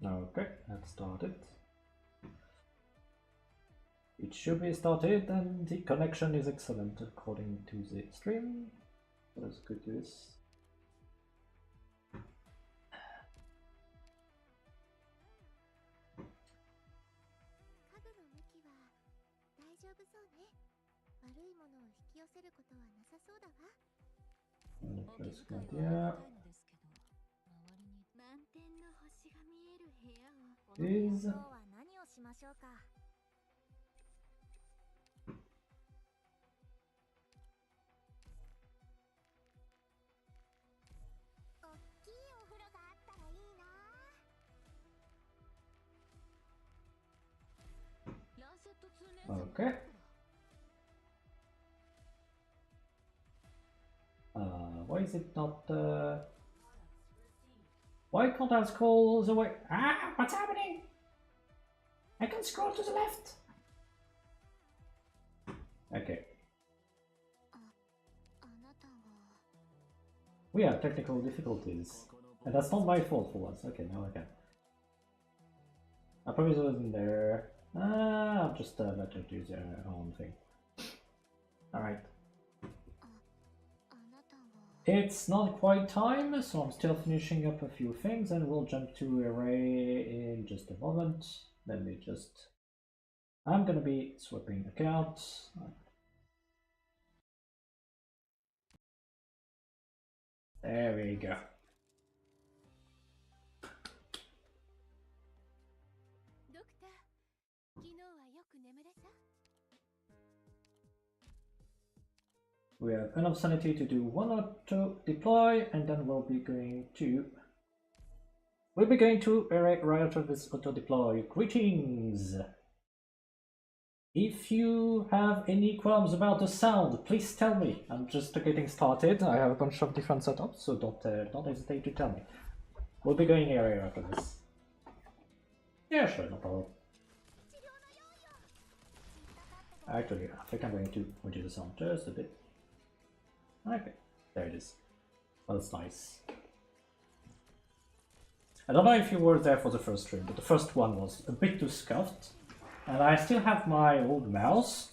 Okay, let's start it. It should be started and the connection is excellent according to the stream. Let's go to this. Let's go there. Is okay. Why is it not? Why can't I scroll the way? Ah, what's happening? I can scroll to the left. Okay. We have technical difficulties, and that's not my fault for once. Okay, now I can. I probably wasn't there. I'll just let her do their own thing. Alright. It's not quite time, so I'm still finishing up a few things, and we'll jump to array in just a moment. Let me just... I'm gonna be swapping accounts. There we go. We have enough sanity to do one auto deploy, and then we'll be going to array right after this auto deploy. Greetings! If you have any qualms about the sound, please tell me. I'm just getting started. I have a bunch of different setups, so don't hesitate to tell me. We'll be going array after this. Yeah, sure, no problem. Actually, I think I'm going to reduce the sound just a bit. Okay, there it is. Well, that's nice. I don't know if you were there for the first stream, but the first one was a bit too scuffed. And I still have my old mouse,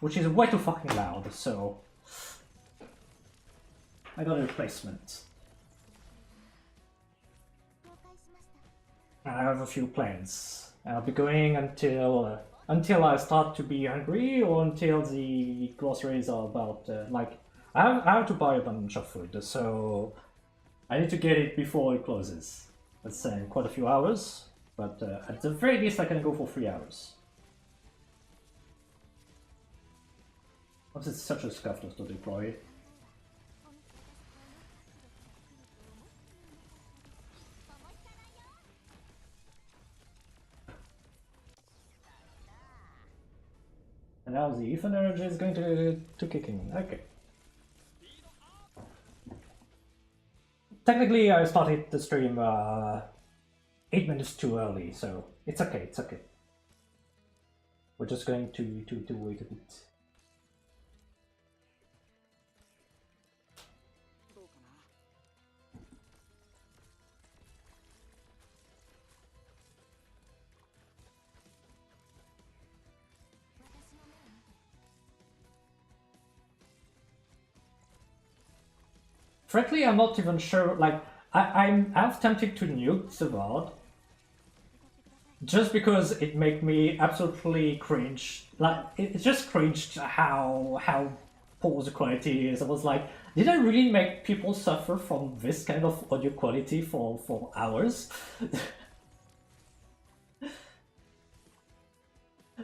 which is way too fucking loud, so I got a replacement. And I have a few plans. I'll be going until I start to be hungry, or until the groceries are about like I have to buy a bunch of food, so I need to get it before it closes. That's quite a few hours. But at the very least, I can go for 3 hours. It's such a scuffle to deploy. And now the Ethan energy is going to kick in. Okay. Technically, I started the stream 8 minutes too early, so it's okay, it's okay. We're just going to wait a bit. Frankly, I'm not even sure, like, I'm tempted to nuke the VOD just because it made me absolutely cringe. Like, it's just cringed how poor the quality is. I was like, did I really make people suffer from this kind of audio quality for hours?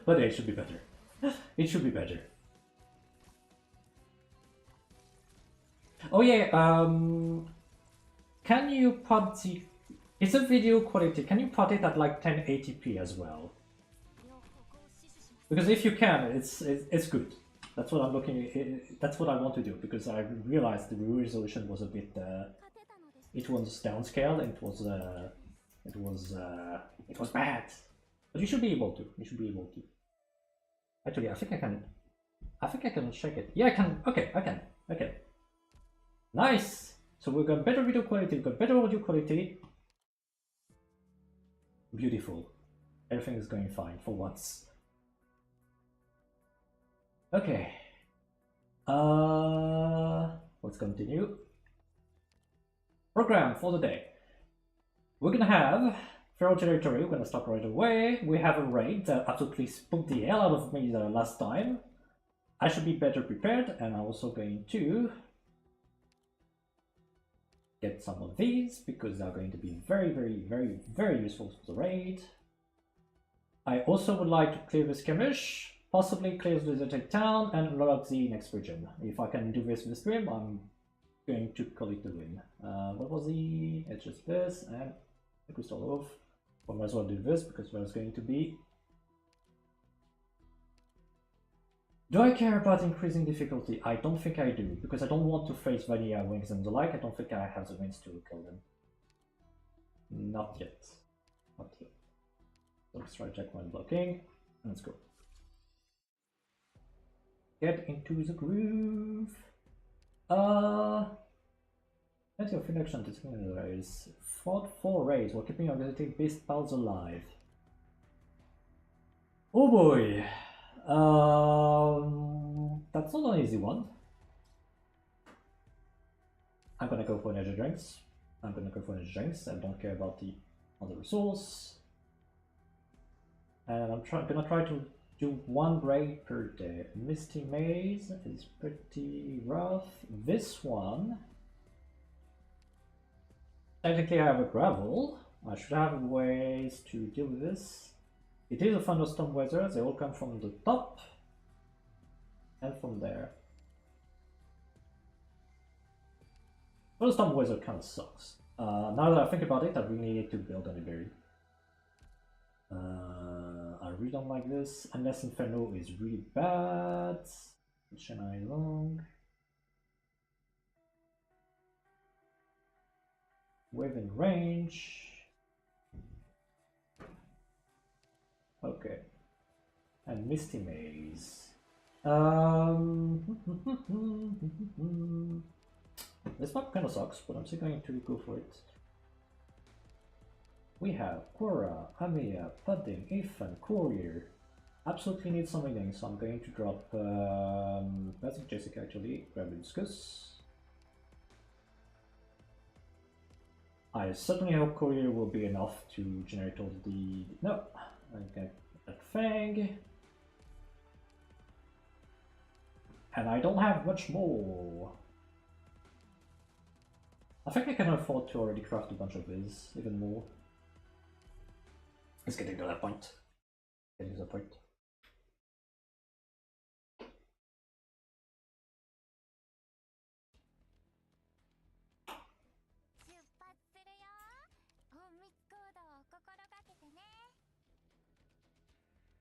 But yeah, it should be better. It should be better. Oh yeah, can you put the... It's a video quality, can you put it at like 1080p as well? Because if you can, it's good. That's what I'm looking. That's what I want to do, because I realized the resolution was a bit. It was downscaled. It was bad. But you should be able to. You should be able to. Actually, I think I can. I think I can check it. Yeah, I can. Okay, I can. Okay. Nice. So we've got better video quality. We've got better audio quality. Beautiful. Everything is going fine for once. Okay. Let's continue. Program for the day. We're gonna have Feral Territory. We're gonna start right away. We have a raid that absolutely spooked the hell out of me the last time. I should be better prepared, and I'm also going to get some of these because they're going to be very useful for the raid. I also would like to clear the skirmish, possibly clear the deserted town, and lock the next region. If I can do this in the stream, I'm going to call it a win. What was the... It's just this, and the crystal off. I might as well do this because there's going to be... Do I care about increasing difficulty? I don't think I do, because I don't want to face vanilla wings and the like. I don't think I have the wings to kill them. Not yet. Not yet. So let's try checkpoint blocking. Let's go. Get into the groove. Plenty of inaction to raise. Fought 4 raids while keeping your visiting beast pals alive. Oh boy. That's not an easy one. I'm gonna go for energy drinks. I don't care about the other resource. And I'm gonna try to do 1 raid per day. Misty Maze is pretty rough. This one, technically I have a gravel. I should have ways to deal with this. It is a thunderstorm weather. They all come from the top and from there. Thunderstorm weather kind of sucks. Now that I think about it, I really need to build an berry. I really don't like this, unless Inferno is really bad. Chennai long. Within range. Okay. And Misty Maze. This map kind of sucks, but I'm still going to go for it. We have Quora, Amia, Pudding, Ethan, Courier. Absolutely need some reading, so I'm going to drop that's Jessica actually, grab and discuss. I certainly hope Courier will be enough to generate all the... No, I get that thing. And I don't have much more. I think I can afford to already craft a bunch of these, even more. It's getting to that point. Getting to that point.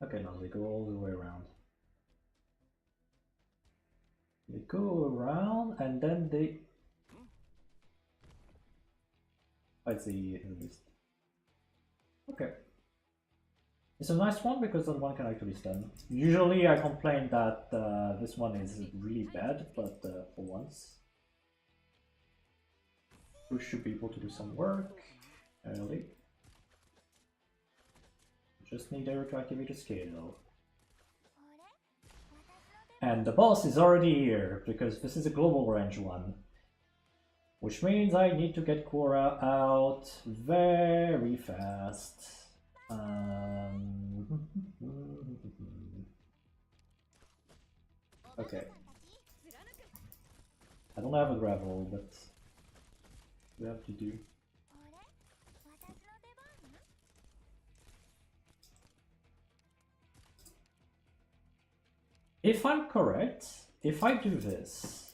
Okay, now they go all the way around. They go around and then they fight the beast. Okay. It's a nice one because that one can actually stun. Usually I complain that this one is really bad, but for once we should be able to do some work early. Just need her to activate a scale. And the boss is already here because this is a global range one. Which means I need to get Quora out very fast. Okay. I don't have a gravel, but we have to do. If I'm correct, if I do this,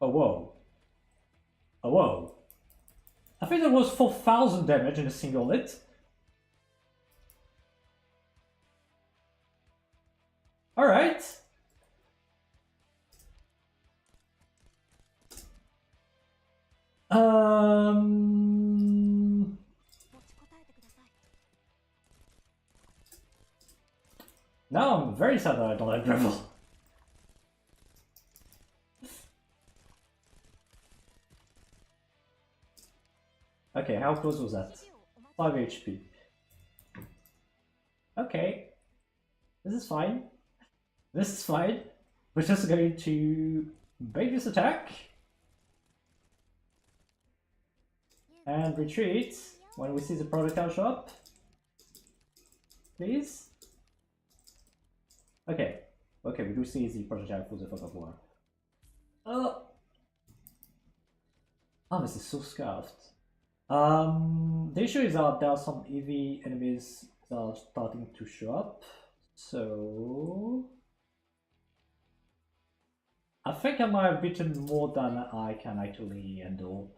oh whoa, oh whoa, I think there was 4,000 damage in a single hit. All right. Now I'm very sad that I don't have gravel. Okay, how close was that? 5 HP. Okay. This is fine. This is fine. We're just going to bait this attack. And retreat when we see the projectile show up. Please. Okay. Okay, we do see the projectile for the fog of war. Oh! Oh, this is so scuffed. The issue is that there are some EV enemies that are starting to show up. So... I think I might have beaten more than I can actually handle.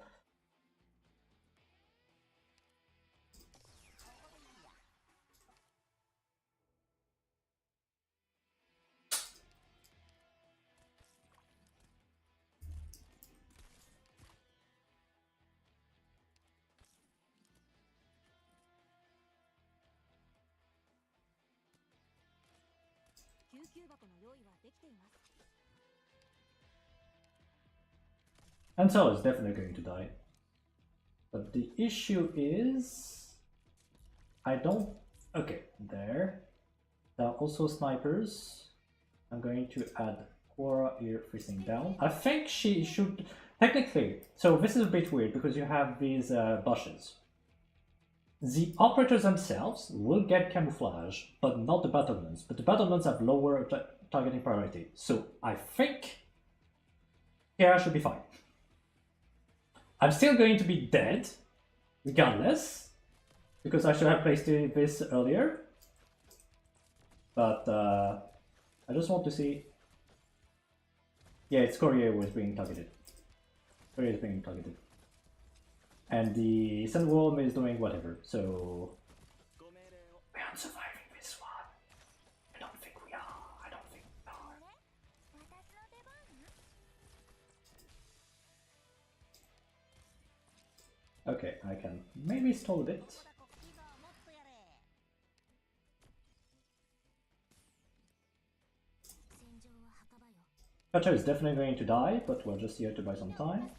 And so is definitely going to die. But the issue is... I don't... Okay, there. There are also snipers. I'm going to add Quora here facing down. I think she should... Technically, so this is a bit weird because you have these bushes. The operators themselves will get camouflage, but not the battlements. But the battlements have lower targeting priority. So I think Kara should be fine. I'm still going to be dead, regardless, because I should have placed this earlier. But I just want to see. Yeah, it's Courier was being targeted. Courier is being targeted. And the Sandworm is doing whatever, so... We aren't surviving this one. I don't think we are. I don't think we are. Okay, I can maybe stall a bit. Kacha is definitely going to die, but we're just here to buy some time.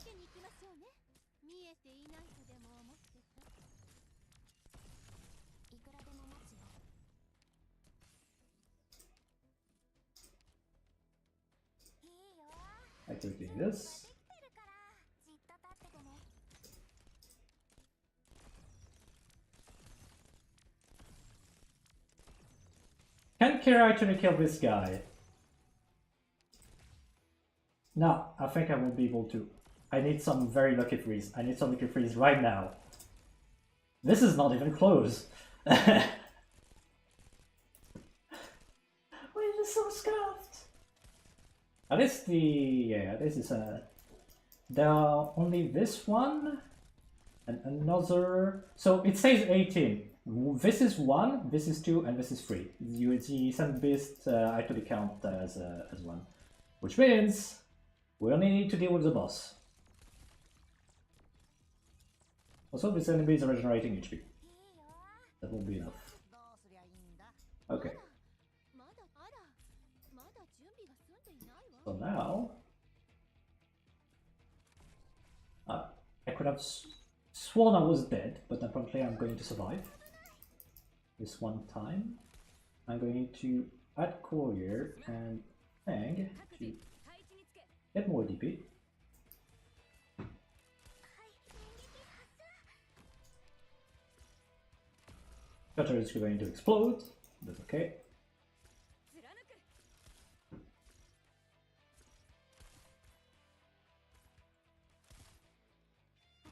Activating this. Can Kira actually kill this guy? No, I think I won't be able to. I need some very lucky freeze. I need some lucky freeze right now. This is not even close. Why is it so scuffed? At least the... yeah, this is there are only this one and another... So it says 18. This is 1, this is 2, and this is 3. The Sand Beast I actually count as 1. Which means we only need to deal with the boss. Also, this enemy is regenerating HP. That won't be enough. Okay. So now... I could have sworn I was dead, but apparently I'm going to survive. This one time. I'm going to add Courier and Fang to get more DP. Cutter is going to explode, that's okay.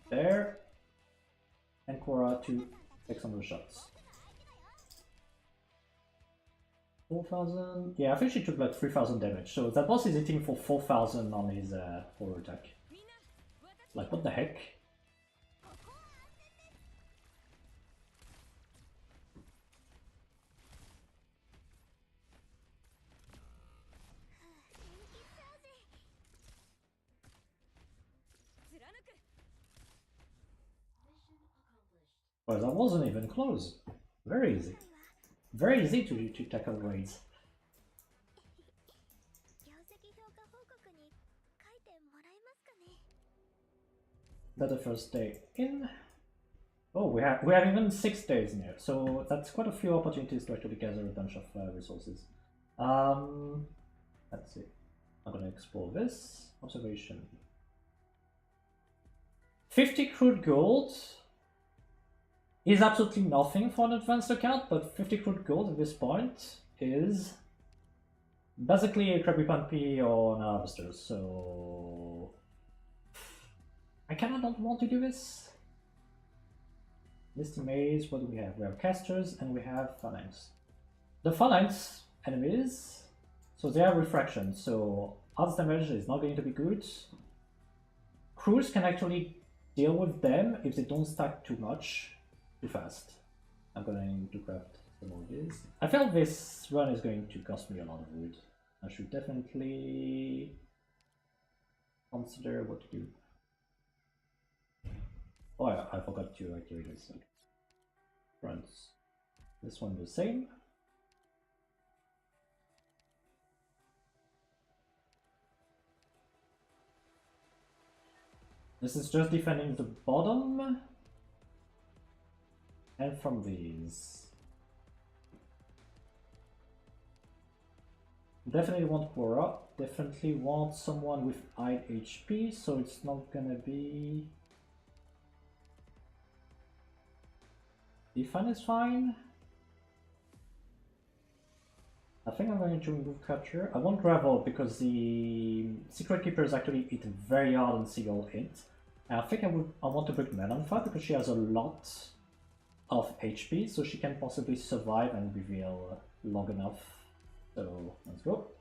There. And Quora to take some of the shots. 4,000. Yeah, I think she took like 3,000 damage. So that boss is hitting for 4,000 on his forward attack. Like, what the heck? Well, that wasn't even close. Very easy. Very easy to tackle raids. That's the first day in. Oh, we have even 6 days in here, so that's quite a few opportunities to actually gather a bunch of resources. Let's see. I'm gonna explore this. Observation. 50 crude gold is absolutely nothing for an advanced account, but 50 crude gold at this point is basically a Krabby Patty or an harvester, so I kinda don't want to do this. Misty Maze, what do we have? We have casters and we have phalanx. The phalanx enemies, so they have refraction, so arts damage is not going to be good. Crews can actually deal with them if they don't stack too much too fast. I'm going to craft some of these. I feel this run is going to cost me a lot of wood. I should definitely consider what to do. Oh yeah, I forgot to activate this. Runs. This one the same. This is just defending the bottom. And from these. Definitely want Quora. Definitely want someone with high HP, so it's not gonna be... Define is fine. I think I'm going to remove capture. I want gravel because the secret keepers actually hit very hard on single hit. And I think I want to put Melanfa because she has a lot of HP, so she can possibly survive and reveal long enough. So let's go.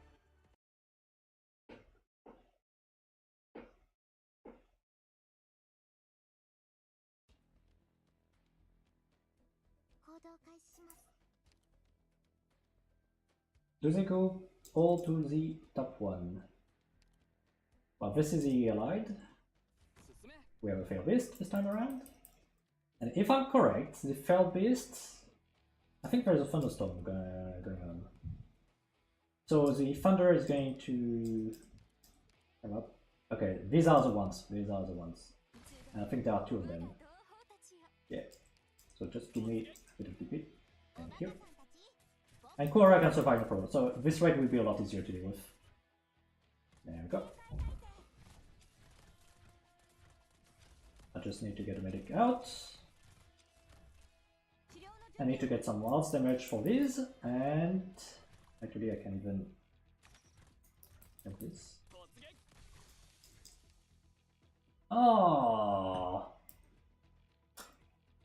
Do they go all to the top one? Well, this is the Allied. We have a Fail Beast this time around. And if I'm correct, the Fail Beast... I think there's a thunderstorm going on. So the thunder is going to come up. Okay, these are the ones. These are the ones. And I think there are 2 of them. Yeah. So just give me a bit of DP. Thank you. And Quora can survive the problem, so this raid will be a lot easier to deal with. There we go. I just need to get a medic out. I need to get some wilds damage for these, and actually I can even have this. Oh,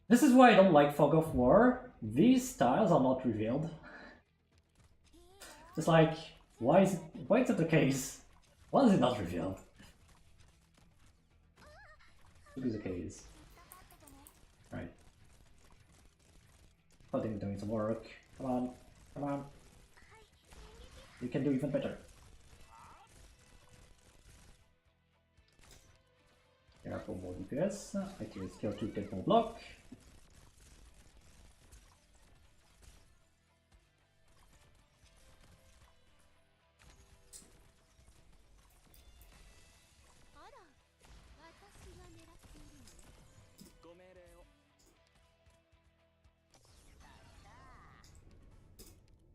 this is why I don't like Fog of War. These styles are not revealed. It's like, why is it the case? Why is it not revealed? It is the case. Right. Coding doing some work. Come on, come on. You can do even better. Careful more DPS. Activate skill 2, take more block.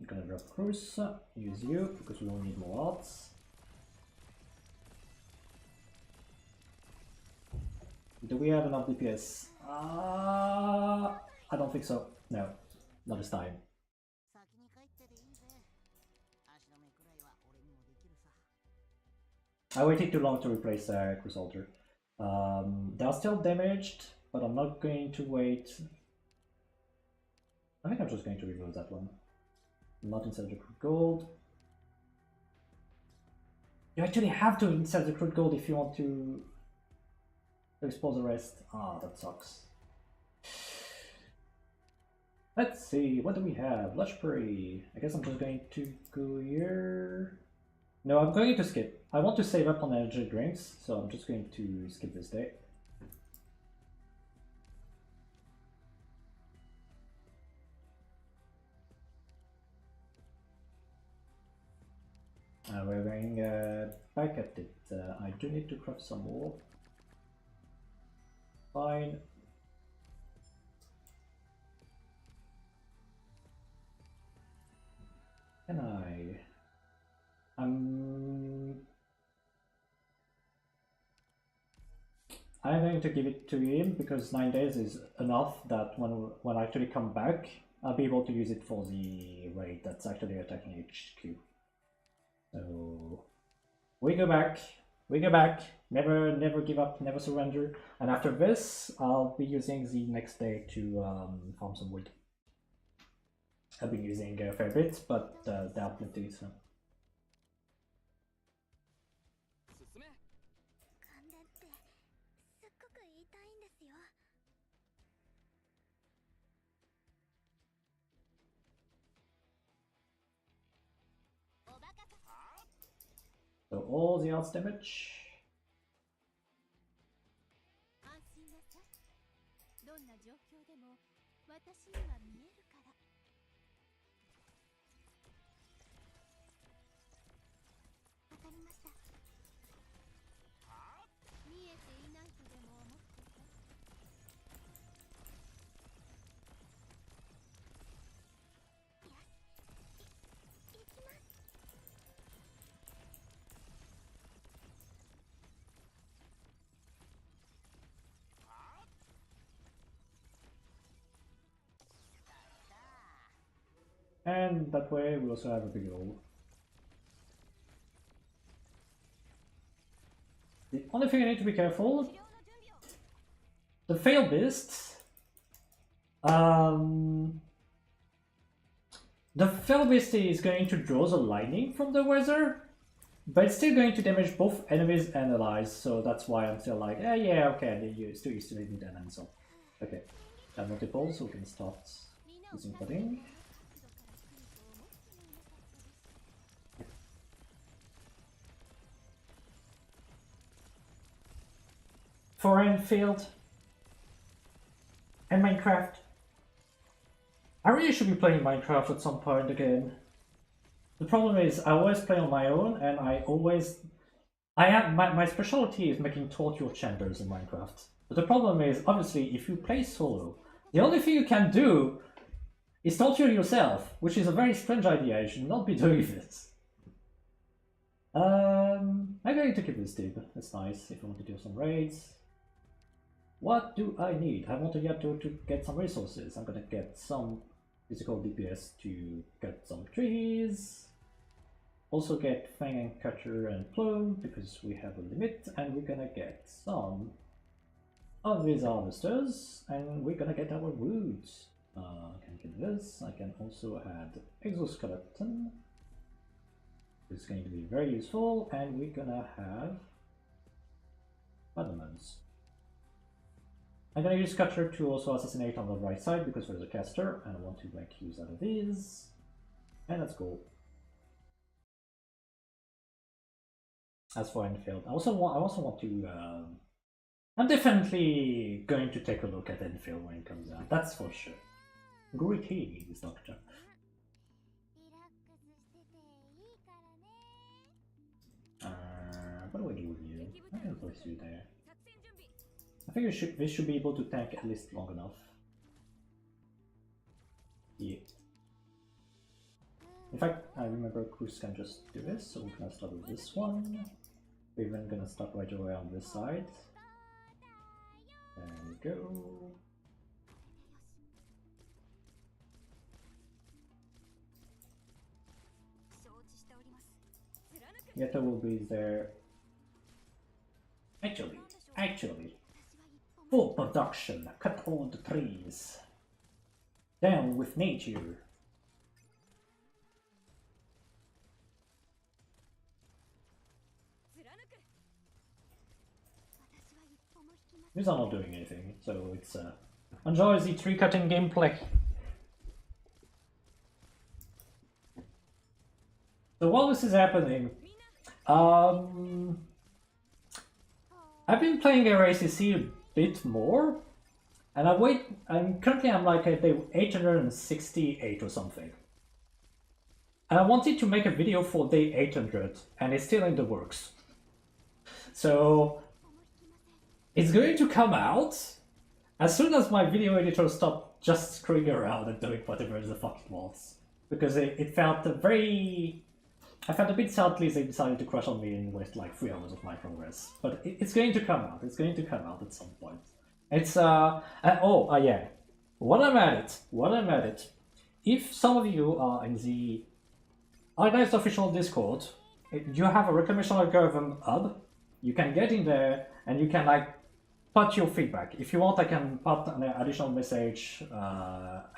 I'm gonna drop Cruise, use you, because we don't need more arts. Do we have enough DPS? I don't think so. No, not this time. I waited too long to replace Crusader. They are still damaged, but I'm not going to wait. I think I'm just going to remove that one. Not inside the crude gold. You actually have to insert the crude gold if you want to expose the rest. Ah, that sucks. Let's see, what do we have? Lush Prairie. I guess I'm just going to go here. No, I'm going to skip. I want to save up on energy drinks, so I'm just going to skip this day. We're going back at it. I do need to craft some more. Fine. Can I? I'm going to give it to him because 9 days is enough that when I actually come back, I'll be able to use it for the raid that's actually attacking HQ. So we go back, never give up, never surrender. And after this, I'll be using the next day to farm some wood. I've been using a fair bit, but there are plenty, so. So all the arts damage. And that way we also have a big hole. The only thing I need to be careful, the fail beast. The fail beast is going to draw the lightning from the weather, but it's still going to damage both enemies and allies. So that's why I'm still like, yeah, okay, you still need an answer. Okay, have multiple, so we can start using pudding. Foreign field and Minecraft. I really should be playing Minecraft at some point again. The problem is I always play on my own, and my specialty is making torture chambers in Minecraft. But the problem is, obviously, if you play solo, the only thing you can do is torture yourself, which is a very strange idea. You should not be doing this. I'm going to keep this tip. That's nice if you want to do some raids. What do I need? I want to get some resources. I'm gonna get some physical DPS to cut some trees. Also get Fang and Cutter and Plume because we have a limit, and we're gonna get some of these harvesters, and we're gonna get our woods. I can get this. I can also add exoskeleton. It's going to be very useful, and we're gonna have Ottomans. I'm gonna use Cutter to also assassinate on the right side because there's a caster and I want to make use out of these. And let's go. As for Enfield, I also want to. I'm definitely going to take a look at Enfield when it comes out. That's for sure. Great evenings, Doctor. What do I do with you? I can place you there. I think we should be able to tank at least long enough. Yeah. In fact, I remember Cruz can just do this, so we're gonna start with this one. We're even gonna start right away on this side. There we go. Yetta will be there. Actually. Full production, cut all the trees. Down with nature. These are not doing anything, so it's enjoy the tree cutting gameplay. So while this is happening, I've been playing RACC a bit more, and currently I'm like at day 868 or something. And I wanted to make a video for day 800, and it's still in the works. So it's going to come out as soon as my video editor stops just screwing around and doing whatever the fuck it wants. because it felt very. I felt a bit sadly they decided to crush on me and waste like 3 hours of my progress. But it's going to come out. It's going to come out at some point. It's yeah. While I'm at it, if some of you are in the Arknights official Discord, you have a reclamation algorithm hub. You can get in there and you can like put your feedback. If you want, I can put an additional message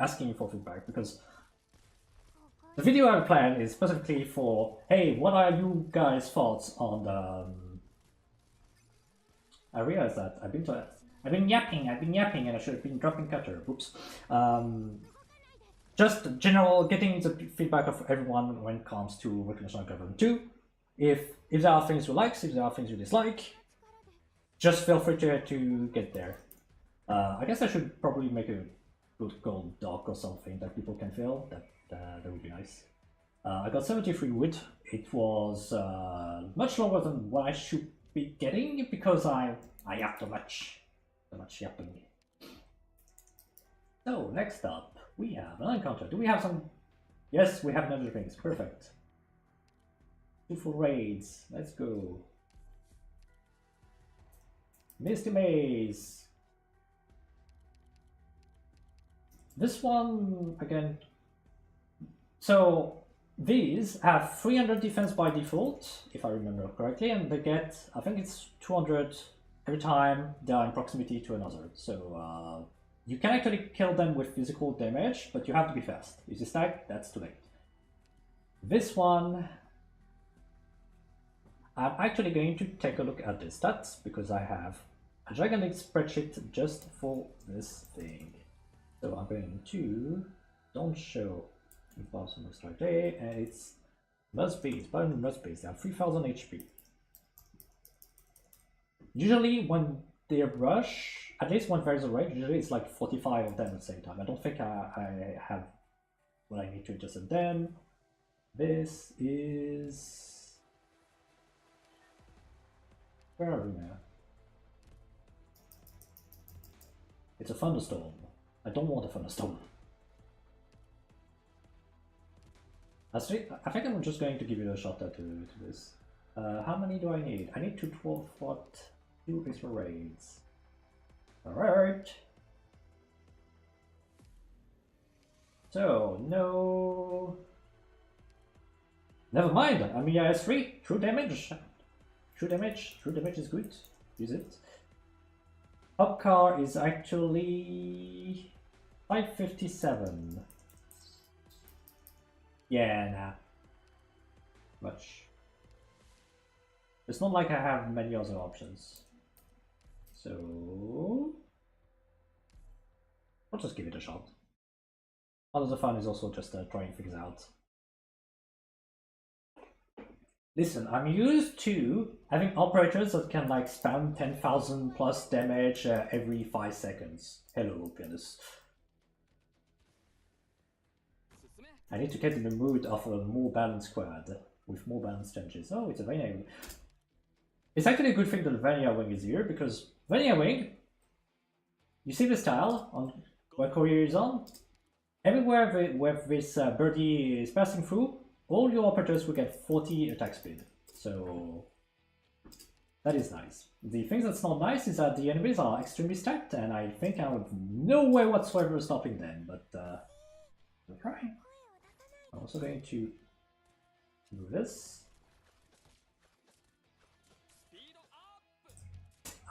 asking for feedback, because the video I plan is specifically for, hey, what are you guys' thoughts on the... I realized that I've been yapping, and I should have been dropping cutter. Oops. Just general getting the feedback of everyone when it comes to reclamation algorithm 2. If there are things you like, if there are things you dislike, just feel free to get there. I guess I should probably make a good gold dock or something that people can fill. That would be nice. I got 73 wood. It was much lower than what I should be getting because I yapped too much. Too much yapping. So next up, we have an encounter. Do we have some? Yes, we have another things. Perfect. 2 full raids. Let's go. Misty Maze. This one again. So these have 300 defense by default, if I remember correctly, and they get, I think it's 200 every time they are in proximity to another. So you can actually kill them with physical damage, but you have to be fast. If you stack, that's too late. This one, I'm actually going to take a look at the stats because I have a gigantic spreadsheet just for this thing. So I'm going to don't show impossible strike day, and it's must be, they have 3000 HP. Usually when they rush, at least when there's a raid, usually it's like 45 of them at the same time. I don't think I have what I need to adjust at them. This is... where are we now? It's a thunderstorm. I don't want a thunderstorm. I think I'm just going to give it a shot to this. How many do I need? I need 2 extra raids. Alright. So, no... Never mind, I'm EIS3. True damage. True damage is good. Use it. Up car is actually 557. Yeah, nah. Much. It's not like I have many other options. So I'll just give it a shot. Part of the fun is also just trying things out. Listen, I'm used to having operators that can like spam 10,000 plus damage every 5 seconds. Hello, pianist. I need to get in the mood of a more balanced squad with more balanced changes. Oh, it's a Vanilla Wing. It's actually a good thing that the Vanilla Wing is here, because Vanilla Wing, you see this tile on where Courier is on? Everywhere where this birdie is passing through, all your operators will get 40 attack speed. So that is nice. The thing that's not nice is that the enemies are extremely stacked, and I think I have no way whatsoever stopping them, but we'll try. I'm also going to do this.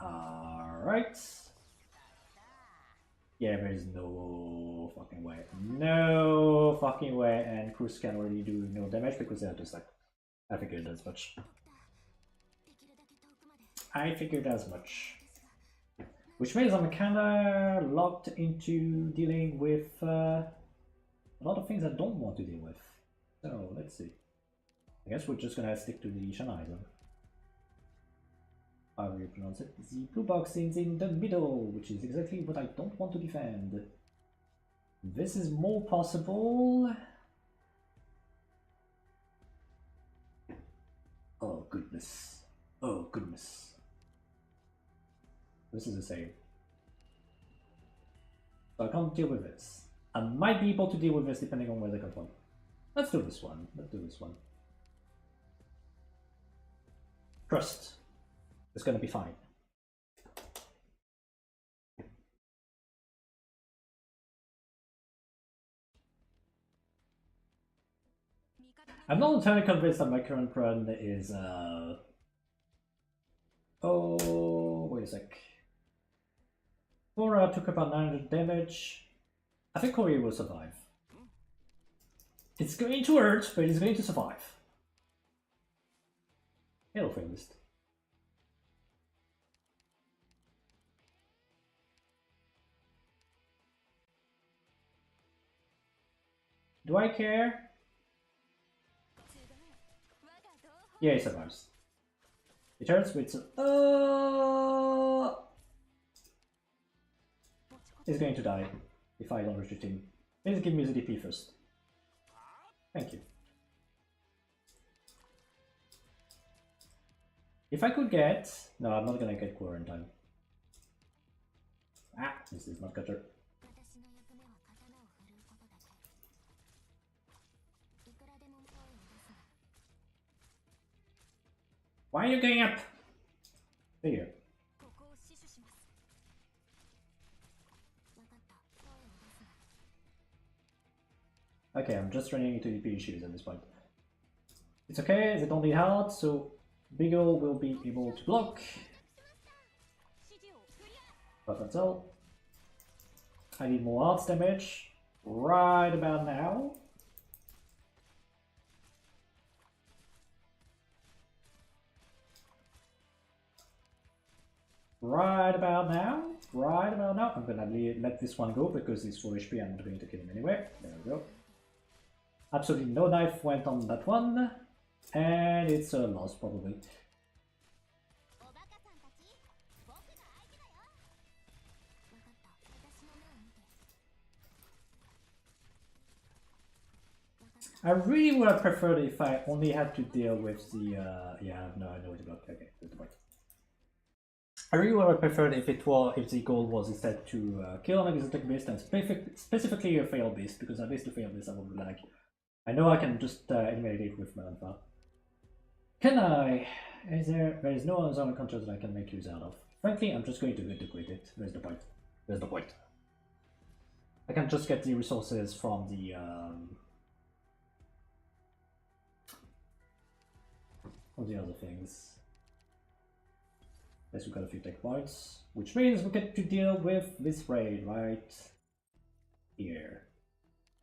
Alright. Yeah, there's no fucking way. No fucking way, and Cruz can already do no damage because they're just like... I figured as much. Which means I'm kinda locked into dealing with a lot of things I don't want to deal with. So, let's see. I guess we're just gonna stick to the Shanai then. How do you pronounce it? The blue box is in the middle, which is exactly what I don't want to defend. This is more possible. Oh goodness. Oh goodness. This is the same. So I can't deal with this. I might be able to deal with this depending on where they come from. Let's do this one. Let's do this one. Trust. It's gonna be fine. I'm not entirely convinced that my current run is oh, wait a sec. Cora took about 900 damage. I think Corey will survive. It's going to hurt, but it's going to survive. Hello, Failist. Do I care? Yeah, he survives. It hurts, but it's he's going to die if I don't retreat him. Please give me the DP first. Thank you. If I could get... No, I'm not gonna get Core in time. Ah, this is not gutter. Why are you going up? There. Okay, I'm just running into DP issues at this point. It's okay, they don't need hard, so Beagle will be able to block. But that's all. I need more arts damage right about now. Right about now, I'm gonna let this one go because he's 4 HP, I'm not going to kill him anyway. There we go. Absolutely no knife went on that one, and it's a loss probably. I really would have preferred if I only had to deal with the, yeah, no, I know what to block, okay, that's the point. I really would have preferred if the goal was instead to kill an exotic beast and specifically a fail beast, because at least the fail beast I would be like, I know I can just eliminate it with Melanfa. Can I? There is no other encounter that I can make use out of. Frankly, I'm just going to liquid it. There's the point. There's the point. I can just get the resources from the other things. Yes, we got a few tech points, which means we get to deal with this raid right here.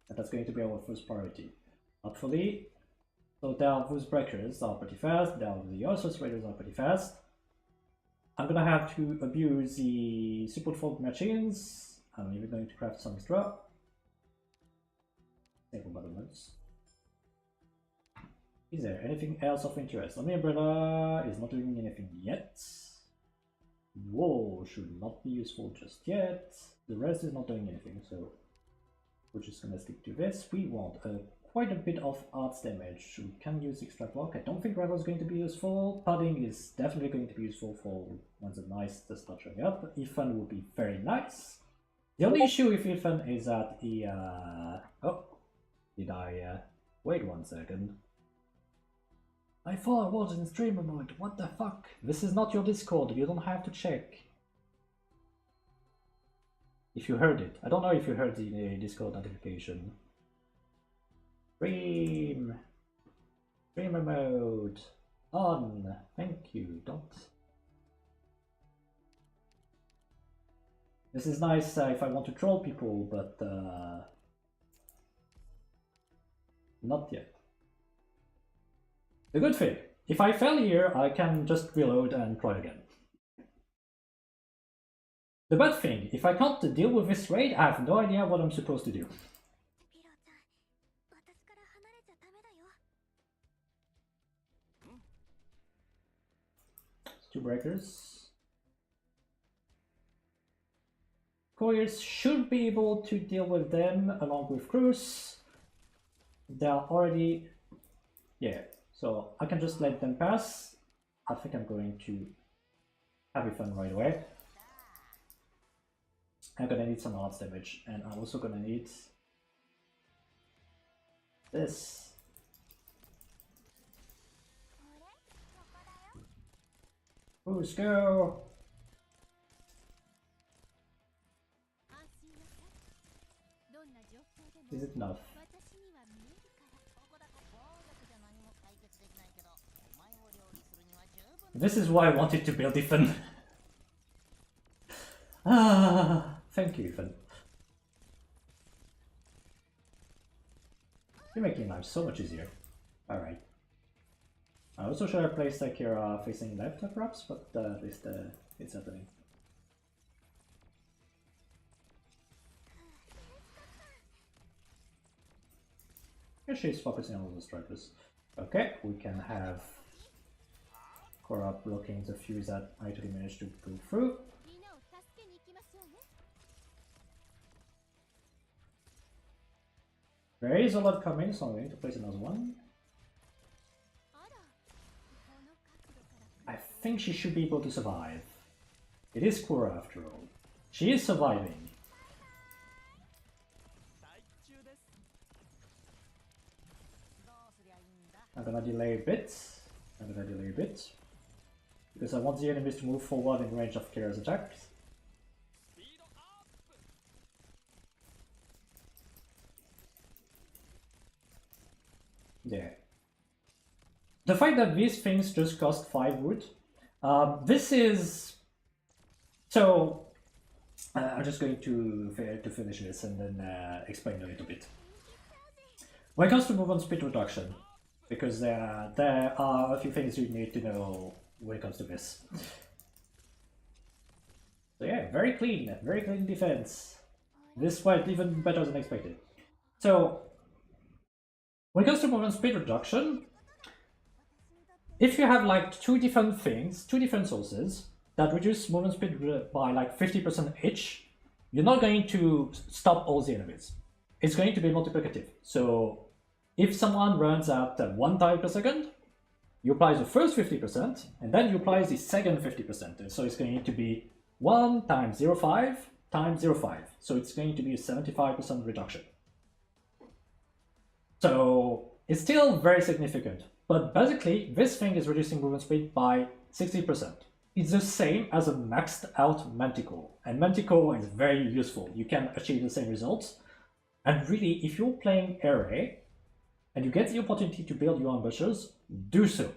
And that's going to be our first priority. Hopefully. So down those breakers are pretty fast, down the Ursus raiders are pretty fast. I'm gonna have to abuse the support for machines. I'm even going to craft some extra. Simple battlements. Is there anything else of interest? Omni Umbrella is not doing anything yet. Whoa, should not be useful just yet. The rest is not doing anything, so we're just gonna stick to this. We want quite a bit of arts damage, so we can use extra block. I don't think Gravel is going to be useful. Padding is definitely going to be useful for when the Knights start showing up. Ethan would be very nice. The only issue with Ethan is that he oh, did I wait 1 second. I thought I was in streamer mode, what the fuck? This is not your Discord, you don't have to check. If you heard it. I don't know if you heard the Discord notification. Streamer mode on. Thank you, don't. This is nice if I want to troll people, but not yet. The good thing, if I fail here, I can just reload and try again. The bad thing, if I can't deal with this raid, I have no idea what I'm supposed to do. Two breakers. Couriers should be able to deal with them along with crews. They are already... yeah. So I can just let them pass. I think I'm going to have it fun right away. I'm gonna need some arts damage, and I'm also gonna need This. Let's go. Is it enough? This is why I wanted to build Ethan. Thank you, Ethan. You're making life so much easier. Alright. I also should have placed Akira facing left perhaps, but at least it's happening. Yeah, she's focusing on the strikers. Okay, we can have Korra blocking the fuse that I actually managed to go through. There is a lot coming, so I'm going to place another one. I think she should be able to survive. It is Korra after all. She is surviving. I'm gonna delay a bit. Because I want the enemies to move forward in range of Kira's attacks. Yeah. The fact that these things just cost 5 wood, this is... So, I'm just going to finish this and then explain a little bit. When it comes to movement speed reduction, because there are a few things you need to know when it comes to this. So yeah, very clean defense. This went even better than expected. So, when it comes to movement speed reduction, if you have like two different sources that reduce movement speed by like 50% each, you're not going to stop all the enemies. It's going to be multiplicative. So if someone runs at 1 tile per second, you apply the first 50%, and then you apply the second 50%. So it's going to be 1 times 0.5 times 0.5. So it's going to be a 75% reduction. So it's still very significant. But basically, this thing is reducing movement speed by 60%. It's the same as a maxed out Manticore. And Manticore is very useful. You can achieve the same results. And really, if you're playing array, and you get the opportunity to build your ambushes, do so.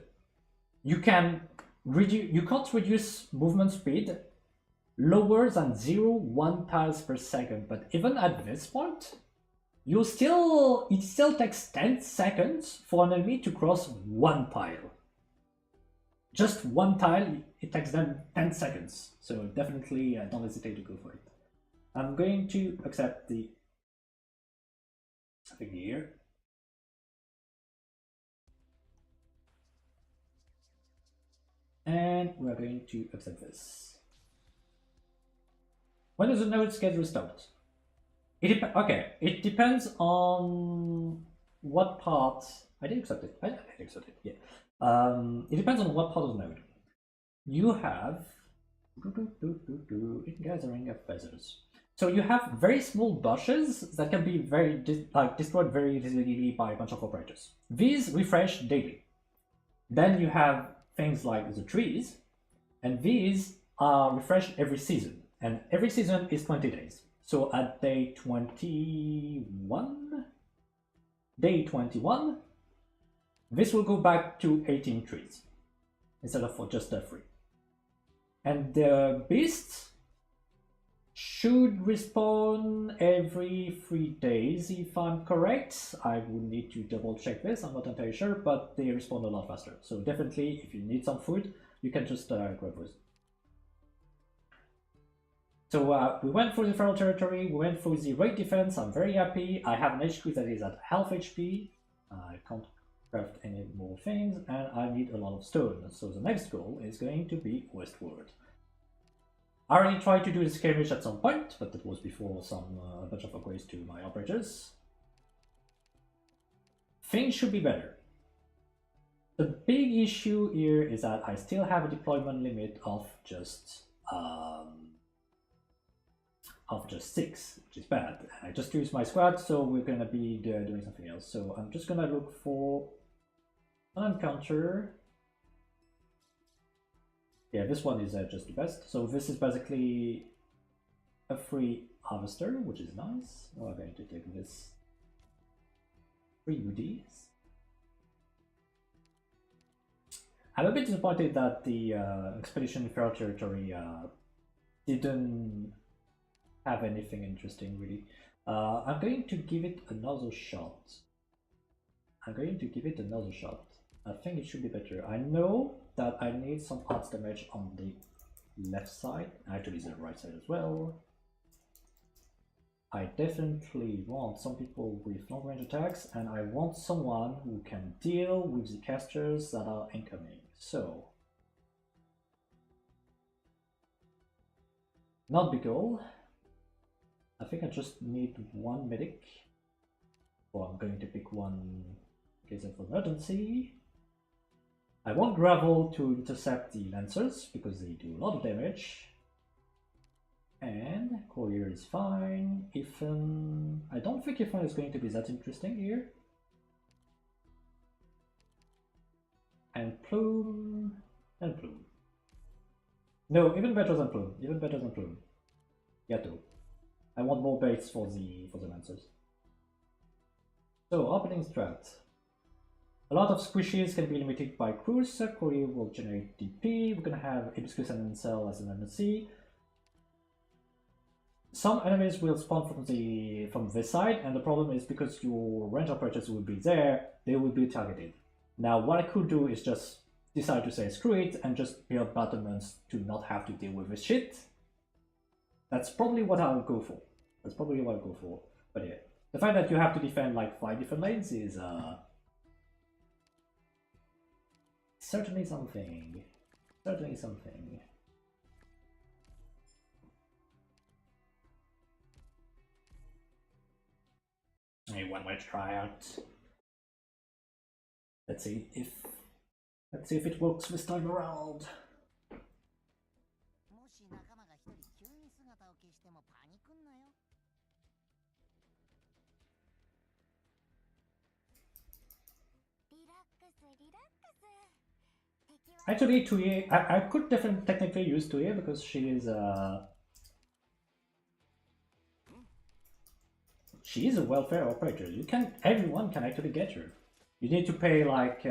You can't reduce movement speed lower than 0.1 tiles per second, but even at this point, it still takes 10 seconds for an enemy to cross 1 tile. Just 1 tile, it takes them 10 seconds, so definitely don't hesitate to go for it. I'm going to accept the something here. And we're going to accept this. When does the nodes get restored? It depends on what part. I did accept it. I did accept it. Yeah. It depends on what part of the node. You have gathering of feathers. So you have very small bushes that can be destroyed very easily by a bunch of operators. These refresh daily. Then you have things like the trees, and these are refreshed every season, and every season is 20 days. So at day 21, this will go back to 18 trees instead of just 3. And the beasts should respawn every 3 days, if I'm correct. I would need to double check this, I'm not entirely sure, but they respawn a lot faster. So definitely, if you need some food, you can just grab those. So we went through the feral territory, we went through the raid defense, I'm very happy. I have an HQ that is at half HP, I can't craft any more things, and I need a lot of stone. So the next goal is going to be westward. I already tried to do the skirmish at some point, but that was before a bunch of upgrades to my operators. Things should be better. The big issue here is that I still have a deployment limit of just of just 6, which is bad. I just used my squad, so we're gonna be doing something else. So I'm just gonna look for an encounter. Yeah, this one is just the best. So this is basically a free harvester, which is nice. We're going to take this 3 UDs. I'm a bit disappointed that the Expedition Fair Territory didn't have anything interesting, really. I'm going to give it another shot. I think it should be better. I know that I need some odds damage on the left side, actually the right side as well. I definitely want some people with long range attacks, and I want someone who can deal with the casters that are incoming. So, not big goal. I think I just need 1 medic. Or I'm going to pick one in case of emergency. I want gravel to intercept the lancers because they do a lot of damage. And courier is fine. Ethan, I don't think Ethan is going to be that interesting here. And Plume, and Plume. No, even better than Plume. Yato. I want more baits for the lancers. So opening strat. A lot of squishes can be limited by cruise. Courier will generate DP. We're gonna have Hibiscus and Encel as an MSC. Some enemies will spawn from this side, and the problem is because your range operators will be there, they will be targeted. Now what I could do is just decide to say screw it and just build battlements to not have to deal with this shit. That's probably what I'll go for. But yeah, the fact that you have to defend like 5 different lanes is certainly something. One might try out. Let's see if it works this time around. Actually, Tuye, I could definitely technically use Tuye because she is a welfare operator. Everyone can actually get her. You need to pay like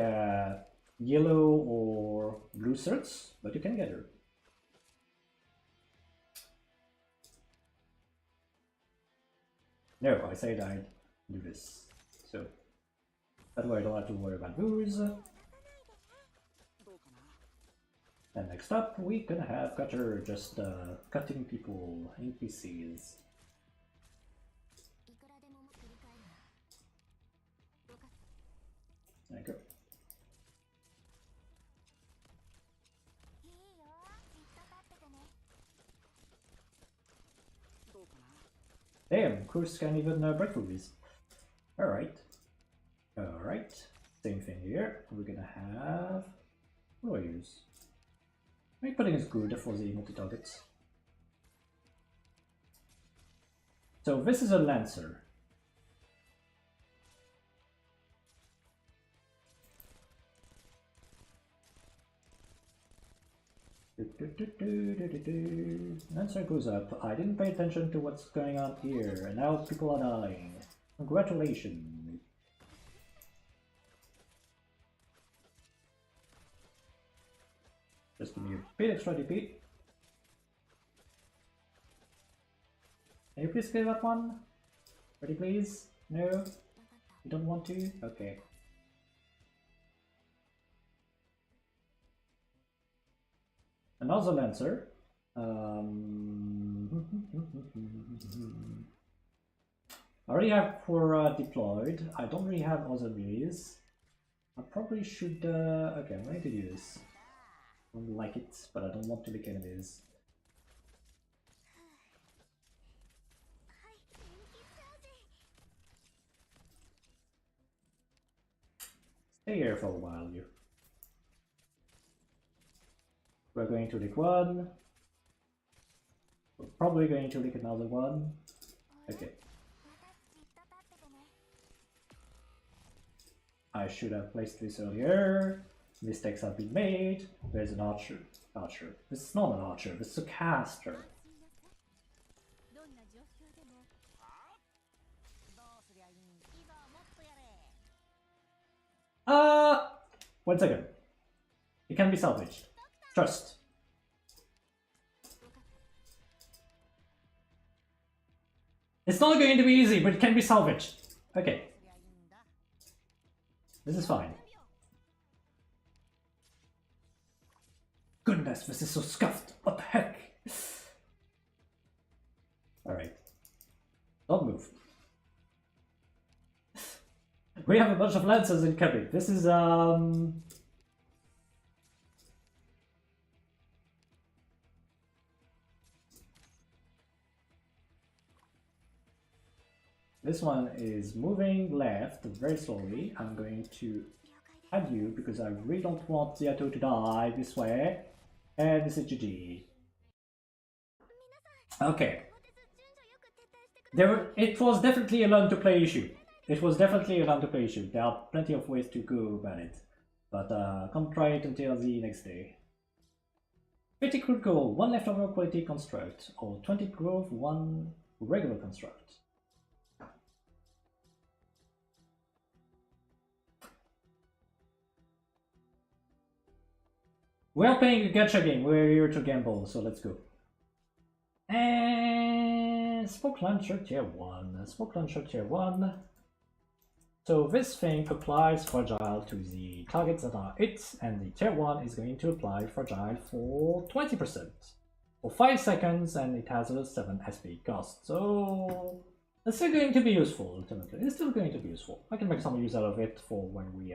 yellow or blue certs, but you can get her. No, I said I'd do this. So that way I don't have to worry about booze. And next up, we're gonna have Cutter just cutting people, NPCs. There you go. Damn, Cruz can even break through these. Alright. Same thing here. We're gonna have warriors. Maybe pudding is good for the multi-targets. So this is a lancer. Lancer goes up. I didn't pay attention to what's going on here, and now people are dying. Congratulations. Just give me a bit extra DP. Can you please clear that one? Ready, please? No? You don't want to? Okay. Another Lancer. I already have 4 deployed. I don't really have other melee. I probably should... okay, I'm going to do this. I don't like it, but I don't want to lick enemies. Stay here for a while, you. We're going to lick 1. probably going to leak another one. Okay. I should have placed this earlier. Mistakes have been made. There's an archer. Archer. This is not an archer, this is a caster. One second. It can be salvaged. Trust. It's not going to be easy, but it can be salvaged. Okay. This is fine. Goodness, this is so scuffed. What the heck? Alright. Don't move. We have a bunch of lancers incoming. This is this one is moving left very slowly. I'm going to add you because I really don't want Yato to die this way. And this is GG. Okay. It was definitely a learn to play issue. It was definitely a learn to play issue. There are plenty of ways to go about it. But come try it until the next day. 50 crude gold, 1 leftover quality construct, or 20 growth, 1 regular construct. We are playing a gacha game, we're here to gamble, so let's go. And Smoke Launcher Tier 1. Smoke Launcher Tier 1. So this thing applies fragile to the targets that are hit, and the Tier 1 is going to apply fragile for 20%. For 5 seconds, and it has a 7 SP cost. So it's still going to be useful, ultimately. It's still going to be useful. I can make some use out of it for when we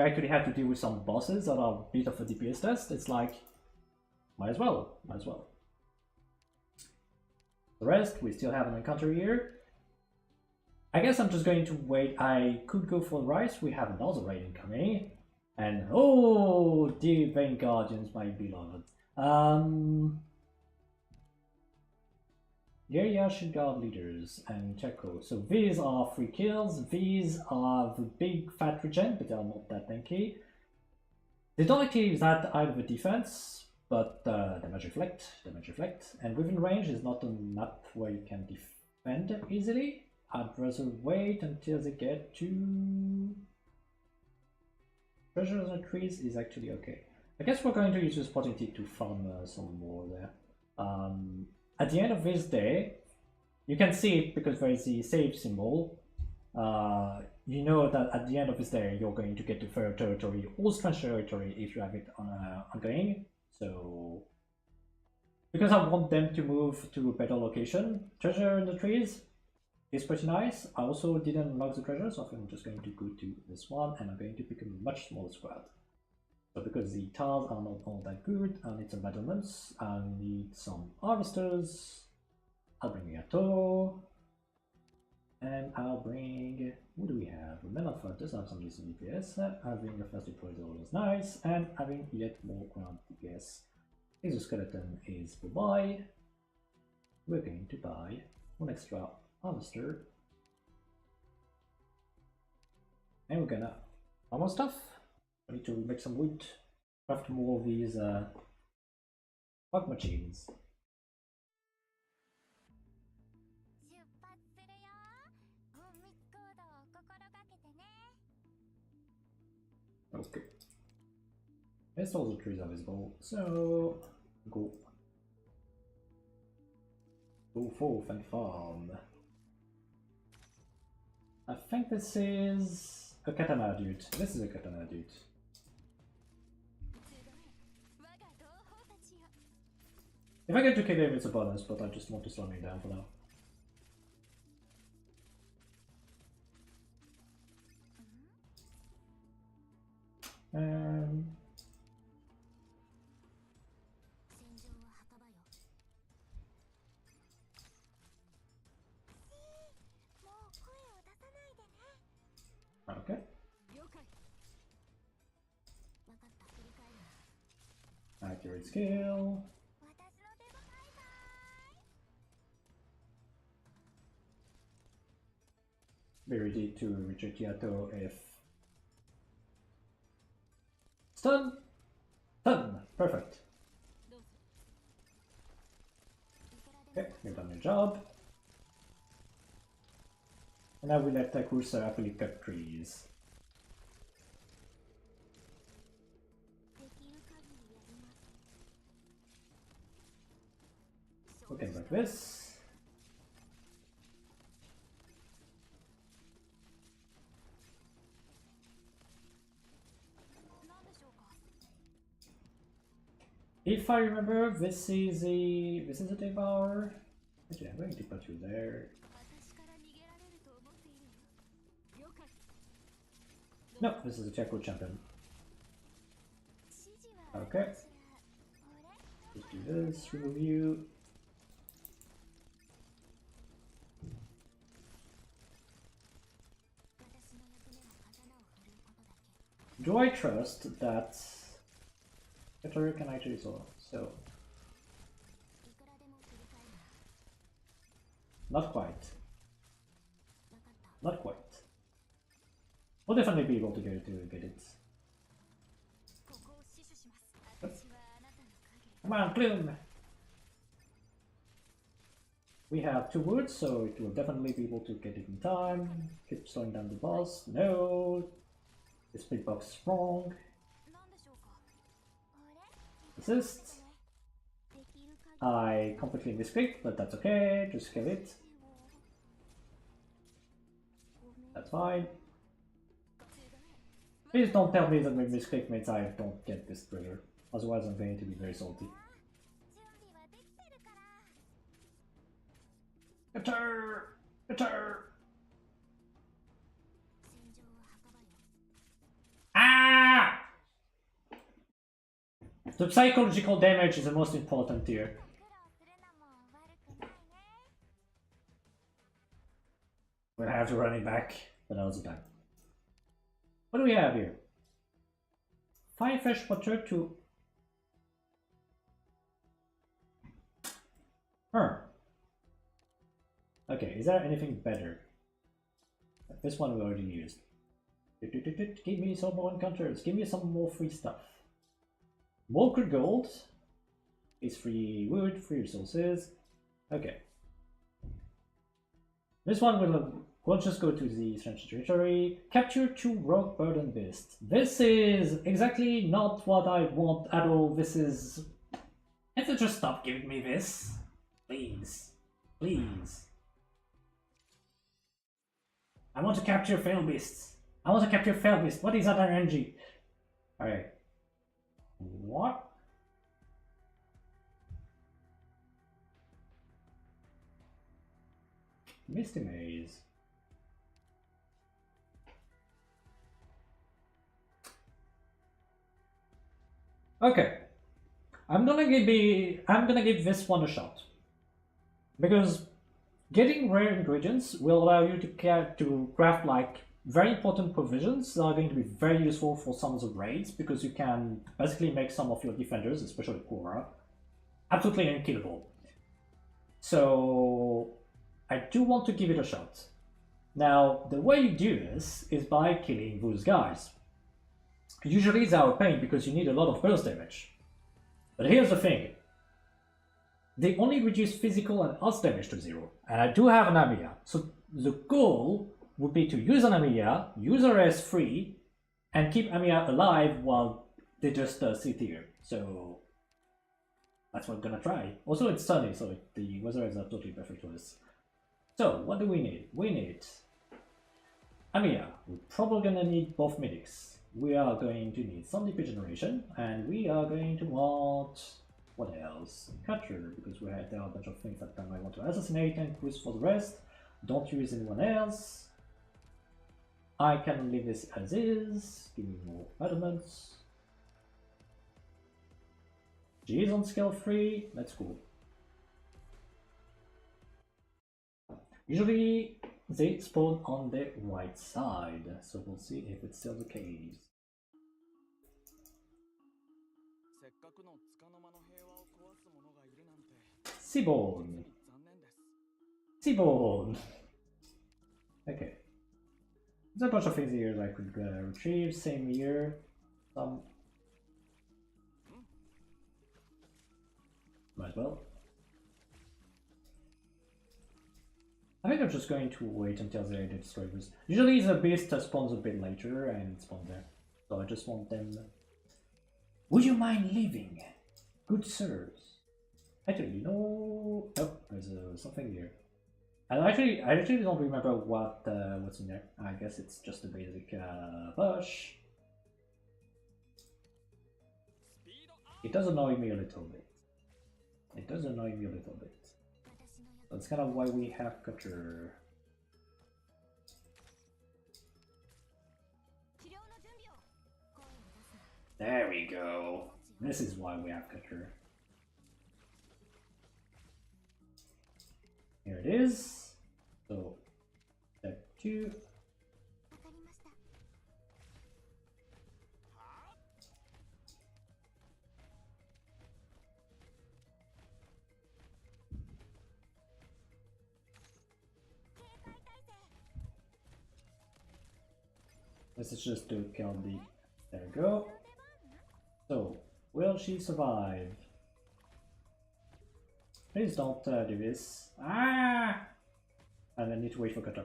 actually have to deal with some bosses that are a bit of a DPS test. It's like, might as well. The rest, we still have an encounter here. I guess I'm just going to wait. I could go for rice. We have another raid incoming. And oh, dear Vain Guardians, my beloved. Yashi Guard Leaders and Checo. So these are 3 kills. These are the big fat regen, but they are not that tanky. They don't activate that out of the defense, but damage reflect, and within range is not a map where you can defend easily. I'd rather wait until they get to treasures and trees is actually okay. I guess we're going to use this opportunity to farm some more there. At the end of this day, you can see it because there is the save symbol. You know that at the end of this day, you're going to get to third territory or strange territory if you have it ongoing. So, because I want them to move to a better location, treasure in the trees is pretty nice. I also didn't unlock the treasure, so I'm just going to go to this one and I'm going to pick a much smaller squad. So because the tiles are not all that good, I need some battlements, I need some harvesters, I'll bring Yato, and I'll bring, what do we have? Metal Fighters have some decent DPS, having a fast deploy is always nice, and having yet more ground DPS. Exoskeleton is for buy. We're going to buy 1 extra harvester, and we're gonna buy more stuff. I need to make some wood, craft more of these fog machines. Okay. Yes, all the trees are visible, so go forth and farm. I think this is a katana dude. This is a katana dude. If I get to kill him, it's a bonus, but I just want to slow him down for now. Okay. I accurate skill. Be ready to reject Yato if stun. Stun. Perfect. Okay, you've done your job. And now we let Kursa happily cut trees. Looking like this. If I remember, this is a devour. Actually, I'm going to put you there. No, this is a Checo champion. Okay. Let's do this, review. Do I trust that Better can actually solve? So not quite. Not quite. We'll definitely be able to get it. Come on, Plume! We have 2 words, so it will definitely be able to get it in time. Keep slowing down the boss. No! The split box is wrong. Assist. I completely misclicked, but that's okay. Just kill it. That's fine. Please don't tell me that my misclick means I don't get this trigger. Otherwise I'm going to be very salty. Guitar! Guitar! Ah! The psychological damage is the most important here. We'll have to run it back, but that was the time. What do we have here? Fire fresh water to... Okay, is there anything better? This one we already used. Give me some more encounters, give me some more free stuff. More crit gold is free wood, free resources. Okay. This one we'll just go to the strange territory. Capture 2 rock burden beasts. This is exactly not what I want at all. This is... Can't you just stop giving me this? Please. Please. I want to capture fail beasts. I want to capture fail beasts. What is that RNG? Alright. What? Misty Maze. Okay. I'm gonna give this one a shot. Because getting rare ingredients will allow you to craft like very important provisions that are going to be very useful for some of the raids, because you can basically make some of your defenders, especially Korra, absolutely unkillable. So I do want to give it a shot. Now, the way you do this is by killing those guys. Usually they are a pain because you need a lot of burst damage. But here's the thing. They only reduce physical and earth damage to 0. And I do have an Amiya. So the goal would be to use an Amiya, use her as free, and keep Amiya alive while they just sit here. So that's what I'm gonna try. Also it's sunny, so the weather is absolutely perfect for this. So what do we need? We need Amiya. We're probably gonna need both medics. We are going to need some DP generation, and we are going to want... what else? Catcher, because there are a bunch of things that I might want to assassinate, and Cruise for the rest. Don't use anyone else. I can leave this as is. Give me more elements. G is on scale 3. That's cool. Usually they spawn on the right side, so we'll see if it's still the case. Seaborn. Seaborn. Okay. There's a bunch of things here that I could retrieve. Same here. Might as well. I think I'm just going to wait until they destroy this. Usually the beast spawns a bit later and it spawns there. So I just want them. Would you mind leaving? Good sirs. Actually, you know. Oh, there's something here. I actually don't remember what's in there. I guess it's just a basic bush. It does annoy me a little bit. It does annoy me a little bit. That's kind of why we have Cutter. There we go. This is why we have Cutter. Here it is. So, step 2. This is just to kill the... There we go. So, will she survive? Please don't do this. Ah! And I need to wait for Kata.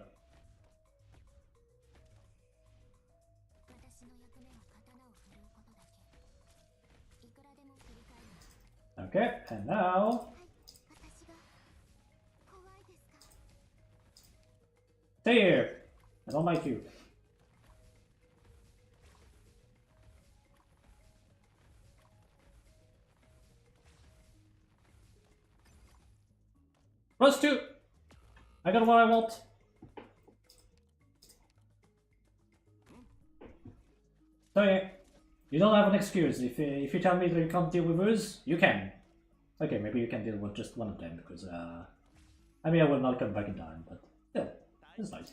Okay, and now... Stay here! I don't like you. Plus 2! I got what I want. So yeah, you don't have an excuse. If you tell me that you can't deal with us, you can. Okay, maybe you can deal with just one of them because I mean I will not come back in time, but still, it's nice.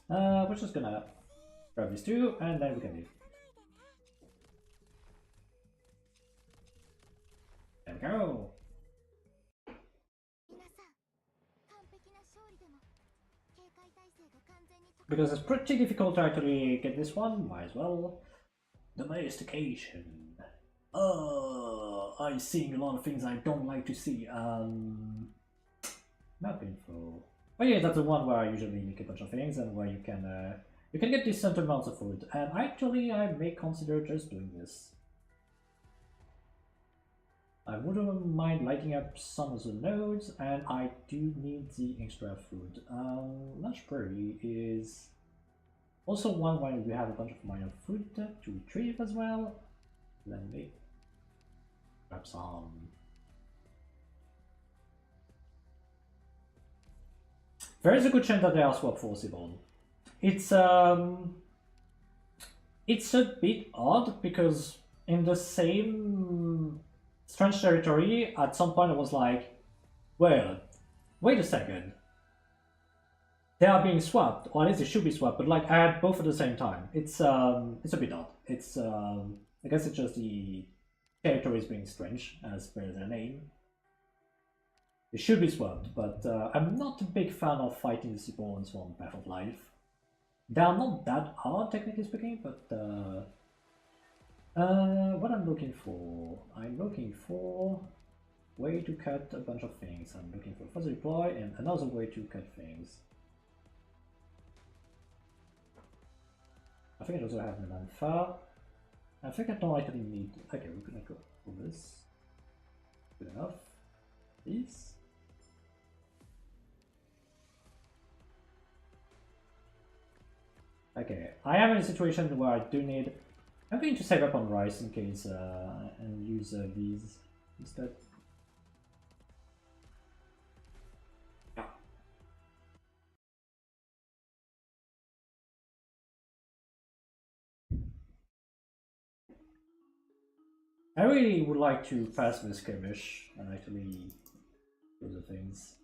We're just gonna grab these two and then we can leave. There we go. Because it's pretty difficult to actually get this one, might as well. Domestication. I'm seeing a lot of things I don't like to see. Not info. But yeah, that's the one where I usually make a bunch of things and where you can get decent amounts of food. And actually, I may consider just doing this. I wouldn't mind lighting up some of the nodes, and I do need the extra food. Lunch Prairie is also one where we have a bunch of minor food to retrieve as well. Let me grab some. There is a good chance that they are swap forcible. It's a bit odd because in the same Strange Territory, at some point I was like, well, wait a second. They are being swapped, or at least they should be swapped, but like I had both at the same time. It's a bit odd. It's I guess it's just the territories being strange, as per their name. They should be swapped, but I'm not a big fan of fighting the Seaborns from Path of Life. They are not that hard, technically speaking, but what I'm looking for way to cut a bunch of things. I'm looking for further deploy and another way to cut things. I think I also have an alpha. I think I don't actually need. Okay, we're gonna go for this. Good enough. These. Okay, I am in a situation where I do need. I'm going to save up on rice in case and use these instead. Yeah. I really would like to pass this skirmish and actually do the things.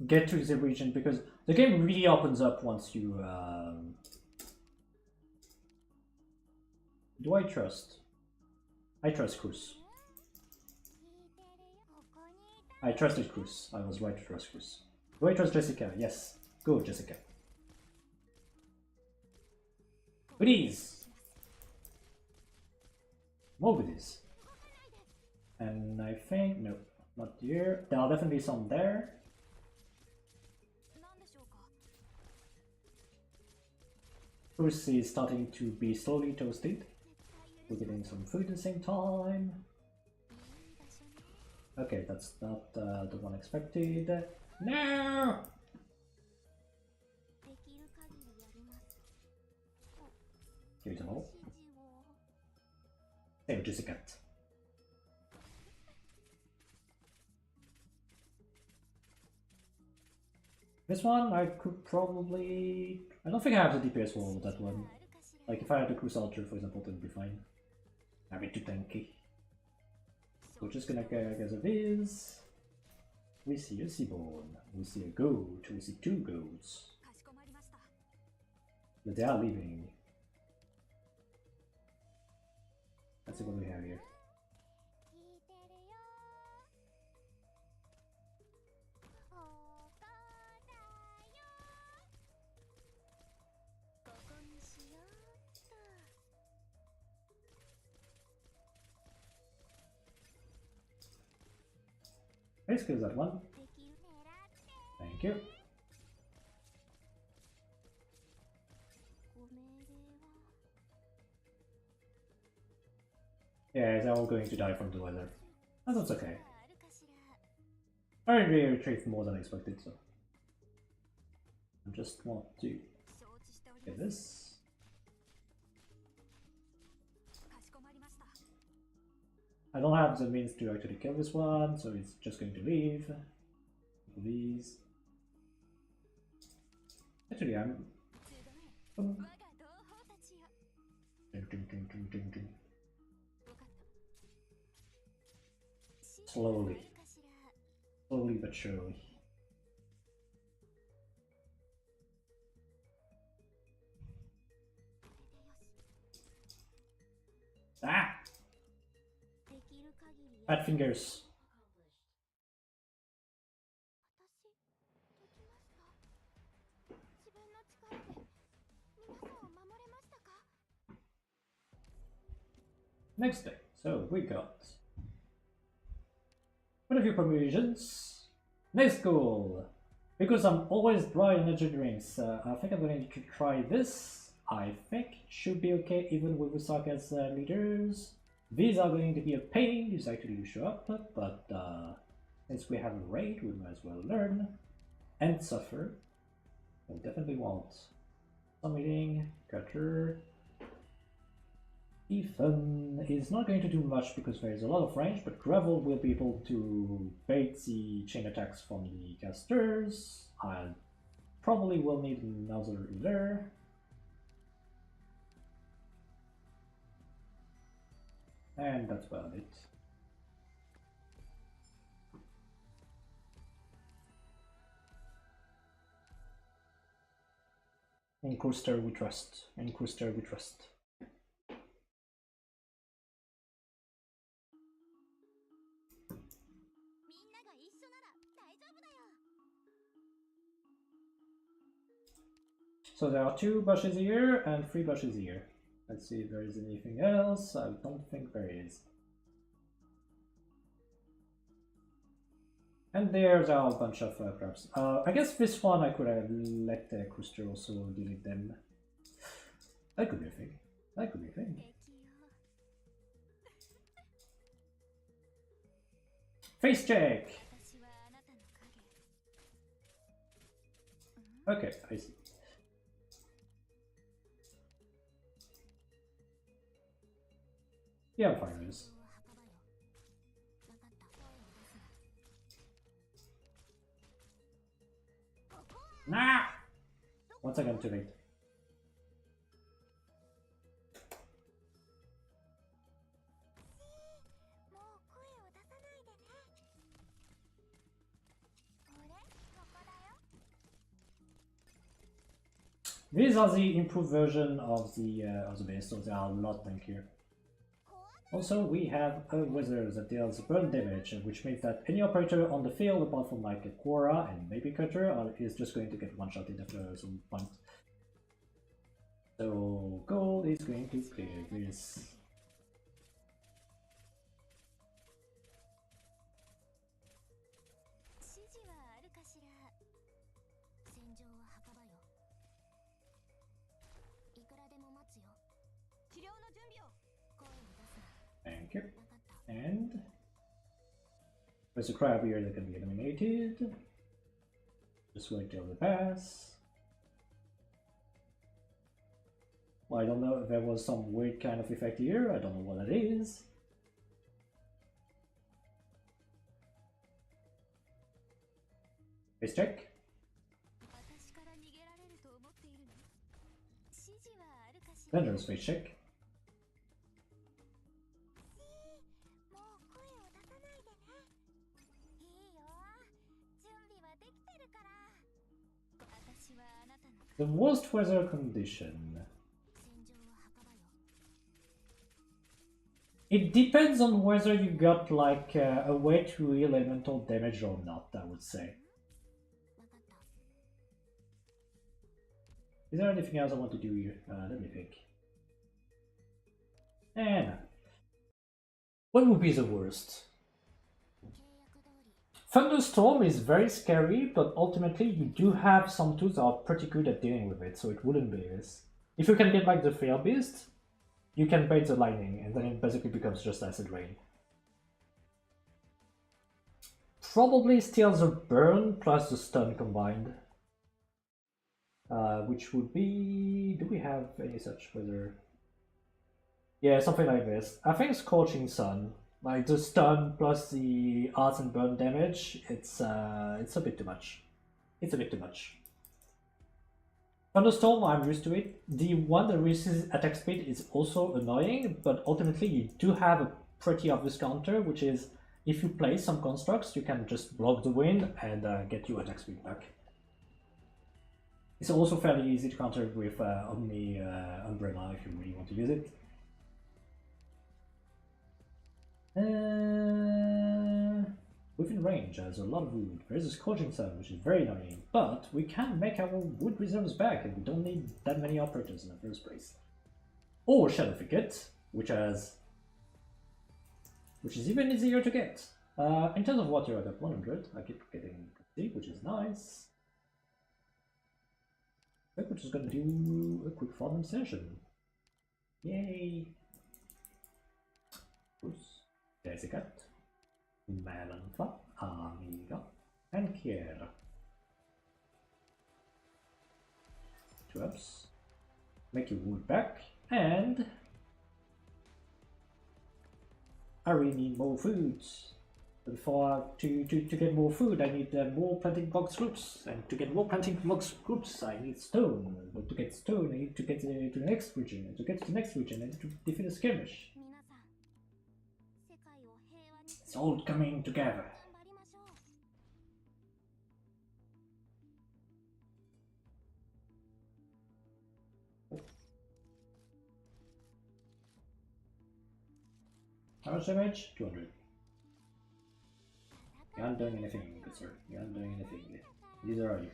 Get to the region because the game really opens up once you. Do I trust? I trust Cruz. I trusted Cruz. I was right to trust Cruz. Do I trust Jessica? Yes. Go, Jessica. Goodies! More goodies. And I think, no, not here. There are definitely some there. Cruz is starting to be slowly toasted. We're getting some food at the same time. Okay, that's not the one expected. No! Give it a hole. Save Jessica. This one I could probably... I don't think I have the DPS for that one. Like if I had the Cruise Archer for example, that would be fine. I'm too tanky. We're just gonna get a Viz. We see a Seaborn. We see a goat. We see 2 goats. But they are leaving. Let's see what we have here. Let's kill that one. Thank you. Yeah, they're all going to die from the weather. Oh, that's okay. I really retrieved more than I expected, so I just want to get this. I don't have the means to actually kill this one, so it's just going to leave. These. Actually, I'm. Slowly. Slowly but surely. Ah! Bad fingers. Next day, so we got quite a few provisions. Next goal! Because I'm always dry energy drinks, I think I'm going to try this. I think it should be okay even with Usaka's leaders. These are going to be a pain, these actually show up, but since we have a raid, we might as well learn and suffer. We definitely want summoning, cutter. Ethan is not going to do much because there is a lot of range, but Gravel will be able to bait the chain attacks from the casters. I probably will need another healer. And that's about it. In Cruster we trust. In Cruster we trust. So there are 2 bushes here and 3 bushes here. Let's see if there is anything else. I don't think there is. And there are a bunch of crabs. I guess this one I could have let Cruster also delete them. That could be a thing. That could be a thing. Face check! Okay, I see. Yeah, I'm fine with this. Nah! 1 second too late. These are the improved version of the base, so they are a lot tankier. Also, we have a wizard that deals burn damage, which means that any operator on the field, apart from like a Quora and maybe Cutter, is just going to get one-shotted after some point. So, gold is going to clear this. Thank you. And there's a crab here that can be eliminated. Just wait till they pass. Well, I don't know if there was some weird kind of effect here. I don't know what that is. Face check. Then there's face check. The worst weather condition. It depends on whether you got like a way to heal elemental damage or not, I would say. Is there anything else I want to do here? Let me think. And what would be the worst? Thunderstorm is very scary, but ultimately you do have some tools that are pretty good at dealing with it, so it wouldn't be this. If you can get like the Fail Beast, you can bait the lightning, and then it basically becomes just acid rain. Probably still the burn plus the stun combined. Which would be... do we have any such weather? Yeah, something like this. I think Scorching Sun. Like the stun plus the arts and burn damage, it's a bit too much. It's a bit too much. Thunderstorm, I'm used to it. The one that reduces attack speed is also annoying, but ultimately you do have a pretty obvious counter, which is if you place some constructs, you can just block the wind and get your attack speed back. It's also fairly easy to counter with Omni Umbrella if you really want to use it. Within range, there's a lot of wood. There's a Scorching Sun, which is very annoying, but we can make our wood reserves back, and we don't need that many operators in the first place. Or Shadow Thicket, which is even easier to get. In terms of water, I got 100. I keep getting 50, which is nice. I think we're just gonna do a quick farming session. Yay! Desicat, Melanfa, Amiga, and Kiera. 2 ups. Make your wood back, and I really need more food. To get more food, I need more planting box groups, and to get more planting box groups, I need stone. But to get stone, I need to get to the next region, and to get to the next region, I need to defeat a skirmish. It's all coming together. How much damage? 200. You aren't doing anything, good sir. You aren't doing anything. Neither are you.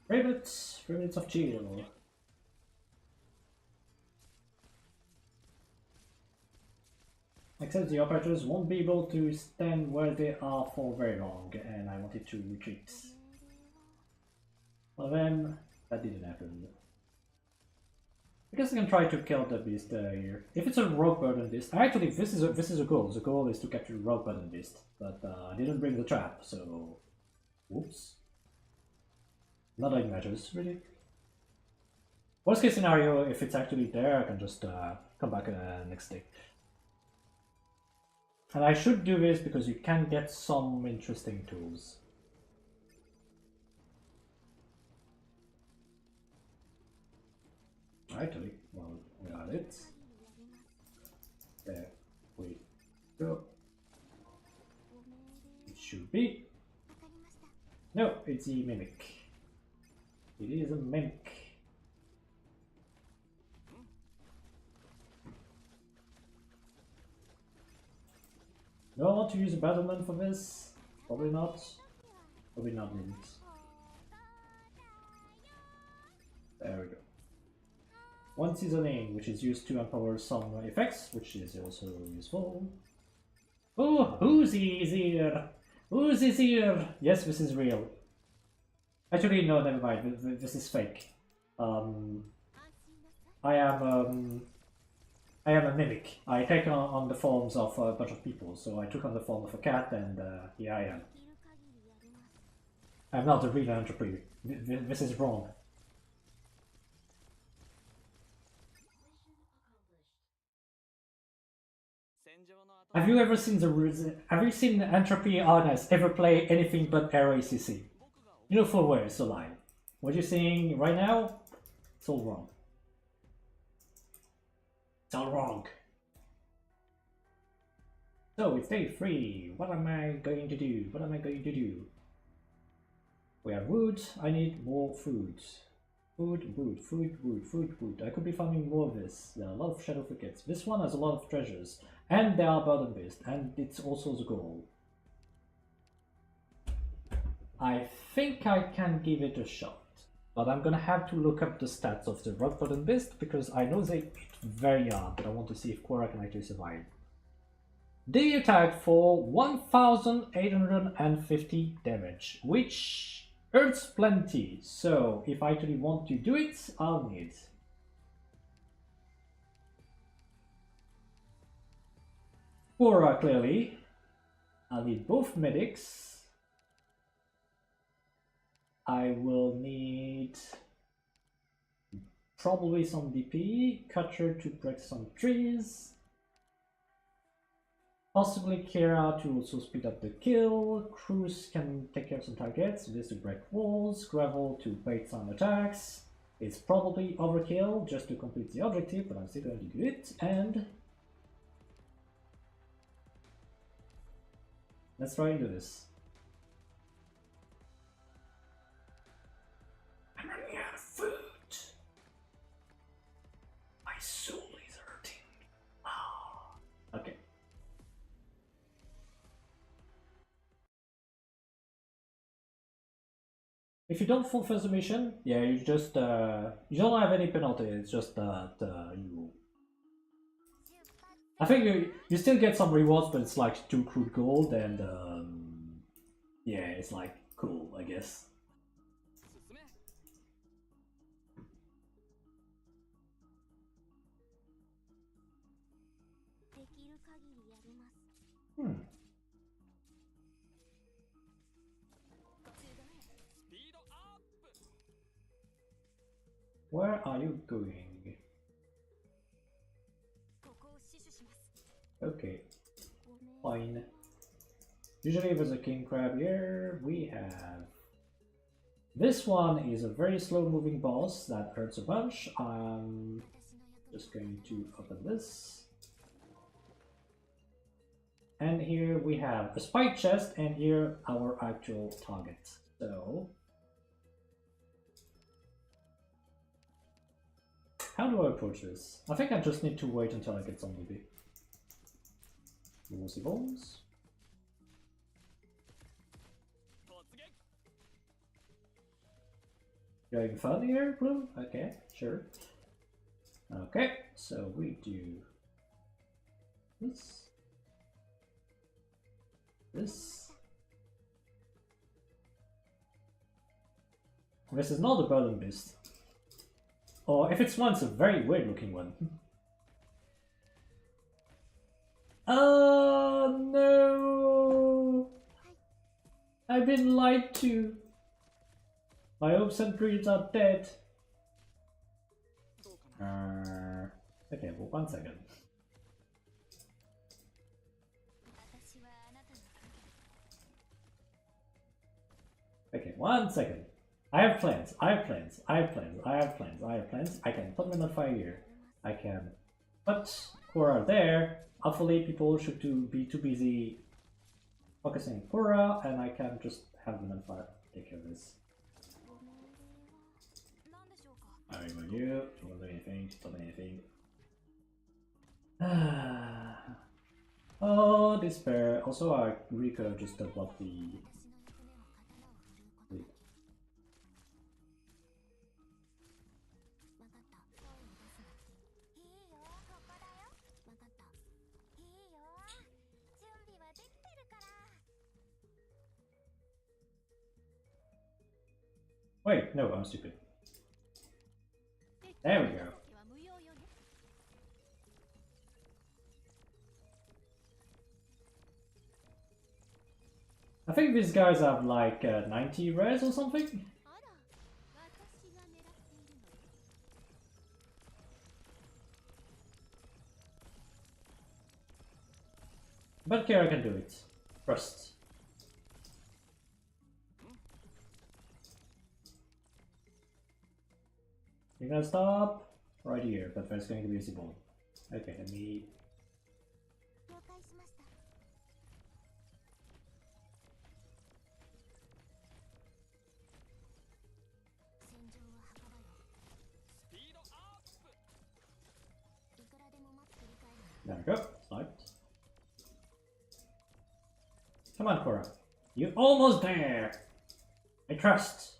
Rivets of chill. Except the operators won't be able to stand where they are for very long, and I wanted to retreat. Well then, that didn't happen. I guess I can try to kill the beast here. If it's a rogue burden beast, actually this is a goal. The goal is to capture the rogue burden beast, but I didn't bring the trap, so whoops. Not that it matters really. Worst case scenario, if it's actually there, I can just come back next day. And I should do this because you can get some interesting tools. Actually, well, we got it. Go. It should be. No, it's a mimic. It is a mimic. Do I want to use a battlement for this? Probably not. Probably not mimics. There we go. One seasoning, which is used to empower some effects, which is also useful. Oh, who's here? Who's here? Yes, this is real. Actually, no, never mind. This is fake. I am a mimic. I take on the forms of a bunch of people. So I took on the form of a cat, and here I am. I'm not a real entrepreneur. This is wrong. Have you ever seen have you seen Entropy Arknights ever play anything but RACC? You know full well it's a lie. What you're seeing right now, it's all wrong. It's all wrong. So it's day 3. What am I going to do? What am I going to do? We have wood. I need more food. Food, wood, food, wood, food, wood. I could be farming more of this. There are a lot of shadow thickets. This one has a lot of treasures. And they are burden based. And it's also the goal. I think I can give it a shot. But I'm gonna have to look up the stats of the rock burden beast because I know they hit very hard, but I want to see if Quora can actually survive. They attack for 1850 damage, which hurts plenty. So if I actually want to do it, I'll need Quora clearly. I'll need both medics. I will need probably some DP, Cutter to break some trees, possibly Kira to also speed up the kill, Cruz can take care of some targets, this to break walls, Gravel to bait some attacks. It's probably overkill just to complete the objective, but I'm still going to do it, and let's try and do this. I'm running out of food. My soul is hurting. Ah, okay. If you don't fulfill the mission, yeah, you just you don't have any penalty. It's just that you. I think you still get some rewards, but it's like 2 crude gold, and yeah, it's like cool, I guess. Where are you going? Okay, fine. Usually there's a king crab here. We have... This one is a very slow moving boss that hurts a bunch. I'm just going to open this. And here we have a spike chest, and here our actual target. So... how do I approach this? I think I just need to wait until I get some Newbie. Mostly bones. You're having fun here, Blue? Okay, sure. Okay, so we do this. This. This is not a burden beast. Or if it's one, it's a very weird looking one. Oh no! I've been lied to. My hopes and dreams are dead. Okay, well, 1 second. Okay, 1 second. I have plans, I have plans, I have plans, I have plans, I have plans. I can put them on fire here. I can But Korra there, hopefully people should be too busy focusing on Korra, and I can just have them on fire take care of this. I ignore you, don't want to do anything, stop anything. Oh, despair. Also, I really could have just blocked the... Wait, no, I'm stupid. There we go. I think these guys have like 90 res or something. But Kara can do it. First. You're gonna stop right here, but there's going to be a ball. Okay, let me... There we go, sniped. Come on, Korra. You're almost there! I trust.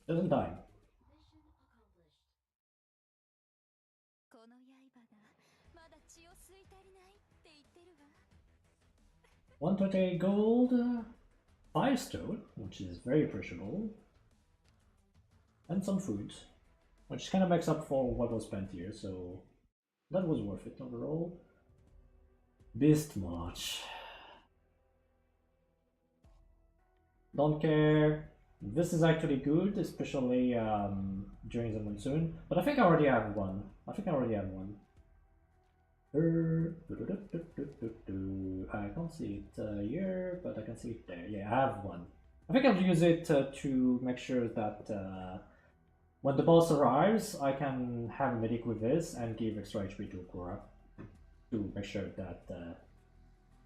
Doesn't die. $128 gold, Firestone, which is very appreciable, and some food, which kind of makes up for what was spent here, so that was worth it overall. Beast March. Don't care. This is actually good, especially during the monsoon, but I think I already have one. I can't see it here, but I can see it there. Yeah, I have one. I think I'll use it to make sure that when the boss arrives, I can have a medic with this and give extra HP to Korra to make sure that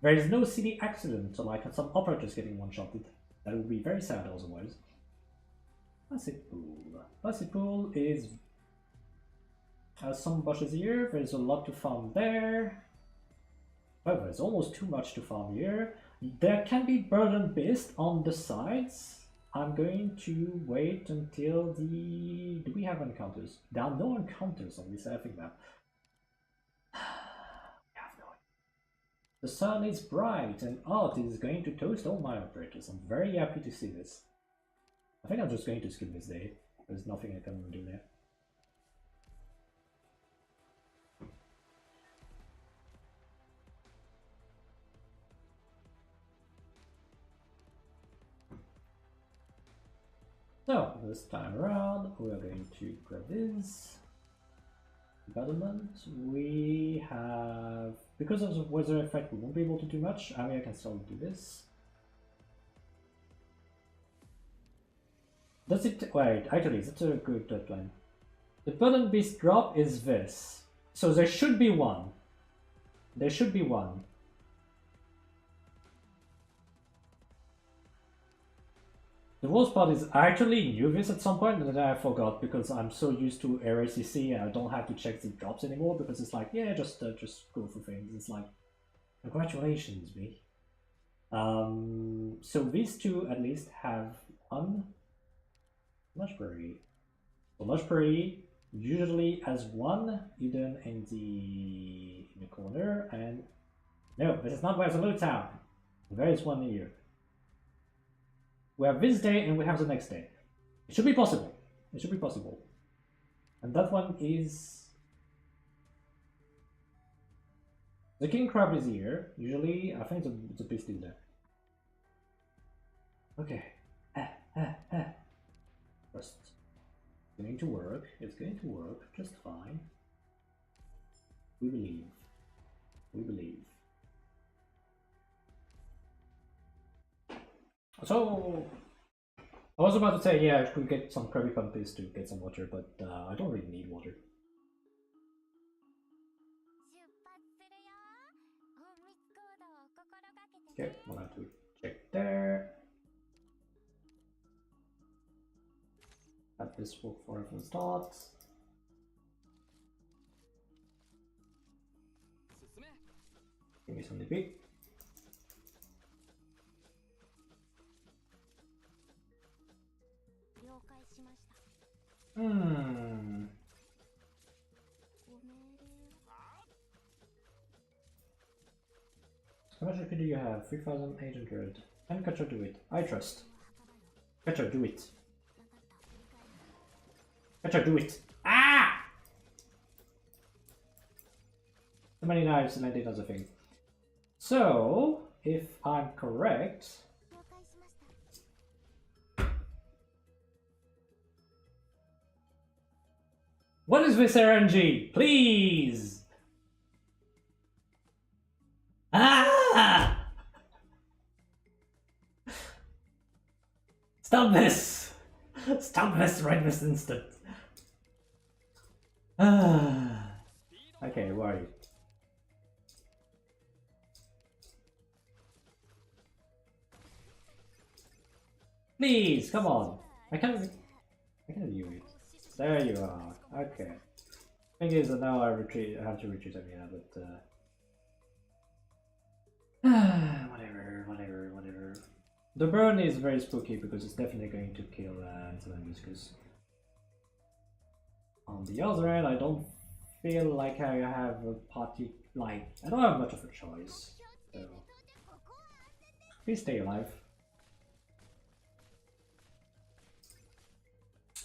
there is no silly accident, like some operators getting one-shotted. That would be very sad otherwise. Passipool is some bushes here. There's a lot to farm there. Oh, there's almost too much to farm here. There can be burden beast on the sides. I'm going to wait until the... Do we have encounters? There are no encounters on this epic map. We have no... The sun is bright and art is going to toast all my operators. I'm very happy to see this. I think I'm just going to skip this day. There's nothing I can do there. So, this time around, we are going to grab this. Battlement. We have... Because of the weather effect, we won't be able to do much. I mean, I can still do this. Does it... Wait, actually, that's a good plan. The burden beast drop is this. So there should be one. There should be one. The worst part is I actually knew this at some point, and then I forgot because I'm so used to RACC and I don't have to check the drops anymore because it's like, yeah, just go for things. It's like, congratulations, me. So these two at least have one Lushberry. So Lushberry usually has one hidden in the corner, and no, this is not Resolute Town. There is one here. We have this day and we have the next day. It should be possible. It should be possible. And that one is... The king crab is here. Usually, I think the beast is there. Okay. First. It's going to work. It's going to work just fine. We believe. We believe. So I was about to say, yeah, I could get some Krabby Puppies to get some water, but I don't really need water. Okay, we'll have to check there. Have this work for from start. Give me some Newbie. How much HP do you have? 3,800. Can Catcher do it? I trust. Catcher, do it. Catcher, do it. Ah! Too many knives and I did other thing. So, if I'm correct... What is this RNG? Please! Ah! Stop this! Stop this right this instant! Ah. Okay, where are you? Please, come on! I can't view it. There you are. Okay. Thing is that now I have to retreat on yeah, but whatever. The burn is very spooky because it's definitely going to kill Antilanduscus. On the other hand, I don't feel like I have a party I don't have much of a choice. So please stay alive.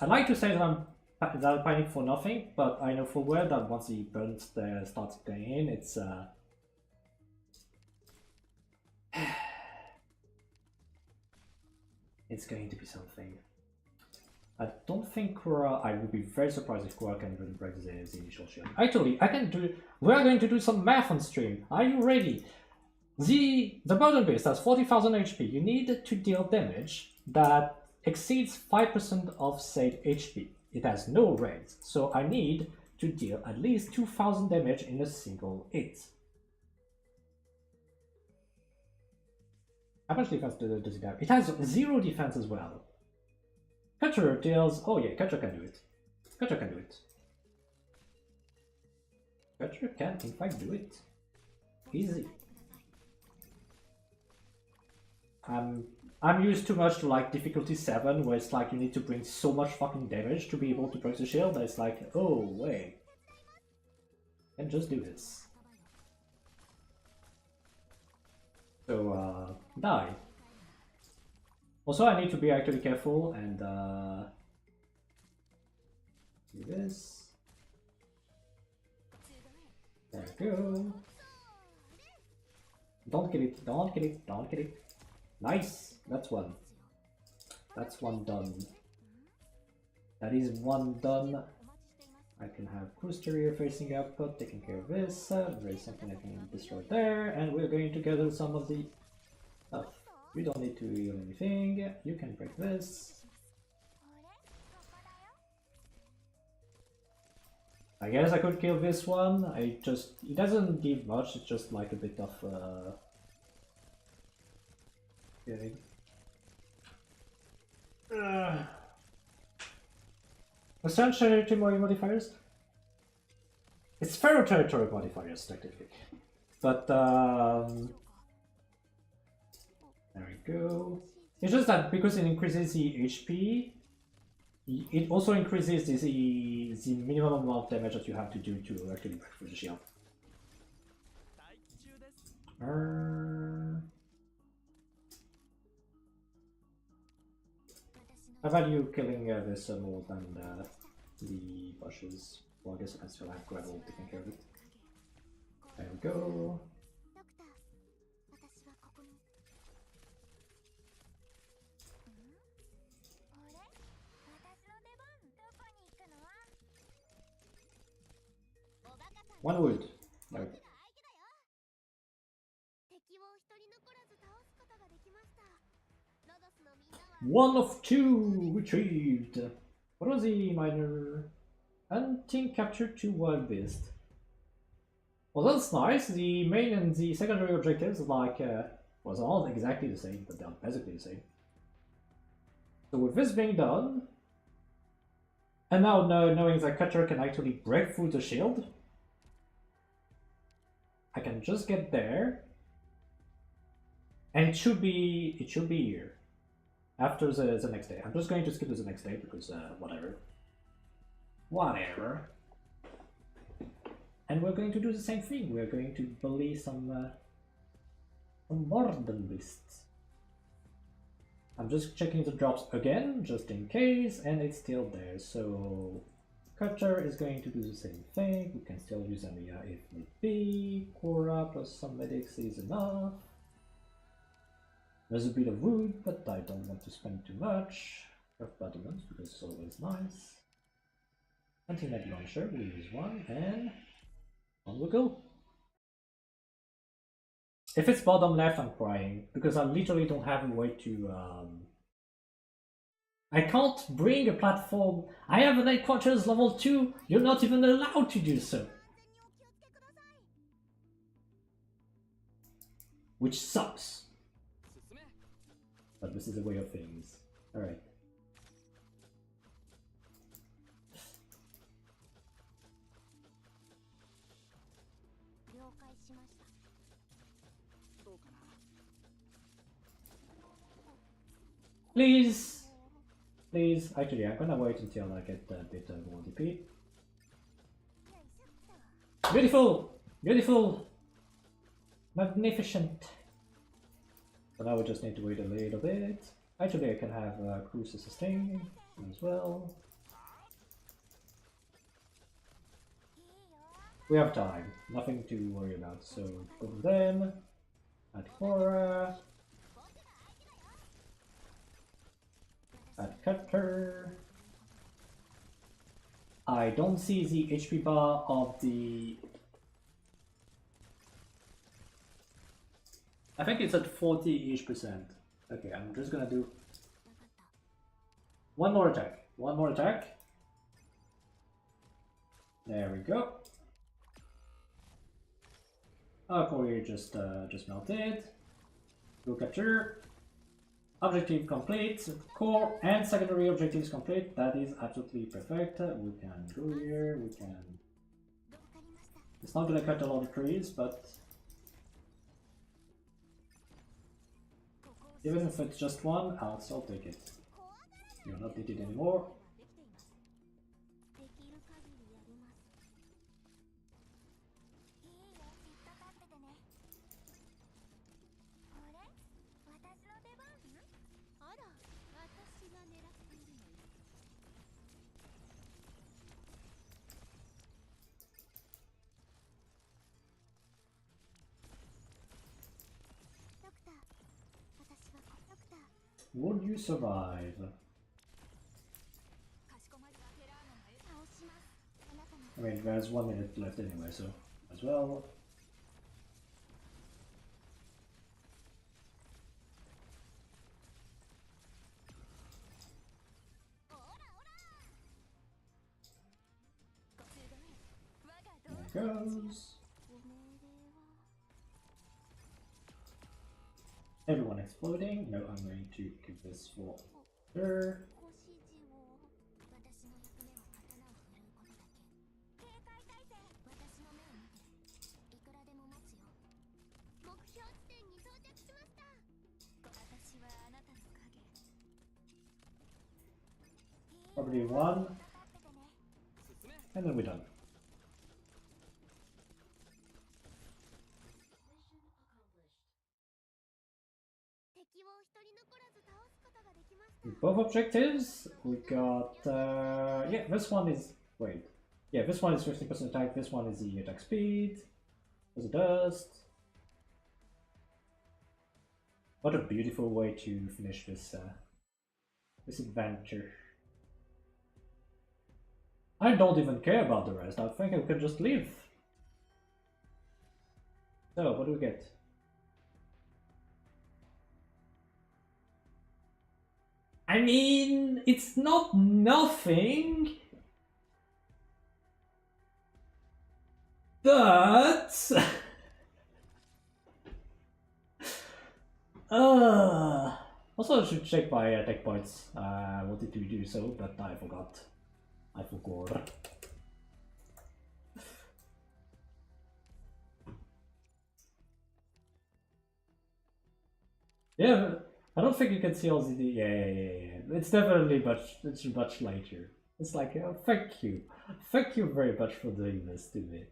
I'd like to say that I'm panic for nothing, but I know full well that once the burn starts going in, it's it's going to be something. I don't think Kura. I would be very surprised if Kura can even break the initial shield. Actually, I can do. We are going to do some math on stream. Are you ready? The burden beast has 40,000 HP. You need to deal damage that exceeds 5% of said HP. It has no range, so I need to deal at least 2,000 damage in a single hit. How much defense does it have? It has 0 defense as well. Catcher deals... Oh yeah, Catcher can do it. Catcher can do it. Catcher can in fact do it. Easy. I'm used too much to like difficulty 7, where it's like you need to bring so much fucking damage to be able to break the shield that it's like, oh wait. And just do this. So die. Also I need to be actually careful and do this. There we go. Don't kill it, don't kill it, don't kill it. Nice! That's one. That's one done. That is one done. I can have Crusteria facing output, taking care of this. There is something I can destroy there, and we're going to gather some of the stuff. You don't need to heal anything. You can break this. I guess I could kill this one. It doesn't give much, it's just like a bit of getting. What's territory modifiers? It's feral territory modifiers technically. But there we go. It's just that because it increases the HP, it also increases the minimum amount of damage that you have to do to actually break through the shield. How about you killing this more than the bushes? Well, I guess I can still have gravel taking care of it. There we go. One wood. There. 1 of 2 retrieved. What was the minor? Hunting captured 2 wild beasts. Well, that's nice. The main and the secondary objectives, like, well, they're not exactly the same, but they're basically the same. So with this being done, and now knowing that Cutter can actually break through the shield, I can just get there, and it should be here after the next day. I'm just going to skip to the next day because whatever. And we're going to do the same thing. We're going to bully some modern beasts. I'm just checking the drops again, just in case, and it's still there. So Cutter is going to do the same thing. We can still use Amia if need be. Cora plus some medics is enough. There's a bit of wood, but I don't want to spend too much. Craft battlements because it's always nice. Anti-net launcher, we use one, and on we go. If it's bottom left, I'm crying because I literally don't have a way to. I can't bring a platform. I have an headquarters level 2. You're not even allowed to do so, which sucks. But this is the way of things. All right. Please! Please, actually I'm gonna wait until I get a bit more DP. Beautiful! Beautiful! Magnificent! So now we just need to wait a little bit. Actually I can have Cruiser sustain as well. We have time, nothing to worry about, so put them, add Cora. Add Cutter. I don't see the HP bar of the... I think it's at 40-ish%. Okay, I'm just gonna do one more attack. One more attack. There we go. Our courier just melted. Go Capture. Objective complete, core and secondary objectives complete. That is absolutely perfect. We can go here, we can... It's not gonna cut a lot of trees, but... Even if it's just one, I'll still take it. You're not needed anymore. Would you survive? I mean, there's 1 minute left anyway, so as well. There it goes. Everyone exploding. No, I'm going to give this for her. Probably 1. And then we're done. Both objectives, we got, yeah, this one is, wait, yeah, this one is 50% attack, this one is the attack speed, as it does. What a beautiful way to finish this, this adventure. I don't even care about the rest, I think I could just leave. So, what do we get? I mean, it's not nothing, but also I should check my tech points. I wanted to do so, but I forgot. I forgot. Yeah, I don't think you can see all the. Yeah. It's definitely much later. It's like, oh, thank you very much for doing this to me.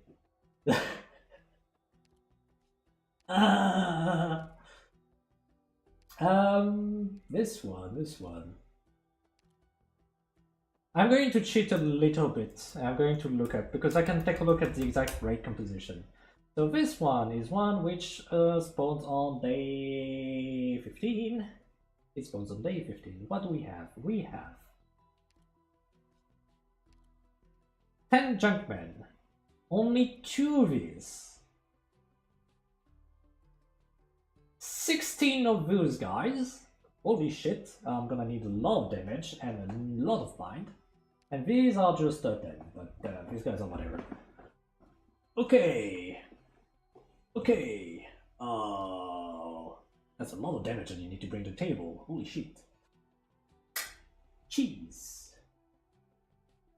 This one. I'm going to cheat a little bit. I'm going to look at, because I can take a look at the exact rate composition. So this one is one which spawns on day 15. It spawns on day 15. What do we have? We have 10 junkmen. Only 2 of these. 16 of those guys. Holy shit, I'm gonna need a lot of damage and a lot of bind. And these are just 10, but these guys are whatever. Okay. Oh, that's a lot of damage that you need to bring to the table. Holy shit. Jeez.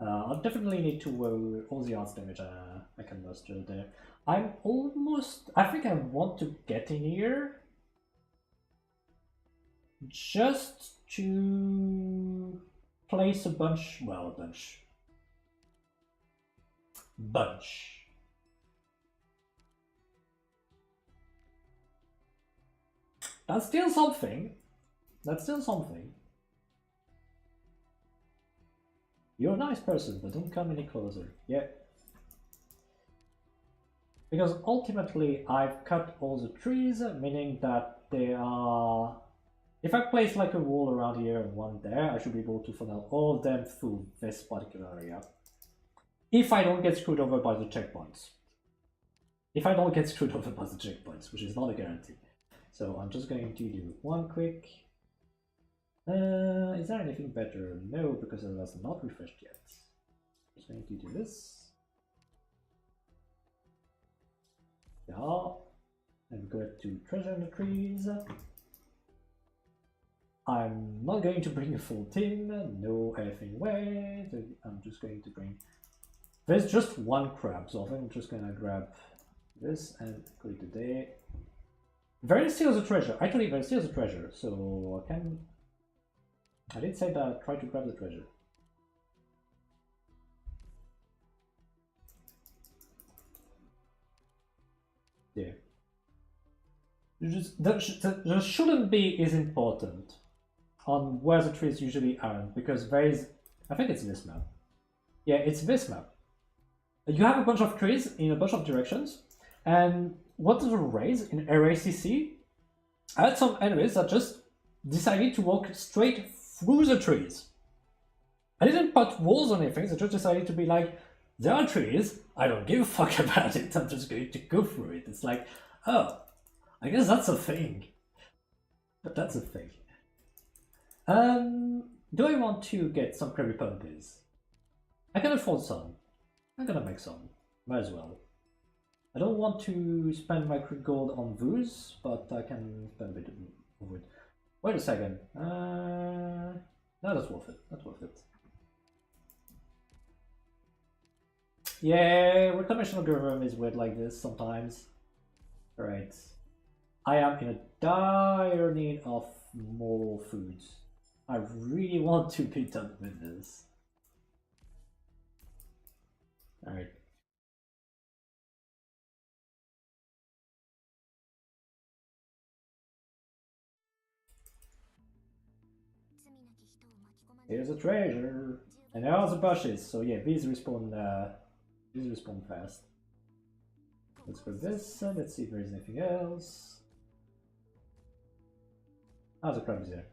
I'll definitely need to all the arts damage I can muster there. I think I want to get in here just to place a bunch. That's still something. You're a nice person, but don't come any closer. Yeah. Because ultimately I've cut all the trees, meaning that they are... If I place like a wall around here and one there, I should be able to funnel all of them through this particular area. If I don't get screwed over by the checkpoints. Which is not a guarantee. So I'm just going to do one quick... is there anything better? No, because it was not refreshed yet. Just going to do this. Yeah. And go to treasure in the trees. I'm not going to bring a full team, no effing way. I'm just going to bring... There's just one crab, so I'm just gonna grab this and call it a day. Very steals a treasure. Actually, very steals a treasure, so I can... I did say that I'd try to grab the treasure. Yeah. There shouldn't be is important on where the trees usually aren't, because there is... I think it's this map. Yeah, it's this map. You have a bunch of trees in a bunch of directions, and what is the raise in RACC? I had some enemies that just decided to walk straight through the trees. I didn't put walls on anything, they just decided to be like, there are trees, I don't give a fuck about it, I'm just going to go through it. It's like, oh, I guess that's a thing. But that's a thing. Do I want to get some Krabby Pumpies? I can afford some. I'm gonna make some. Might as well. I don't want to spend my gold on Vooz, but I can spend a bit of it. Wait a second. No, that's worth it. That's worth it. Yeah, reclamation algorithm is weird like this sometimes. Alright. I am in a dire need of more food. I really want to be done with this. Alright. Here's a treasure. And there are the bushes, so yeah, these respawn fast. Let's grab this, let's see if there is anything else. Ah, the crab is there.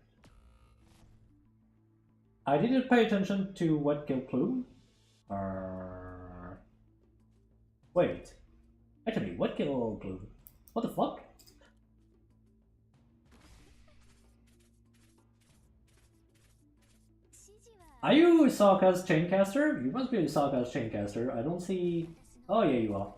I didn't pay attention to what killed Plume. Wait. Actually, what killed Plume? What the fuck? Are you Sokka's Chaincaster? You must be Sokka's Chaincaster. I don't see... Oh yeah, you are.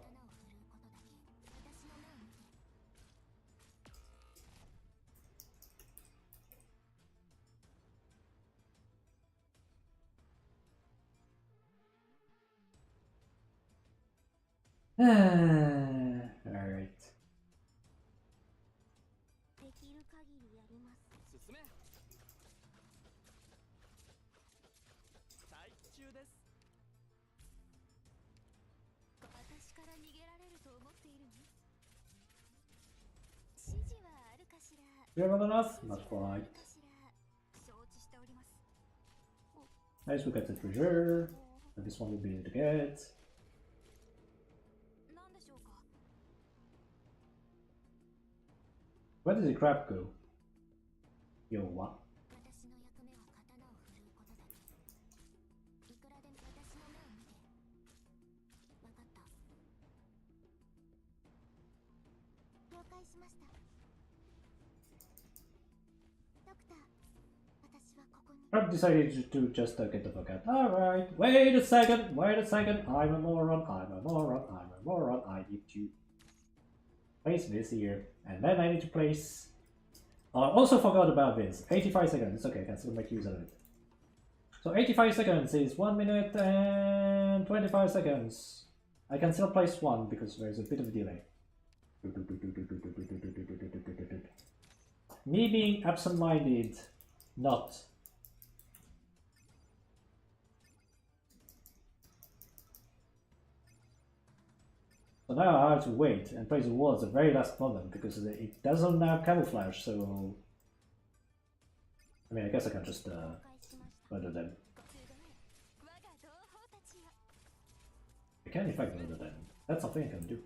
Alright. You have enough? Not quite. Nice, we got the treasure. This one will be able to get. Where did the crab go? Yo, what? Crab decided to just get the fuck out. Alright, wait a second, I'm a moron, I need to place this here. And then I need to place... I also forgot about this. 85 seconds, it's okay, I can still make use of it. So 85 seconds is 1 minute and 25 seconds. I can still place one because there's a bit of a delay. Me being absent-minded, not. So now I have to wait and place the wall at the very last moment because it doesn't have camouflage, so... I mean, I guess I can just murder them. I can in fact murder them. That's something I can do.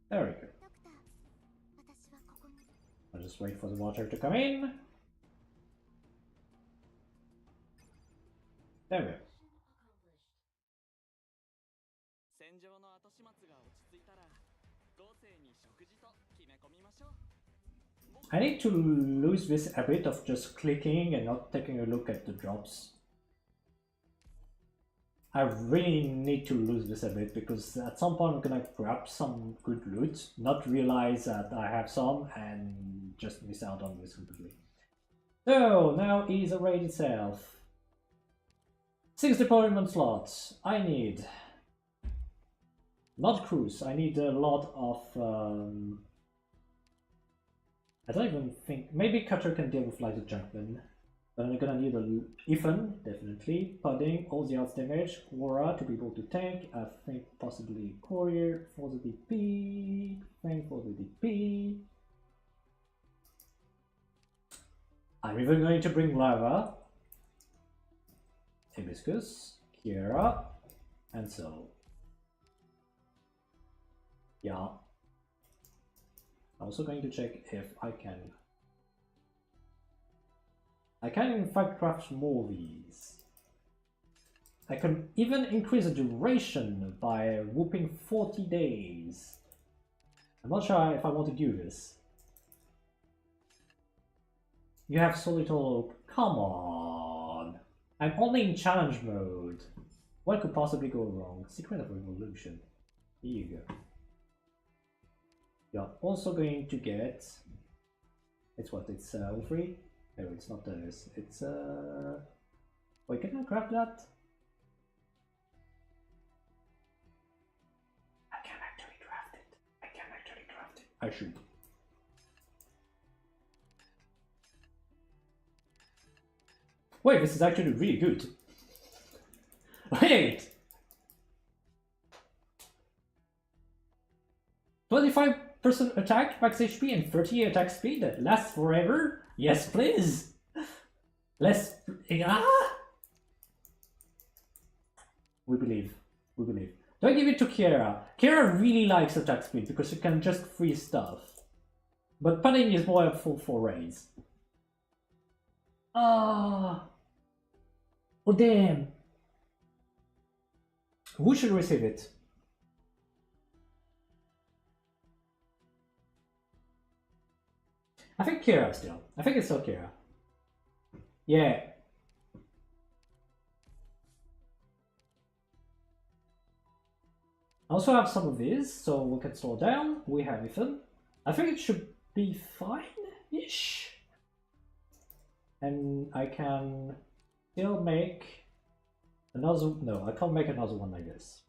There we go. I'll just wait for the water to come in. There we go. I need to lose this habit of just clicking and not taking a look at the drops. I really need to lose this a bit because at some point I'm gonna grab some good loot, not realize that I have some and just miss out on this completely. So now is a raid itself. 6 deployment slots. I need not cruise. I need a lot of I don't even think maybe Cutter can deal with lighter junkman. But I'm gonna need a Ethan, definitely. Pudding, all the odds damage, Aura to be able to tank, I think possibly Courier for the DP, Fang for the DP. I'm even going to bring Lava, Hibiscus, Kiera, and so. Yeah. I'm also going to check if I can in fact craft more of these. I can even increase the duration by whooping 40 days. I'm not sure if I want to do this. You have so little hope. Come on. I'm only in challenge mode. What could possibly go wrong? Secret of Revolution. Here you go. You're also going to get... It's what? It's all free? No, it's not this. It's wait, can I craft that? I can actually craft it. I should. Wait, this is actually really good. Wait! 25% attack, max HP, and 30 attack speed that lasts forever? Yes, please! Let's... Ah! We believe. Do I give it to Kiera? Kiera really likes attack speed because you can just freeze stuff. But Pudding is more helpful for raids. Ah! Oh damn! Who should receive it? I think Kira still. I think it's still Kira. Yeah. I also have some of these, so we can slow down. We have Ethan. I think it should be fine-ish. And I can still make another... No, I can't make another one like this.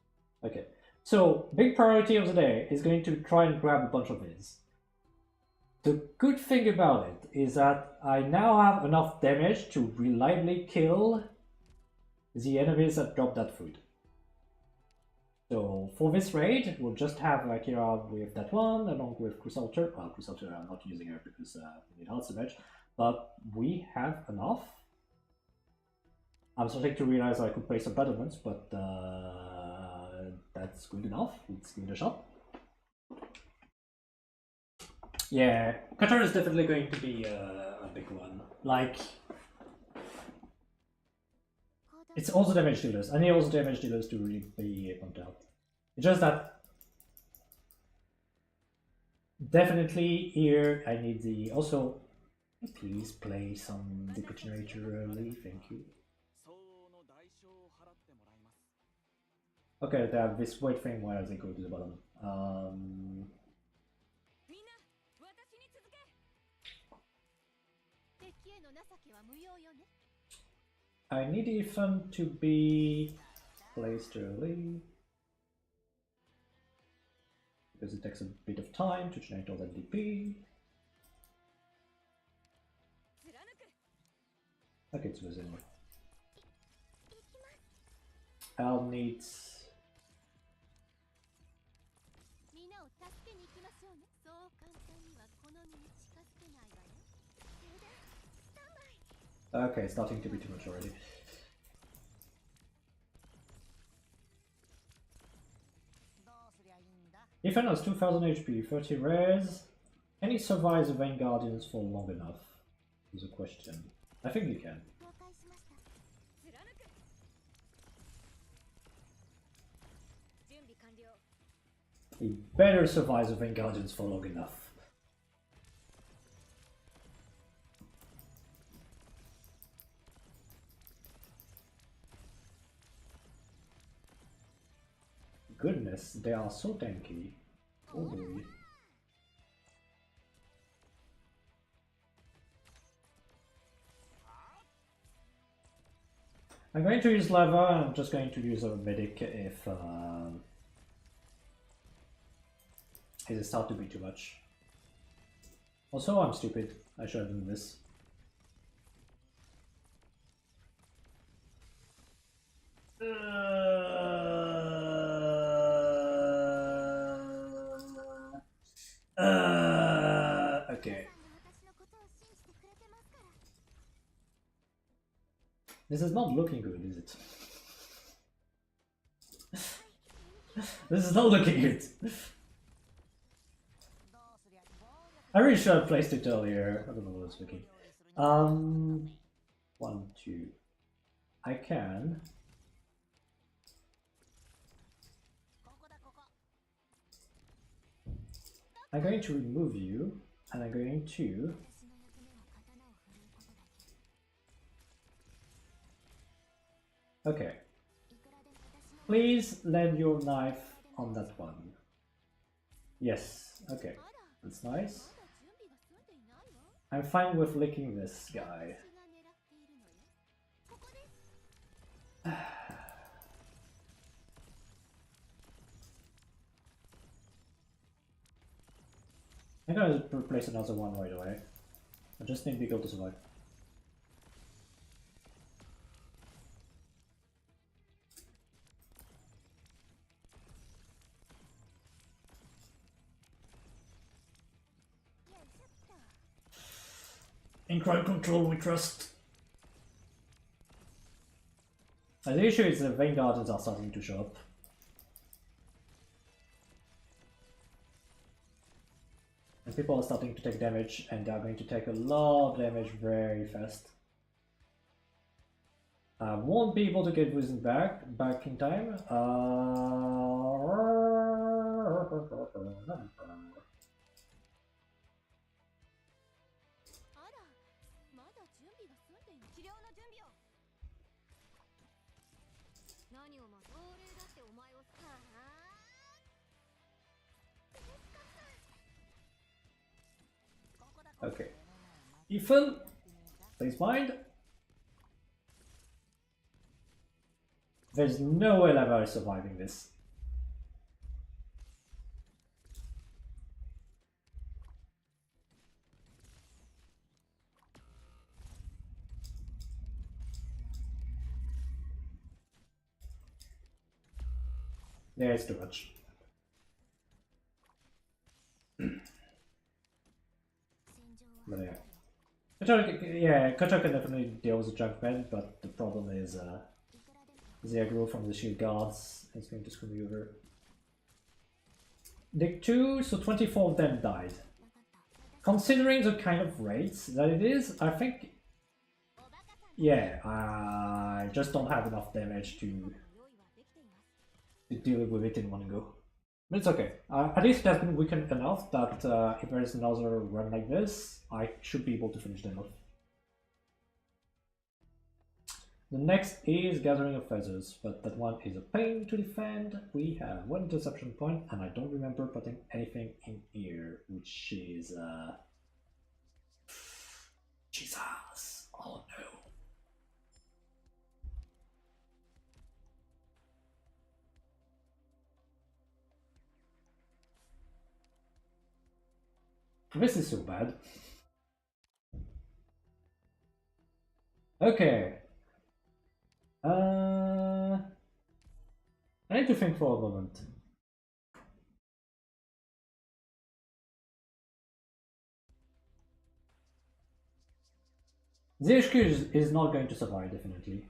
Okay. So, big priority of the day is going to try and grab a bunch of these. The good thing about it is that I now have enough damage to reliably kill the enemies that drop that food. So for this raid, we'll just have Akira with that one, along with Crusader. Well, Crusader I'm not using her because we need health damage, but we have enough. I'm starting to realize I could place some battlements, but that's good enough. Let's give it a shot. Yeah, Qatar is definitely going to be a big one. Like, it's also damage dealers. I need also damage dealers to really be pumped out. It's just that definitely here I need the also. Please play some Deco Generator early, thank you. Okay, they have this white thing while they go to the bottom. I need Ethan to be placed early because it takes a bit of time to generate all that DP. Okay, it's visible. I'll need... Okay, starting to be too much already. Ethan has 2000 HP, 30 res. Can he survive the Vain Guardians for long enough? Is a question. I think he can. He better survive the Vain Guardians for long enough. Goodness, they are so tanky. Oh boy. I'm going to use lava, and I'm just going to use a medic if it starts to be too much. Also, I'm stupid. I should have done this. Okay. This is not looking good, is it? This is not looking good. I really should have placed it earlier. I don't know what I was looking. 1, 2. I can. I'm going to remove you, and I'm going to... Okay. Please land your knife on that one. Yes, okay. That's nice. I'm fine with licking this guy. I'm gonna replace another one right away. I just need Beagle to survive. In crowd control we trust. The issue is the Vain Guardians are starting to show up. And people are starting to take damage, and they are going to take a lot of damage very fast. I won't be able to get Wisdom back in time. Okay. Ethan, please mind. There's no way Lava is surviving this. Yeah, it's too much. But yeah. Kocho can definitely deal with the junk man, but the problem is the aggro from the shield guards is going to screw me over. Deck 2, so 24 of them died. Considering the kind of raids that it is, I think... Yeah, I just don't have enough damage to deal with it in one go. But it's okay. At least it has been weakened enough that if there is another run like this, I should be able to finish them off. The next is Gathering of Feathers, but that one is a pain to defend. We have one interception point, and I don't remember putting anything in here, which is... Jesus! Oh no. This is so bad. Okay. I need to think for a moment. The HQ is not going to survive, definitely.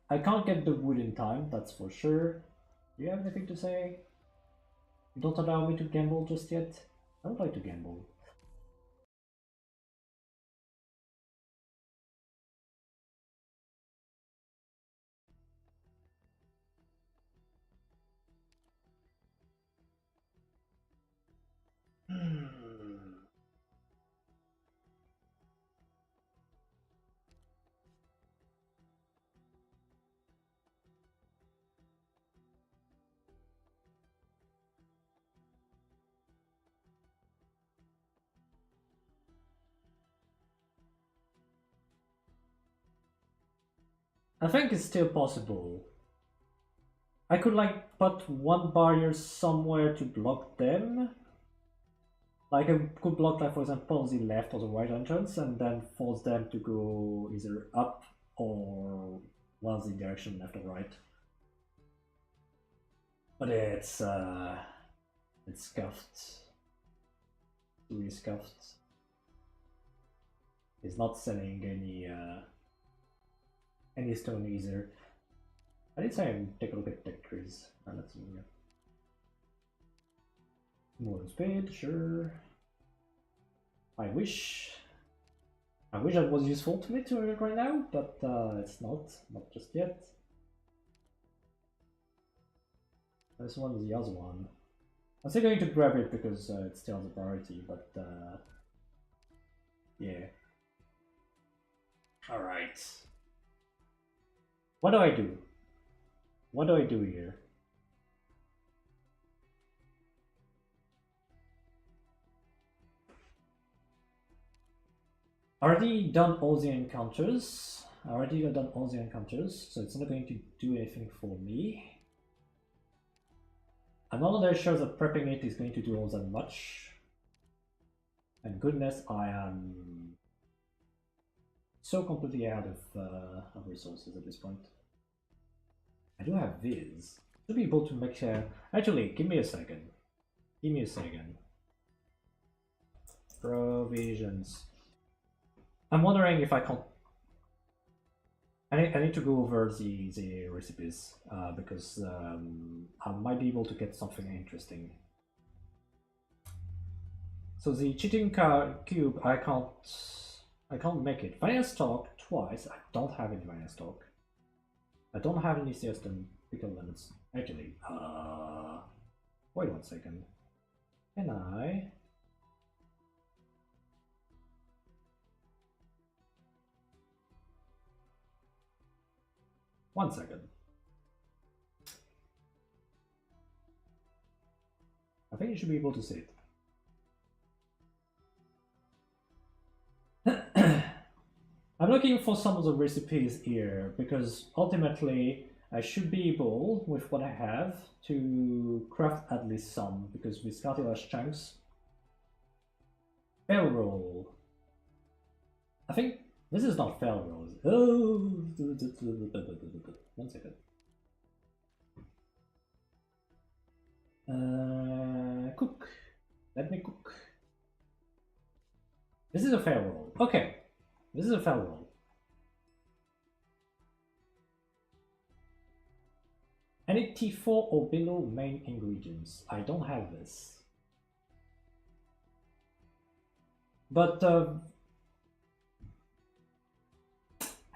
I can't get the wood in time, that's for sure. Do you have anything to say? You don't allow me to gamble just yet? I would like to gamble. I think it's still possible. I could like put one barrier somewhere to block them. Like I could block, like for example, the left or the right entrance, and then force them to go either up or one the direction left or right. But it's scuffed. Really scuffed. It's not selling any stone either. I did say take a look at tech trees. Let's see. More speed, sure. I wish that was useful to me to right now, but it's not just yet. This one is the other one. I'm still going to grab it because it's still the priority, but yeah. Alright. What do I do? What do I do here? Already done all the encounters. So it's not going to do anything for me. I'm not very sure that prepping it is going to do all that much. And goodness, I am so completely out of resources at this point. I do have this. To be able to make actually, give me a second. Provisions. I'm wondering if I can't... I need to go over the recipes because I might be able to get something interesting. So the cheating cube, I can't make it. Vanilla stock twice. I don't have any vanilla stock. I don't have any CS than pickle lemons. Actually, wait 1 second. Can I? One second. I think you should be able to see it. I'm looking for some of the recipes here because ultimately I should be able, with what I have, to craft at least some, because with cartilage chunks. Fail roll. I think this is not fail rolls. Oh, 1 second. Cook. Let me cook. This is a fail roll. Okay, this is a fail roll. Any T4 or below main ingredients. I don't have this. But I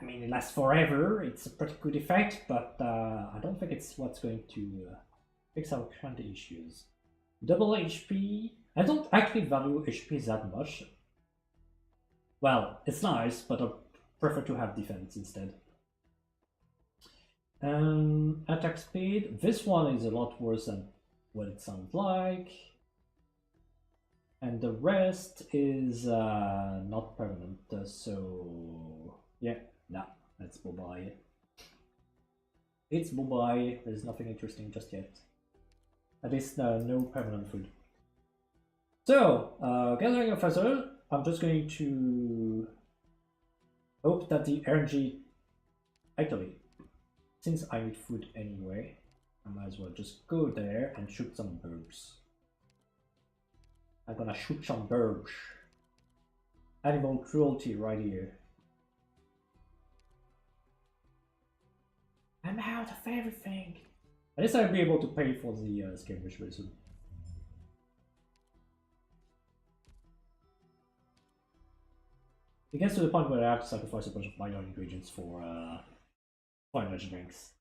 mean, it lasts forever. It's a pretty good effect, but I don't think it's what's going to fix our current issues. Double HP. I don't actually value HP that much. Well, it's nice, but I prefer to have defense instead. Attack speed. This one is a lot worse than what it sounds like. And the rest is not permanent, so yeah, nah, that's bye-bye. It's bye-bye, there's nothing interesting just yet. At least no permanent food. So, gathering a further, I'm just going to hope that the energy... Actually, since I need food anyway, I might as well just go there and shoot some birds. I'm gonna shoot some birds. Animal cruelty right here. I'm out of everything. At least I'll be able to pay for the skirmish very soon. It gets to the point where I have to sacrifice a bunch of minor ingredients for energy drinks.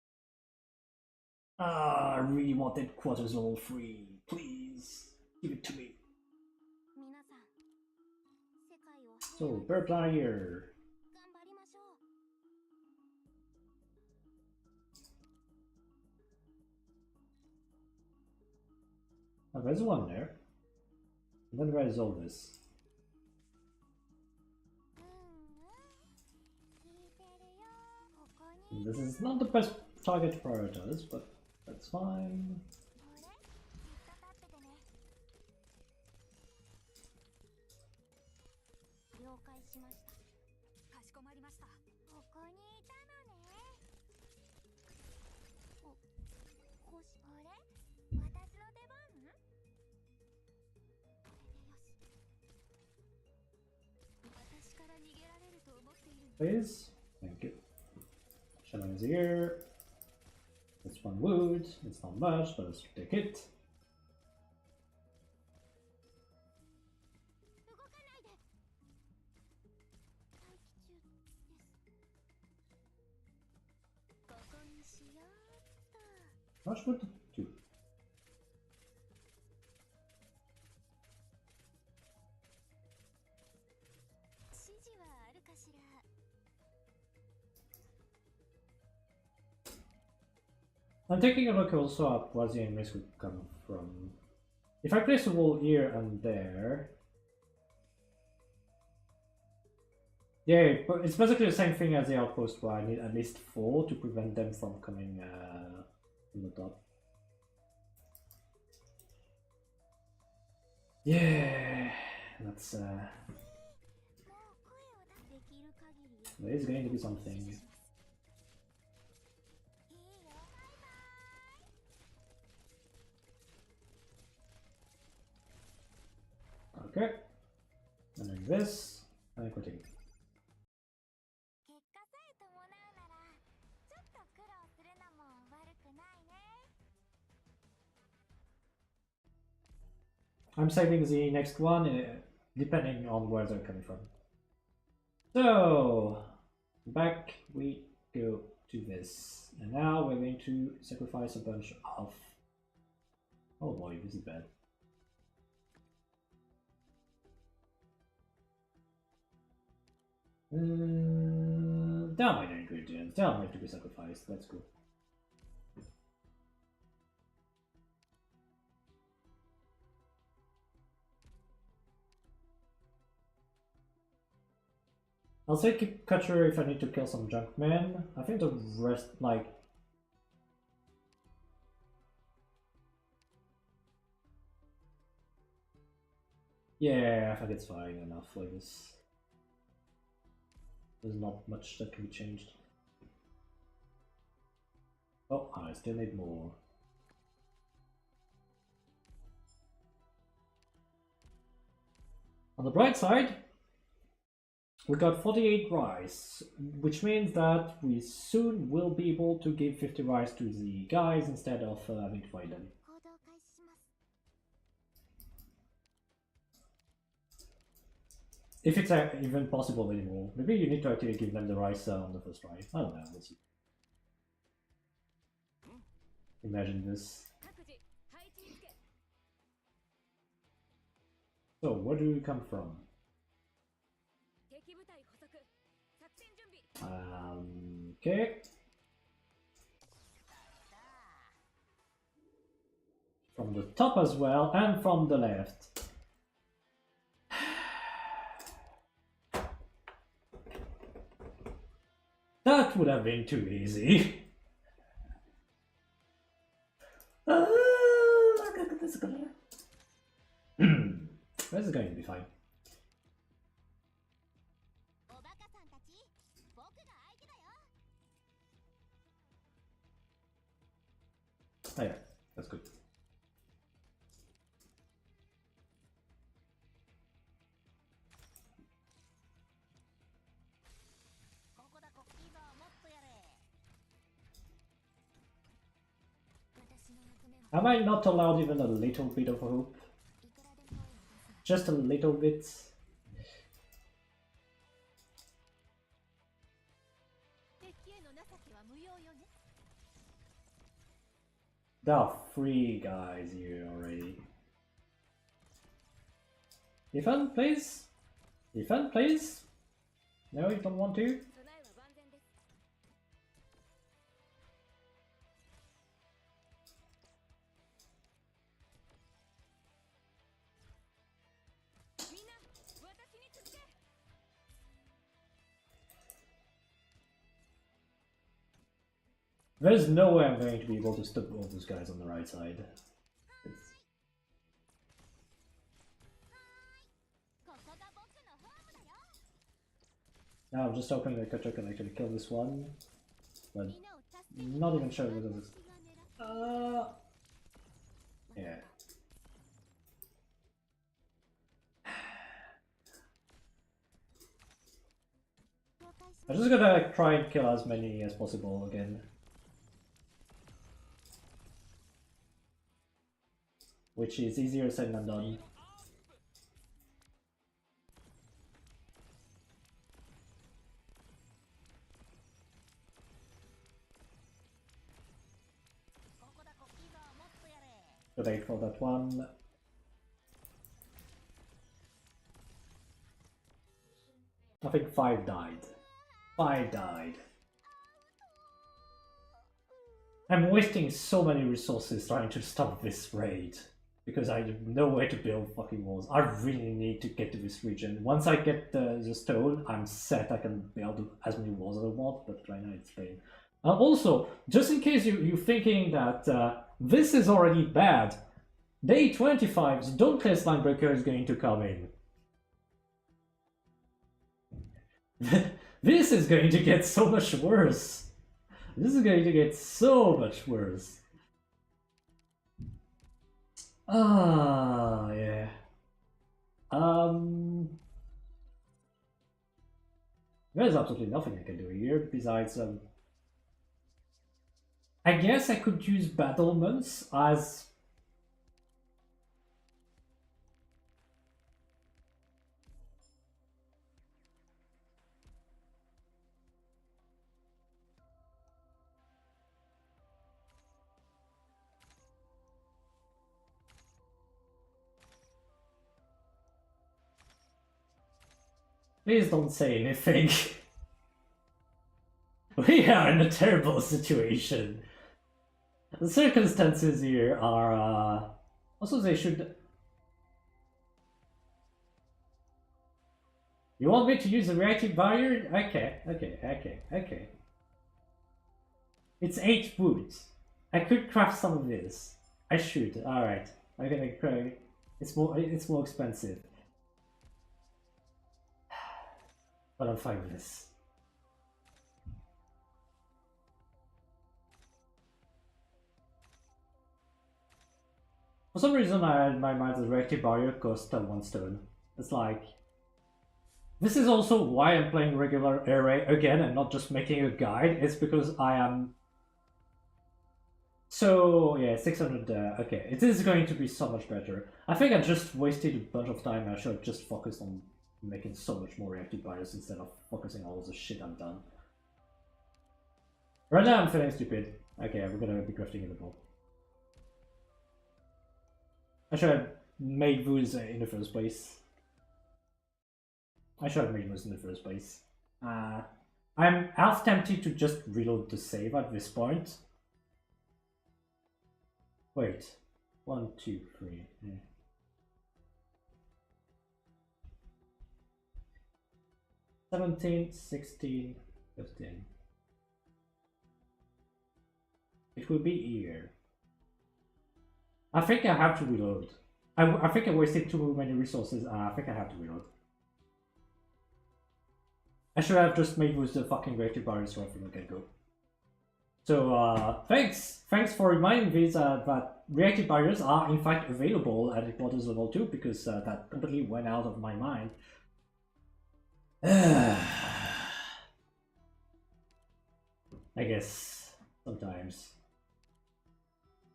I really wanted quarters level 3. Please, give it to me. So, bird here. Oh, there's one there. And then where is all this? This is not the best target to prioritize, but that's fine. Please, thank you. Shaman is here. That's one wood. It's not much, but let's take it. Much wood? 2. I'm taking a look also at where the enemies would come from. If I place a wall here and there... Yeah, but it's basically the same thing as the outpost where I need at least 4 to prevent them from coming from the top. Yeah, that's there is going to be something. Okay, and then this, and quitting. I'm saving the next one depending on where they're coming from. So back we go to this, and now we're going to sacrifice a bunch of. Oh boy, this is bad. There are minor ingredients. They are meant to be sacrificed. That's cool. I'll take Cutcher if I need to kill some Junkmen. I think the rest, like... Yeah, I think it's fine enough for this. There's not much that can be changed. Oh, I still need more. On the bright side, we got 48 rice, which means that we soon will be able to give 50 rice to the guys instead of having to fight them. If it's even possible anymore. Maybe you need to actually give them the rice on the first try. I don't know, we'll see. Imagine this. So, where do you come from? Okay. From the top as well, and from the left. That would have been too easy. This is going to be fine. Oh yeah, that's good. Am I not allowed even a little bit of hope? Just a little bit? There are 3 guys here already. Ethan, please? Ethan, please? No, you don't want to? There's no way I'm going to be able to stop all those guys on the right side. Now I'm just hoping that Kutcher can actually kill this one, but not even sure whether this... yeah. I'm just gonna try and kill as many as possible again. Which is easier said than done. Good aid for that one. I think 5 died. 5 died. I'm wasting so many resources trying to stop this raid. Because I have no way to build fucking walls. I really need to get to this region. Once I get the stone, I'm set. I can build as many walls as I want, but right now it's pain. Also, just in case you're thinking that this is already bad, day 25's Dauntless Linebreaker is going to come in. This is going to get so much worse. This is going to get so much worse. Ah, yeah. There's absolutely nothing I can do here besides I guess I could use battlements as Please don't say anything. We are in a terrible situation. The circumstances here are, also they should... You want me to use a reactive barrier? Okay. It's 8 wood. I could craft some of this. I should. Alright. I'm gonna cry. It's more expensive. But I'm fine with this. For some reason I had in my mind the reactive barrier cost 1 stone. It's like... This is also why I'm playing regular array again and not just making a guide. It's because I am... So, yeah, 600, okay. It is going to be so much better. I think I just wasted a bunch of time. I should have just focused on making so much more reactive barriers instead of focusing on all the shit I've done. Right now I'm feeling stupid. Okay, we're gonna be crafting in the ball. I should have made those in the first place. I'm half tempted to just reload the save at this point. Wait. 1, 2, 3. Yeah. $17, $16, $15. It will be here. I think I have to reload. I think I wasted too many resources. I think I have to reload. I should have just made with the fucking reactive barriers right from the get-go. So, thanks for reminding me that reactive barriers are in fact available at headquarters level 2, because that completely went out of my mind. I guess, sometimes.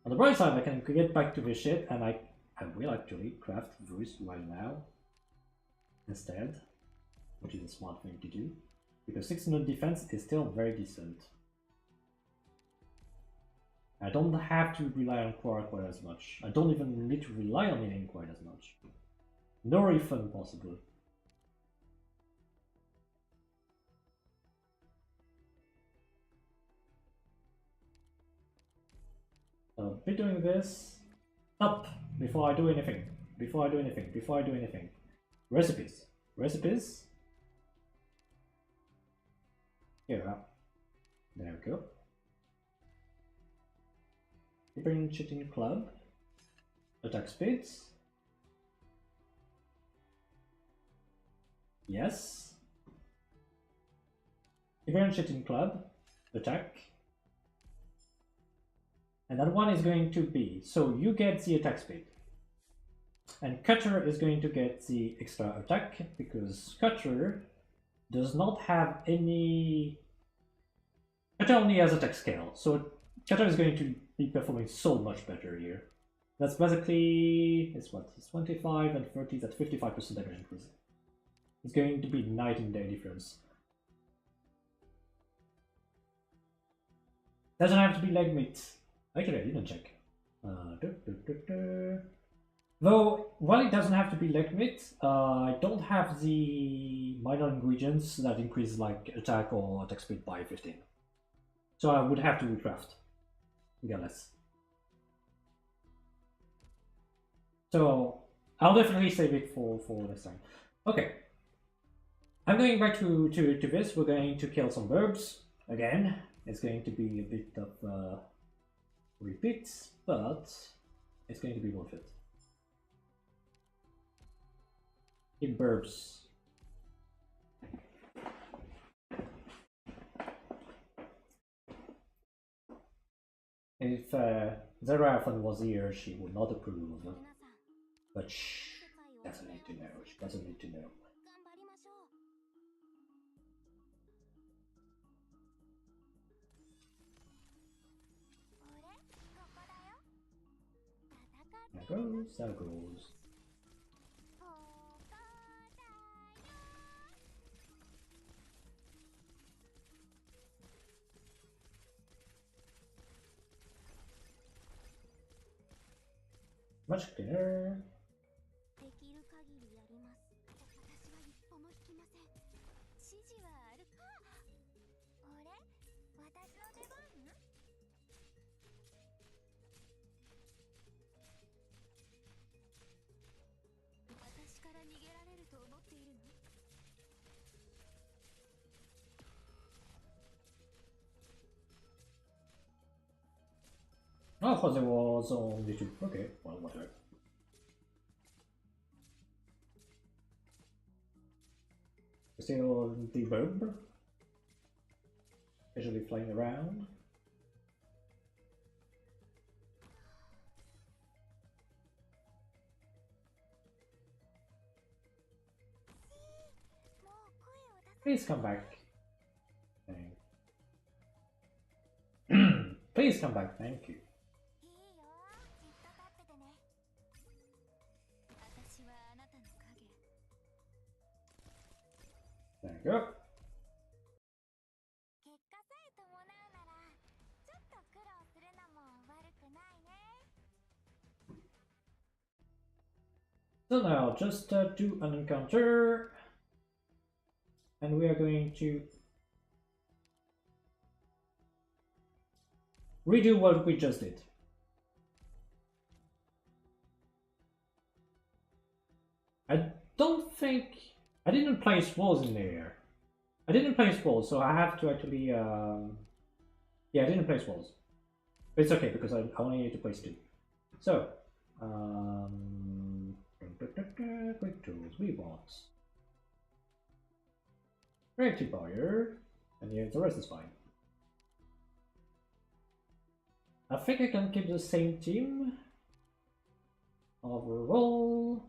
On the bright side, I can get back to this shit, and I will actually craft those right now instead, which is a smart thing to do, because 600 defense is still very decent. I don't have to rely on Quark quite as much. I don't even need to rely on it quite as much. No refund possible. I'll be doing this. Stop! Before I do anything. Recipes. Here. There we go. Differentiating club. Attack speeds. Yes. Differentiating club. Attack. And that one is going to be, so you get the attack speed. And Cutter is going to get the extra attack, because Cutter does not have any... Cutter only has attack scale, so Cutter is going to be performing so much better here. That's basically, it's what, it's 25 and 30, that's 55% damage increase. It's going to be night and day difference. Doesn't have to be leg meat. Actually, I didn't check. Though, while it doesn't have to be leg meat, I don't have the minor ingredients that increase like attack or attack speed by 15. So I would have to recraft, regardless. So I'll definitely save it for next time. Okay. I'm going back to this. We're going to kill some burbs again. It's going to be a bit of repeats, but it's going to be worth it. In burbs. If Zerathon was here, she would not approve. But she doesn't need to know. She doesn't need to know. There goes. Much cleaner. Oh, I thought it was on YouTube. Okay, well, whatever. Still the burb, casually flying around. Please come back. Please come back, thank you. There you go. So now just do an encounter, and we are going to redo what we just did. I don't think I didn't place walls in there. I didn't place walls, so I have to actually yeah, I didn't place walls. But it's okay because I only need to place 2. So quick tools we want. Reactive fire, and yeah, the rest is fine. I think I can keep the same team overall.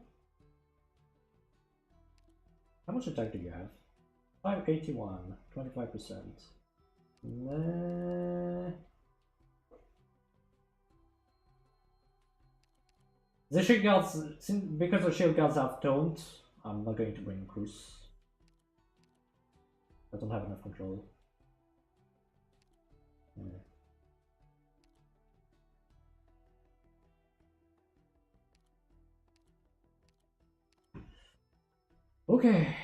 How much attack do you have? 581, 25%. Nah. The shield guards, because the shield guards have taunt, I'm not going to bring Cruz. I don't have enough control. Yeah. Okay.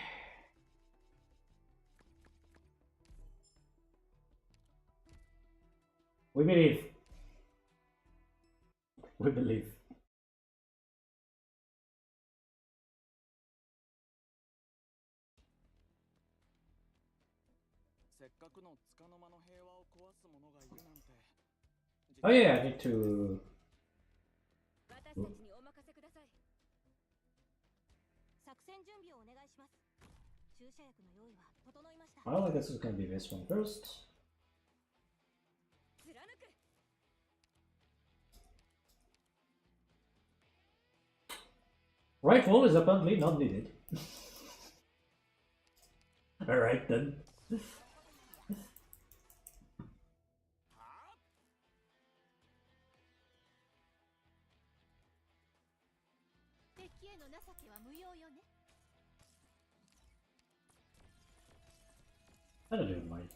We believe. We believe. Oh yeah, I need to... Well, I guess it's gonna be this one first. Right wall is apparently not needed. Alright then. I don't even mind.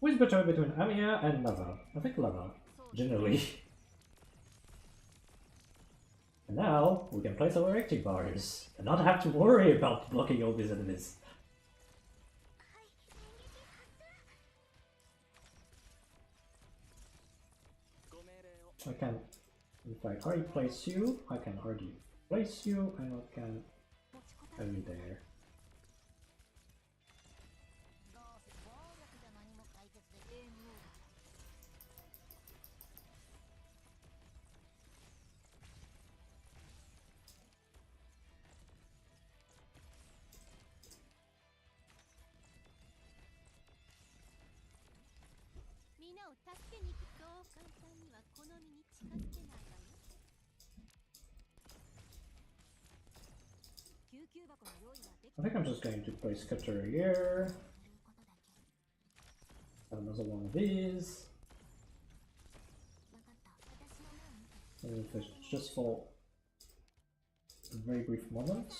Who is better between Amiya and Lava? I think Lava, generally. And now we can place our reactive barriers and not have to worry about blocking all these enemies. I can, if I already place you, I can already place you, and I can have you there. I think I'm just going to place Cutter here. Have another one of these. And if it's just for a very brief moment.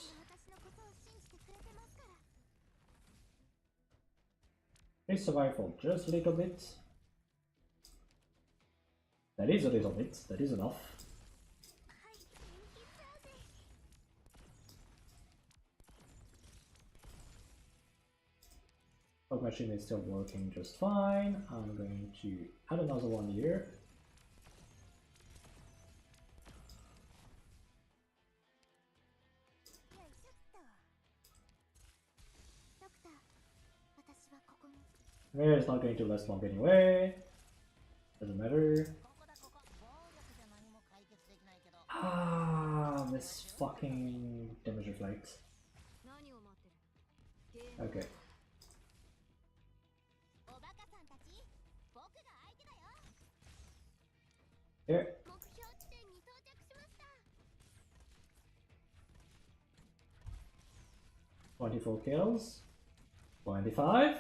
Please survive for just a little bit. That is a little bit, that is enough. Fog machine is still working just fine. I'm going to add another one here. Yeah, it's not going to last long anyway. Doesn't matter. Ah, this fucking damage reflect. Okay. Here. 24 kills. 25.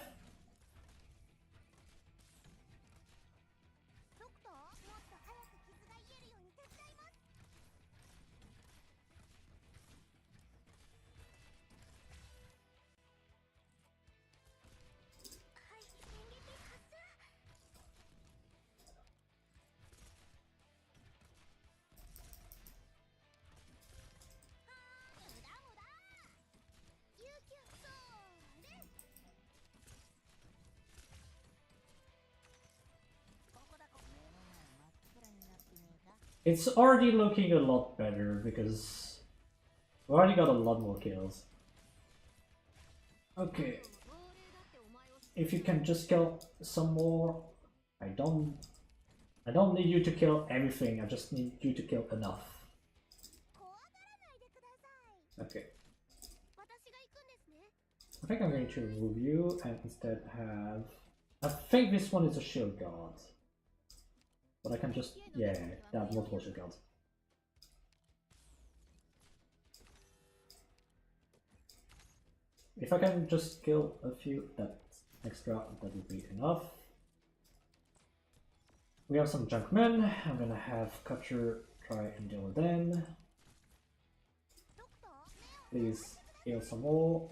It's already looking a lot better because we already got a lot more kills. Okay. If you can just kill some more. I don't need you to kill everything, I just need you to kill enough. Okay. I think I'm going to remove you and instead have... I think this one is a shield guard. But I can just, yeah, have multiple shield guards. If I can just kill a few, that extra, that would be enough. We have some junkmen. I'm gonna have Cutcher try and deal with them. Please heal some more.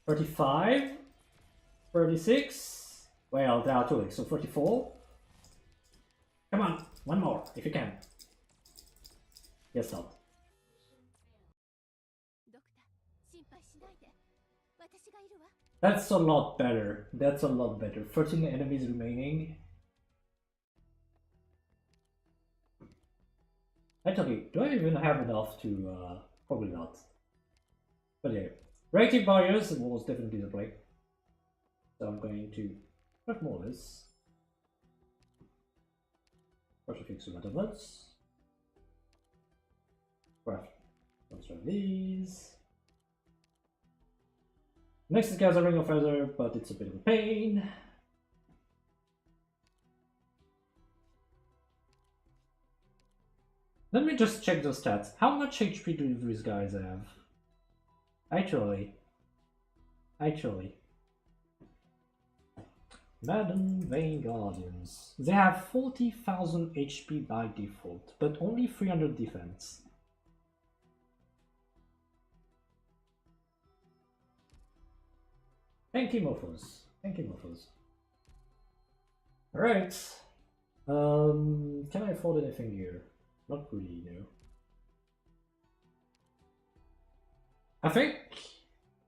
35, 36. Well, there are two legs, so 34. Come on, one more if you can. Yes, not. That's a lot better. That's a lot better. 13 enemies remaining. Actually, do I even have enough to, probably not. But yeah, reactive barriers was definitely the play. So I'm going to put more of this. First fix some other nuts. Craft these. Next is Gathering of Feather, but it's a bit of a pain. Let me just check the stats. How much HP do these guys have? Actually. Madden Vein Guardians. They have 40,000 HP by default, but only 300 defense. Thank you, Mofos. Thank you, Mofos. Alright. Can I afford anything here? Not really, no. I think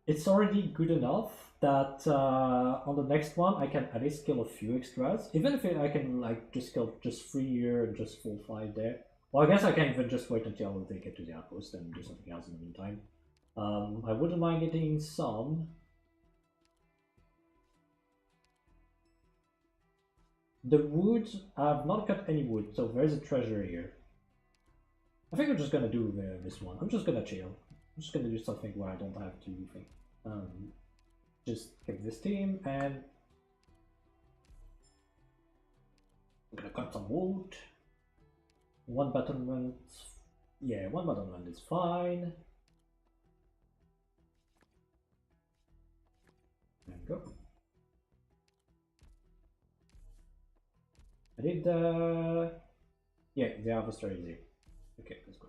it's already good enough that on the next one I can at least kill a few extras. Even if I can like just kill just 3 here and just 4, 5 there. Well, I guess I can even just wait until they get to the outpost and do something else in the meantime. I wouldn't mind getting some. The wood, I've not cut any wood, so there's a treasure here. I think I'm just gonna do this one. I'm just gonna chill. I'm just gonna do something where I don't have to think. Just keep this team and I'm gonna cut some wood. One battlement, yeah, one battlement is fine. And go. I did yeah, the harvester easy. Okay, let's go.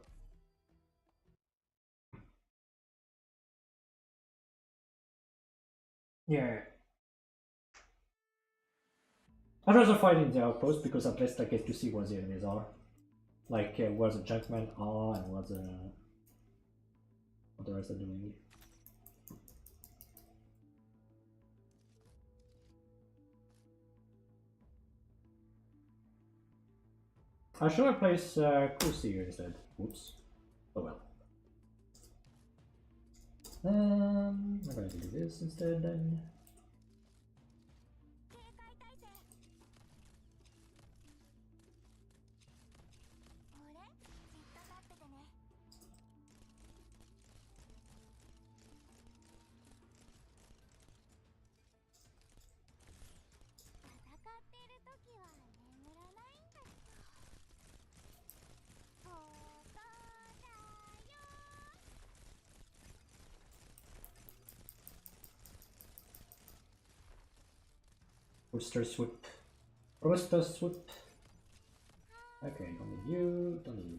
Yeah. I'd rather fight in the outpost because at least I get to see where the enemies are. Like where the junkmen are and where the... guys are doing. Should I place Kusi here instead? Oops. Oh well. I'm going to do this instead then. Rooster swoop. Rooster swoop. Okay, don't need you, don't need you.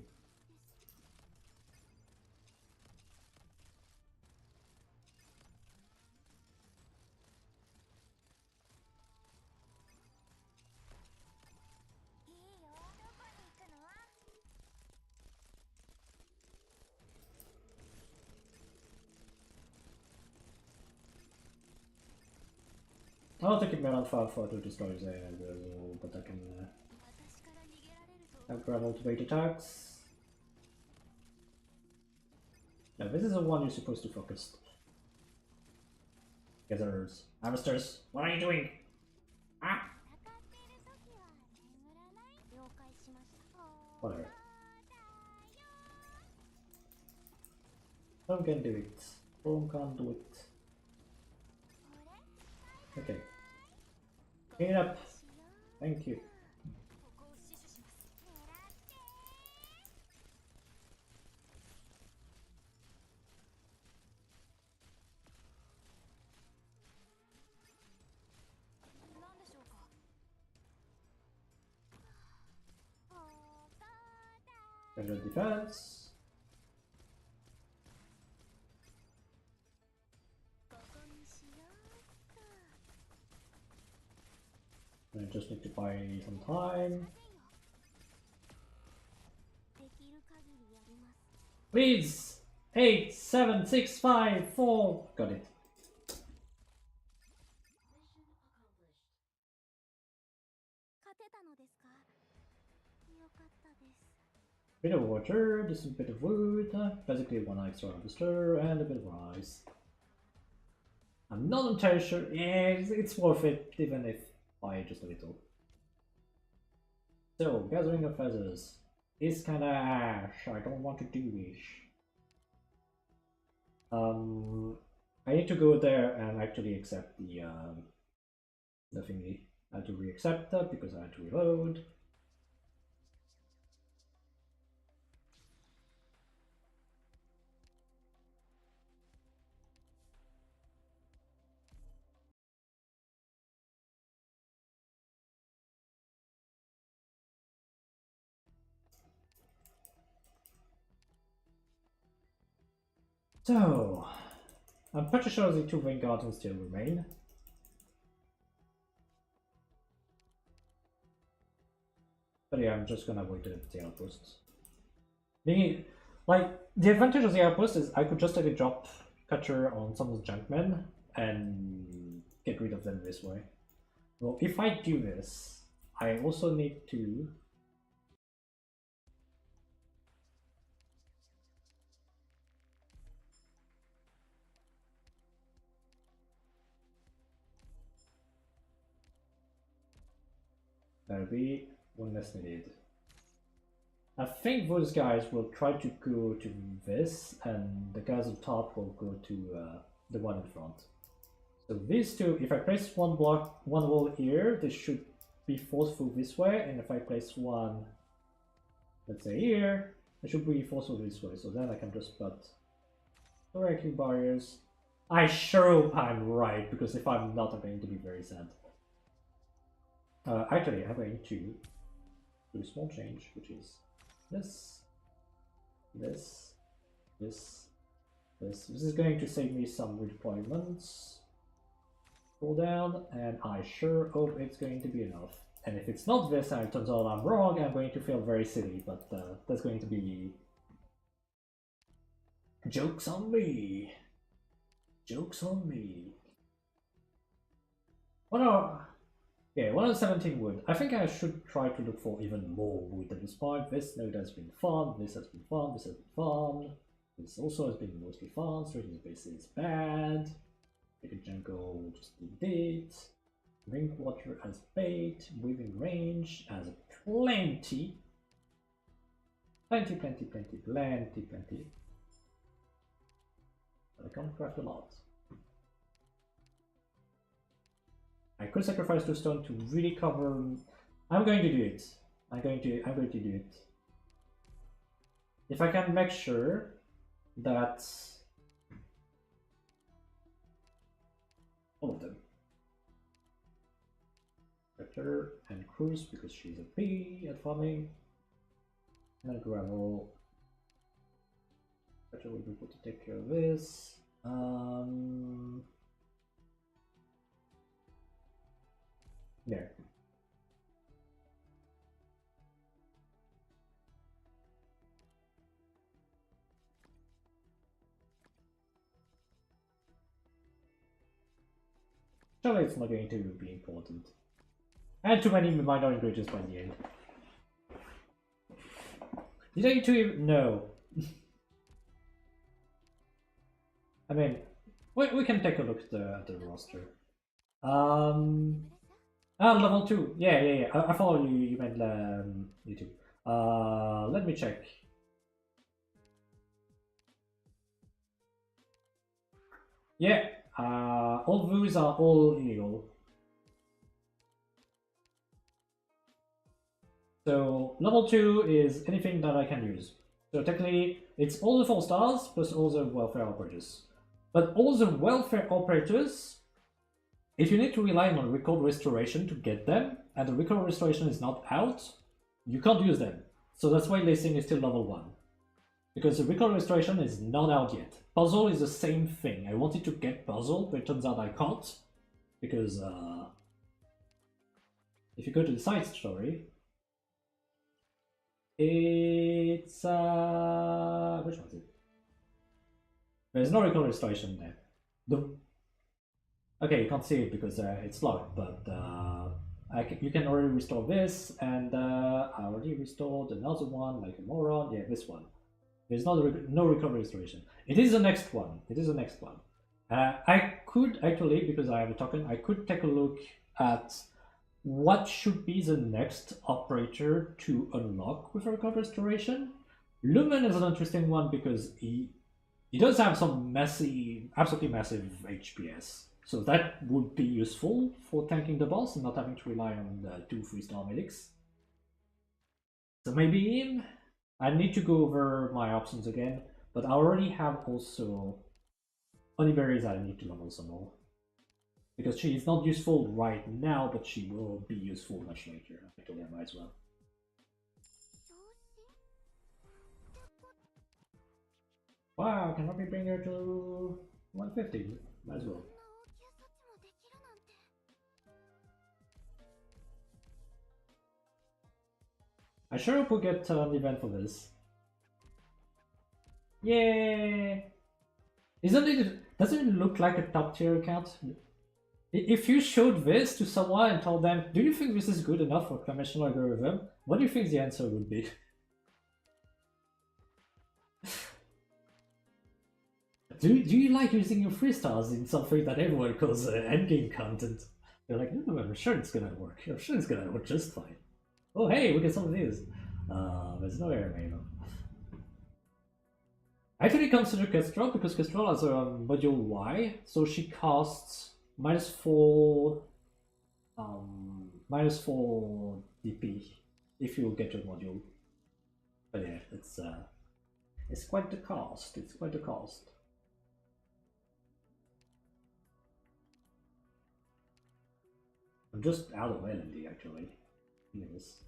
I don't think it meant far to destroy the but I can grab ultimate attacks. Yeah, this is the one you're supposed to focus. Gatherers. Harvesters, what are you doing? Ah! Whatever. Tom can do it. Tom can't do it. Okay. Clean it up. Thank you. General defense. I just need to buy some time. Please! 8, 7, 6, 5, 4. Got it. Bit of water, this is a bit of wood, basically one extra harvester and a bit of rice. I'm not entirely sure. Yeah, it's worth it, even if by just a little. So, gathering of feathers is kinda ash. I don't want to do it. I need to go there and actually accept the thingy. I had to re-accept that because I had to reload. So, I'm pretty sure the 2 Wing Guardians still remain. But yeah, I'm just gonna wait at the outposts. Like, the advantage of the outpost is I could just take a drop catcher on some of the junkmen and get rid of them this way. Well, if I do this, I also need to that'll be one less needed. I think those guys will try to go to this, and the guys on top will go to the one in front. So these two, if I place one block, one wall here, they should be forceful this way, and if I place one, let's say here, they should be forceful this way. So then I can just put directly barriers. I sure hope I'm right, because if I'm not, I'm going to be very sad. Actually, I'm going to do a small change, which is this. This is going to save me some redeployments. Cooldown, and I sure hope it's going to be enough. And if it's not this and it turns out I'm wrong, I'm going to feel very silly, but that's going to be Joke's on me. Joke's on me. Yeah, 117 wood. I think I should try to look for even more wood at this point. This node has been farmed, this has been farmed, this has been farmed. This also has been mostly farmed, so this is bad. Like a jungle just did it. Drink water as bait, within range as plenty. Plenty. But I can't craft a lot. I could sacrifice 2 stone to really cover. I'm going to do it. I'm going to do it. If I can make sure that all of them. Vector and Cruise because she's a bee at farming. And gravel. Vector will be able to take care of this. There. Surely it's not going to be important. And too many minor ingredients by the end. Did I do no? I mean, we can take a look at the roster. Level 2. Yeah. I follow you. You meant YouTube. Let me check. Yeah. All views are all illegal. So level 2 is anything that I can use. So technically, it's all the 4 stars plus all the welfare operators. But all the welfare operators, if you need to rely on record restoration to get them, and the record restoration is not out, you can't use them. So that's why Lacing is still level 1. Because the record restoration is not out yet. Puzzle is the same thing. I wanted to get puzzle, but it turns out I can't. Because if you go to the side story, it's which one is it? There's no record restoration there. Okay, you can't see it because it's locked, but you can already restore this, and I already restored another one like a moron. Yeah, this one. There's no recovery restoration. It is the next one. I could actually, because I have a token, I could take a look at what should be the next operator to unlock with recovery restoration. Lumen is an interesting one because he does have some absolutely massive HPS. So that would be useful for tanking the boss and not having to rely on 2 3-star medics. So maybe him. I need to go over my options again, but I already have also honeyberries I need to level some more. Because she is not useful right now, but she will be useful much later. Actually, I might as well. Wow, can we bring her to 150? Might as well. I sure hope we'll get an event for this. Yay! Doesn't it look like a top tier account? If you showed this to someone and told them, do you think this is good enough for conventional algorithm? What do you think the answer would be? Do you like using your 3 stars in something that everyone calls endgame content? They're like, no, I'm sure it's gonna work. I'm sure it's gonna work just fine. Oh hey, we get some of these. There's no air mail. I actually consider Kestrel because Kestrel has a module Y, so she costs -4 DP if you get your module. But yeah, it's quite the cost. It's quite the cost. I'm just out of LMD actually. Yes.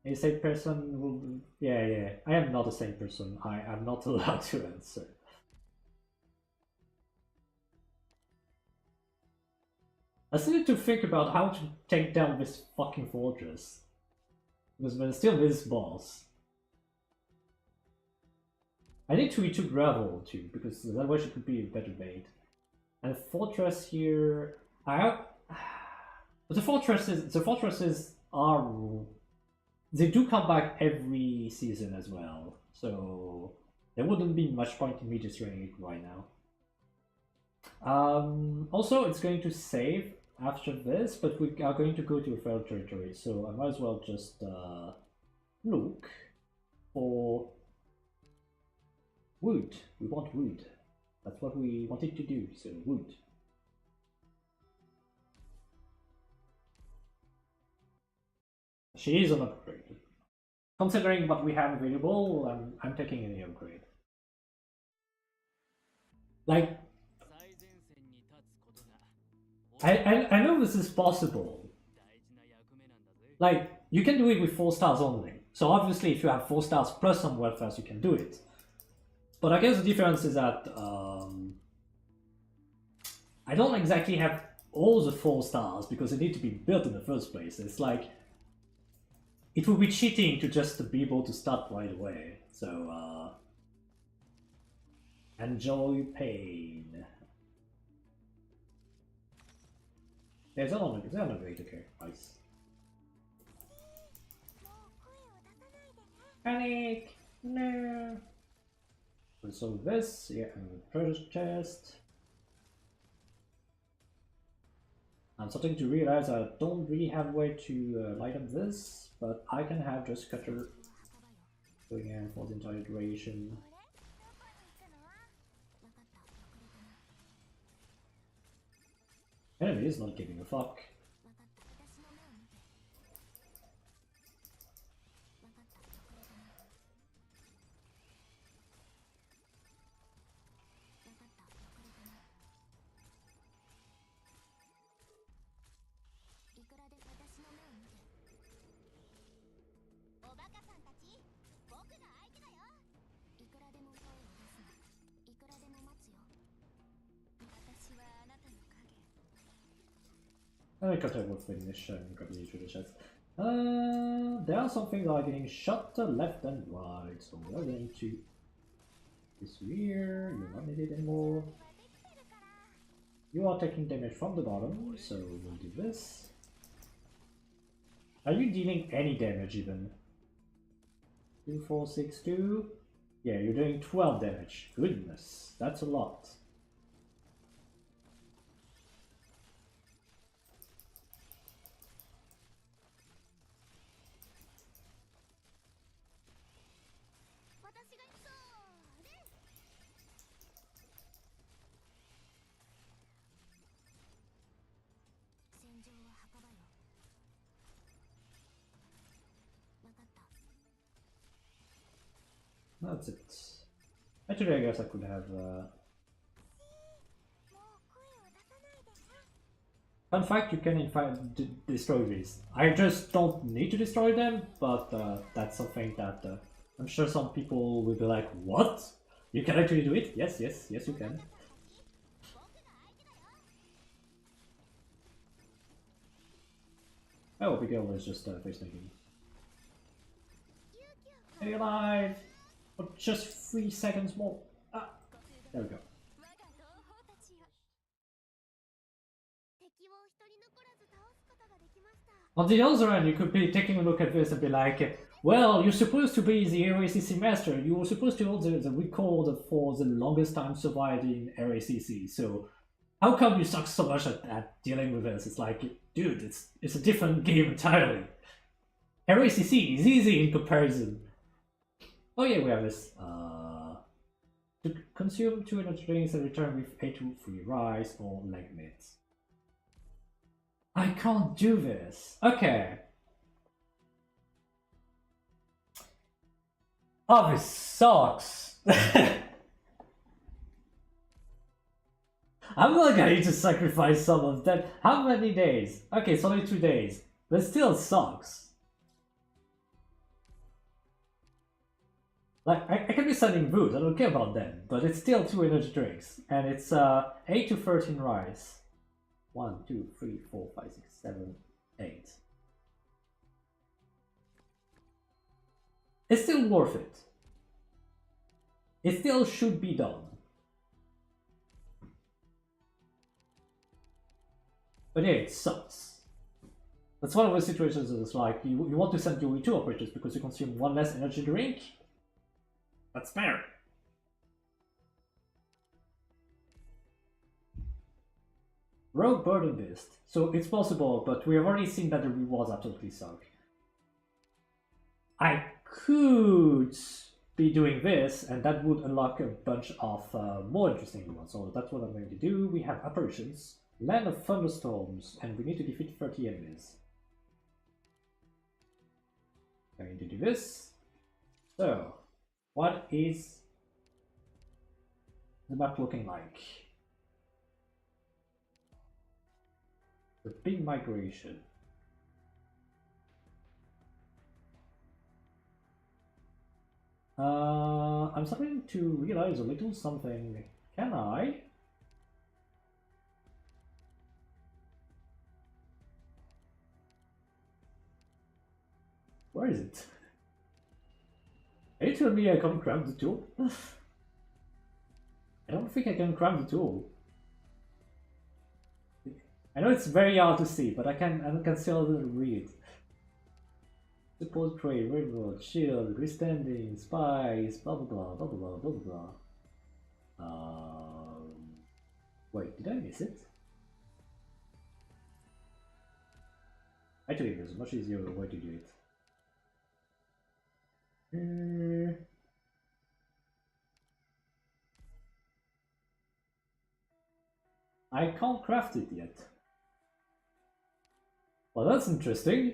A sane person will. Yeah. I am not a sane person. I am not allowed to answer. I still need to think about how to take down this fucking fortress. Because there's still this boss. I need to eat gravel too, because that way it could be a better bait. And fortress here, the fortresses are, they do come back every season as well, so there wouldn't be much point in me destroying it right now. Also, it's going to save after this, but we are going to go to a failed territory, so I might as well just look for wood. We want wood. That's what we wanted to do, so wood. She is an upgrade. Considering what we have available, I'm taking any upgrade. Like, I know this is possible. Like, you can do it with 4 stars only. So obviously if you have 4 stars plus some welfares, you can do it. But I guess the difference is that I don't exactly have all the 4 stars because they need to be built in the first place. It's like, it would be cheating to just be able to start right away. So, enjoy pain. There's another way to go. Nice. Panic! No! So this, yeah, and the treasure chest. I'm starting to realize I don't really have a way to light up this, but I can have just cutter going in for the entire duration. Enemy is not giving a fuck. I got over finish and got the treasure chest. There are some things that are getting shot left and right, so we are going to this here. You're not needed anymore. You are taking damage from the bottom, so we'll do this. Are you dealing any damage even? 2, 4, 6, 2. Yeah, you're doing 12 damage. Goodness, that's a lot. That's it. Actually, I guess I could have. Fun fact, you can in fact destroy these. I just don't need to destroy them, but that's something that I'm sure some people will be like, what? You can actually do it? Yes, yes, yes, you can. Oh, Abigail was just face thinking. Stay alive! For just 3 seconds more. Ah, there we go. On the other hand, you could be taking a look at this and be like, well, you're supposed to be the RACC master. You were supposed to hold the record for the longest time survived in RACC. So how come you suck so much at dealing with this? It's like, dude, it's a different game entirely. RACC is easy in comparison. Oh yeah, we have this. To consume 2 energy drinks and return with 8 to 3 rice or leg meats. I can't do this. Okay. Oh, this sucks. I'm not going to sacrifice some of that. How many days? Okay, it's only 2 days. But it still sucks. Like, I can be sending booze, I don't care about them, but it's still 2 energy drinks. And it's 8 to 13 rice. 1, 2, 3, 4, 5, 6, 7, 8. It's still worth it. It still should be done. But yeah, it sucks. That's one of those situations that's like, you want to send your E2 operators because you consume one less energy drink? That's fair. Rogue Burden Beast. So it's possible, but we have already seen that the rewards absolutely suck. I could be doing this, and that would unlock a bunch of more interesting ones. So that's what I'm going to do. We have apparitions, Land of Thunderstorms, and we need to defeat 30 enemies. I'm going to do this. So, what is the map looking like? The big migration. I'm starting to realize a little something. Can I? Where is it? Are you telling me I can't grab the tool? I don't think I can grab the tool. I know it's very hard to see, but I can still read. Support tray, railroad, shield, restanding, spies, blah blah blah blah blah blah blah blah. Wait, did I miss it? Actually, there's a much easier way to do it. I can't craft it yet. Well, that's interesting.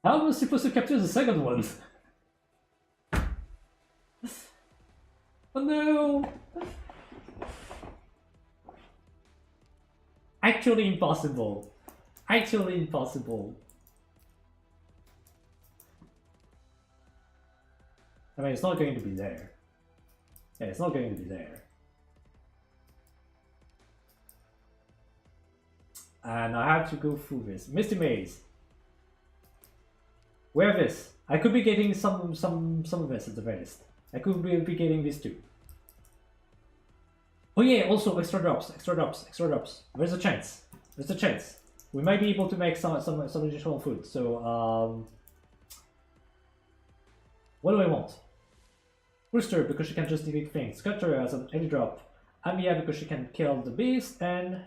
How am I supposed to capture the second one? Oh no! Actually impossible. Actually impossible. I mean, it's not going to be there. Yeah, it's not going to be there. And I have to go through this. Misty Maze. Where this? I could be getting some of this at the very least. I could be getting this too. Oh yeah, also extra drops, extra drops, extra drops. There's a chance. There's a chance. We might be able to make some additional food. So what do I want? Rooster because she can just delete things. Cutter as an any drop. Amia because she can kill the beast, and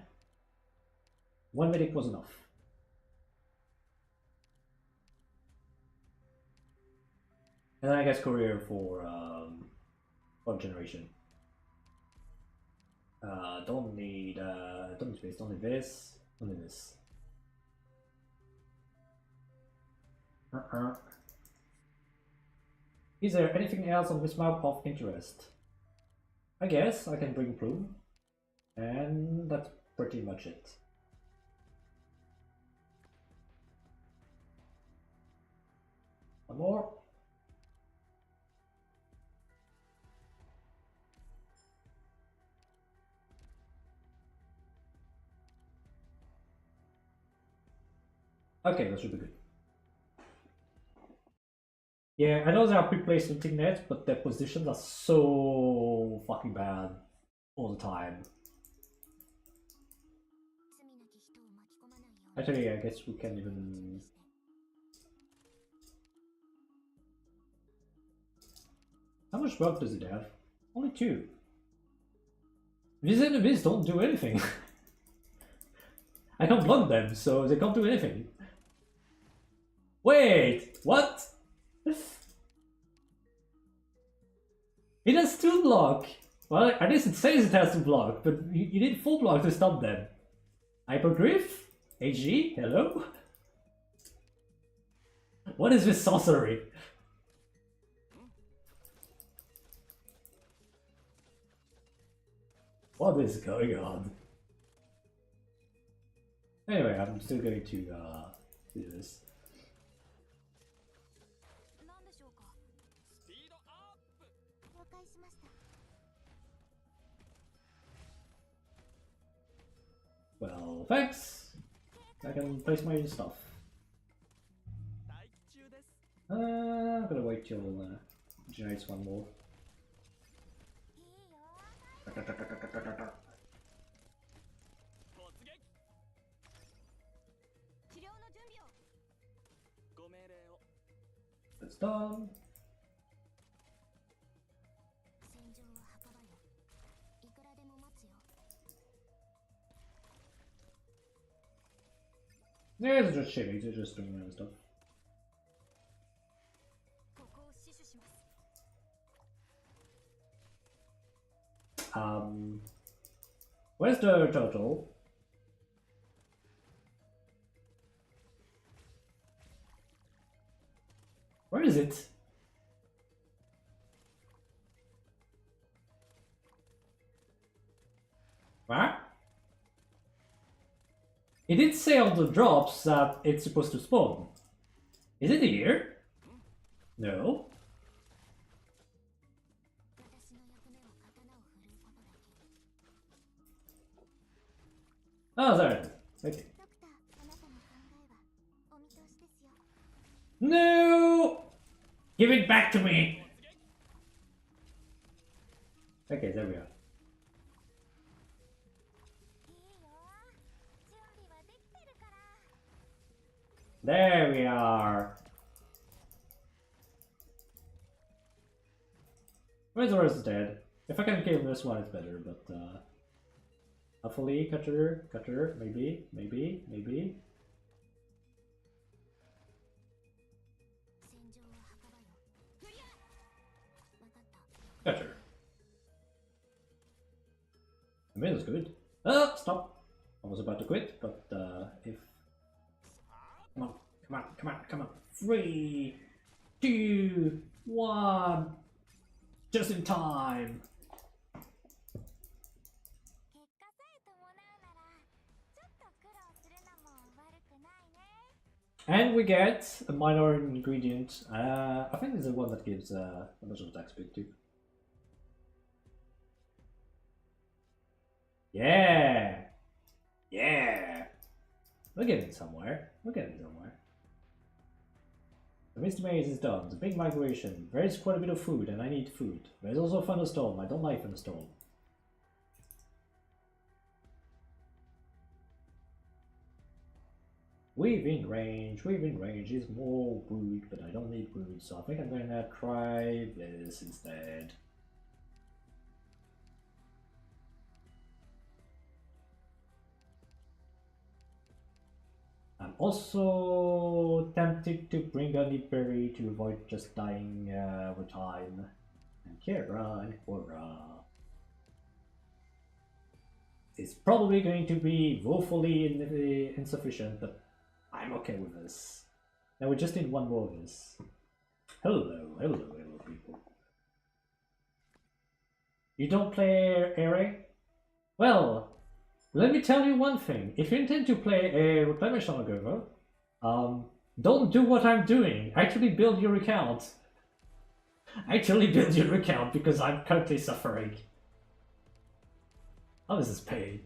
one medic was enough. And then I guess courier for generation. Don't need space, don't need this, don't need this. Is there anything else on this map of interest? I guess I can bring Plume, and that's pretty much it. One more. Okay, that should be good. Yeah, I know they are pre-placed on Tignet, but their positions are so fucking bad all the time. Actually, I guess we can even... How much buff does it have? Only 2. These enemies don't do anything. I can't block them, so they can't do anything. Wait, what? It has 2 block. Well, at least it says it has 2 block, but you need 4 block to stop them. Hypogryph? HG? Hello? What is this sorcery? What is going on? Anyway, I'm still going to do this. Well, thanks! I can place my stuff. I'm gonna wait till it generates one more. It's done. Yeah, it's just shitty, they're just doing random stuff. Where's the turtle? Where is it? What? It did say on the drops that it's supposed to spawn. Is it here? No. Oh, there it is. Okay. No! Give it back to me! Okay, there we are. There we are. Razor is dead. If I can kill this one, it's better, but hopefully, cutter, maybe. Cutter. I mean, it's good. Oh, stop! I was about to quit, but if. Come on. 3, 2, 1. Just in time. And we get a minor ingredient. I think it's the one that gives a bunch of attack speed too. Yeah! Yeah! We're getting somewhere. The Mist Maze is done. The big migration. There is quite a bit of food, and I need food. There's also Thunderstorm. I don't like Thunderstorm. Within range is more wood, but I don't need wood, so I think I'm gonna try this instead. I'm also tempted to bring a Newbie to avoid just dying with time. And Kira. It's probably going to be woefully insufficient, but I'm okay with this. Now we just need one more of this. Hello people. You don't play Array? Well, let me tell you one thing. If you intend to play a Reclamation Server, don't do what I'm doing. Actually build your account. Because I'm currently suffering. How is this paid?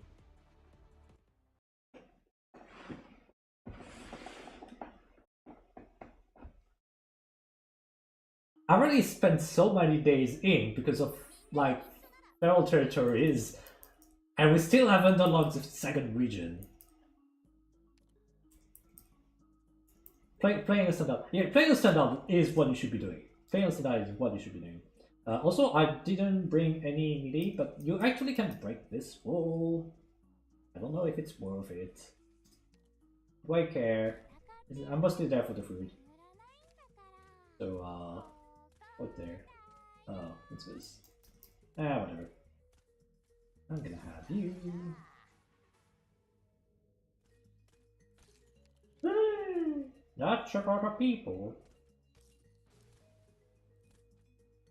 I already spent so many days in because of like feral territories, and we still haven't unlocked the second region. Playing a standard, yeah, playing a standard is what you should be doing. Also, I didn't bring any melee, but you actually can break this wall. I don't know if it's worth it. Do I care? I'm mostly there for the food. So, what there? Oh, what's this? Whatever. I'm gonna have you. Not sure about our people.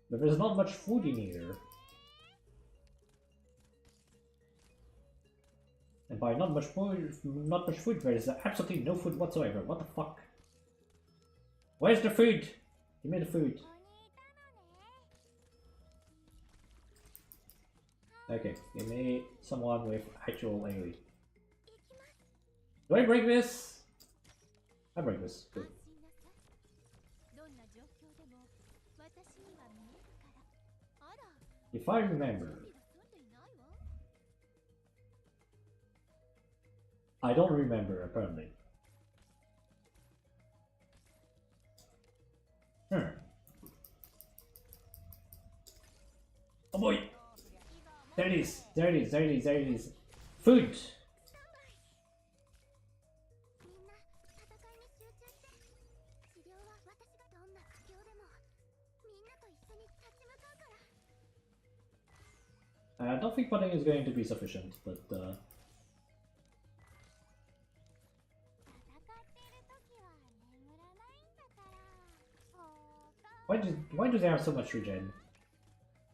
But there's not much food in here. And by not much food, there is absolutely no food whatsoever. What the fuck? Where's the food? Give me the food. Okay, give me someone with actual AoE. Do I break this? I break this. Good. If I remember, I don't remember, apparently. Oh boy! There it is! There it is! There it is! There it is! Food! I don't think pudding is going to be sufficient, but why do they have so much regen?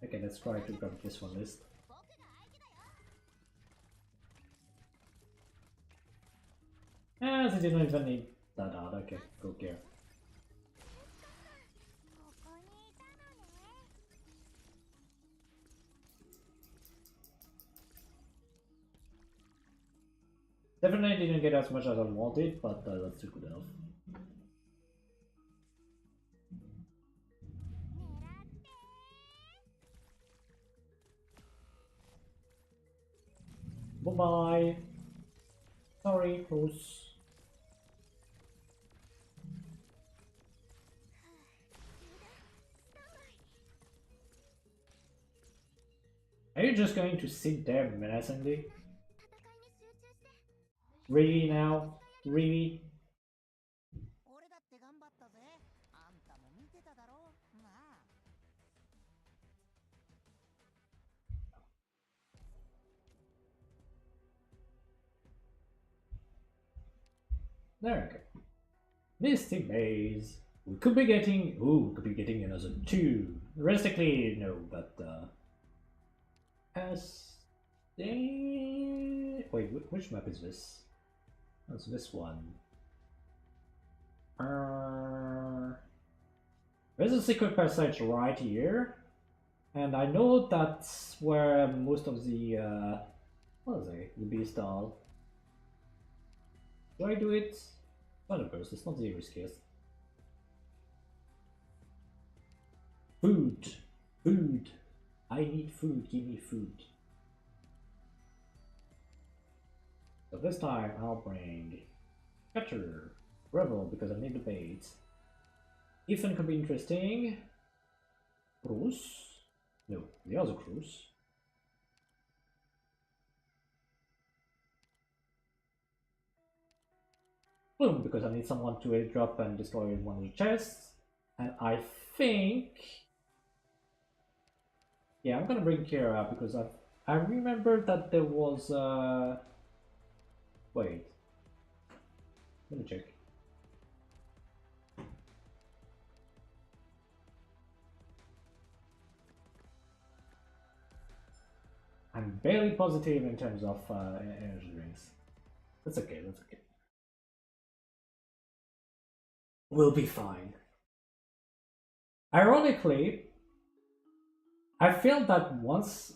Okay, let's try to grab this one list. Ah, they didn't even need that out. Okay, go gear. Definitely didn't get as much as I wanted, but that's still good enough. Bye-bye. Sorry, Bruce. Are you just going to sit there menacingly? Really now? Really? There we go. Misty Maze. We could be getting... Ooh, we could be getting another 2. Realistically, no, but... As... Wait, which map is this? That's this one. There's a secret passage right here. And I know that's where most of the... what is it? The beast are. Do I do it? Not of course, it's not the riskiest. Food! Food! I need food, give me food. So this time I'll bring Catcher, Revel, because I need the bait. Ethan could be interesting. Cruz? No, the other Cruz. Boom, because I need someone to airdrop and destroy one of the chests. And I think... Yeah, I'm gonna bring Kira because I remember that there was... Wait. Let me check. I'm barely positive in terms of energy drinks. That's okay, that's okay. We'll be fine. Ironically, I feel that once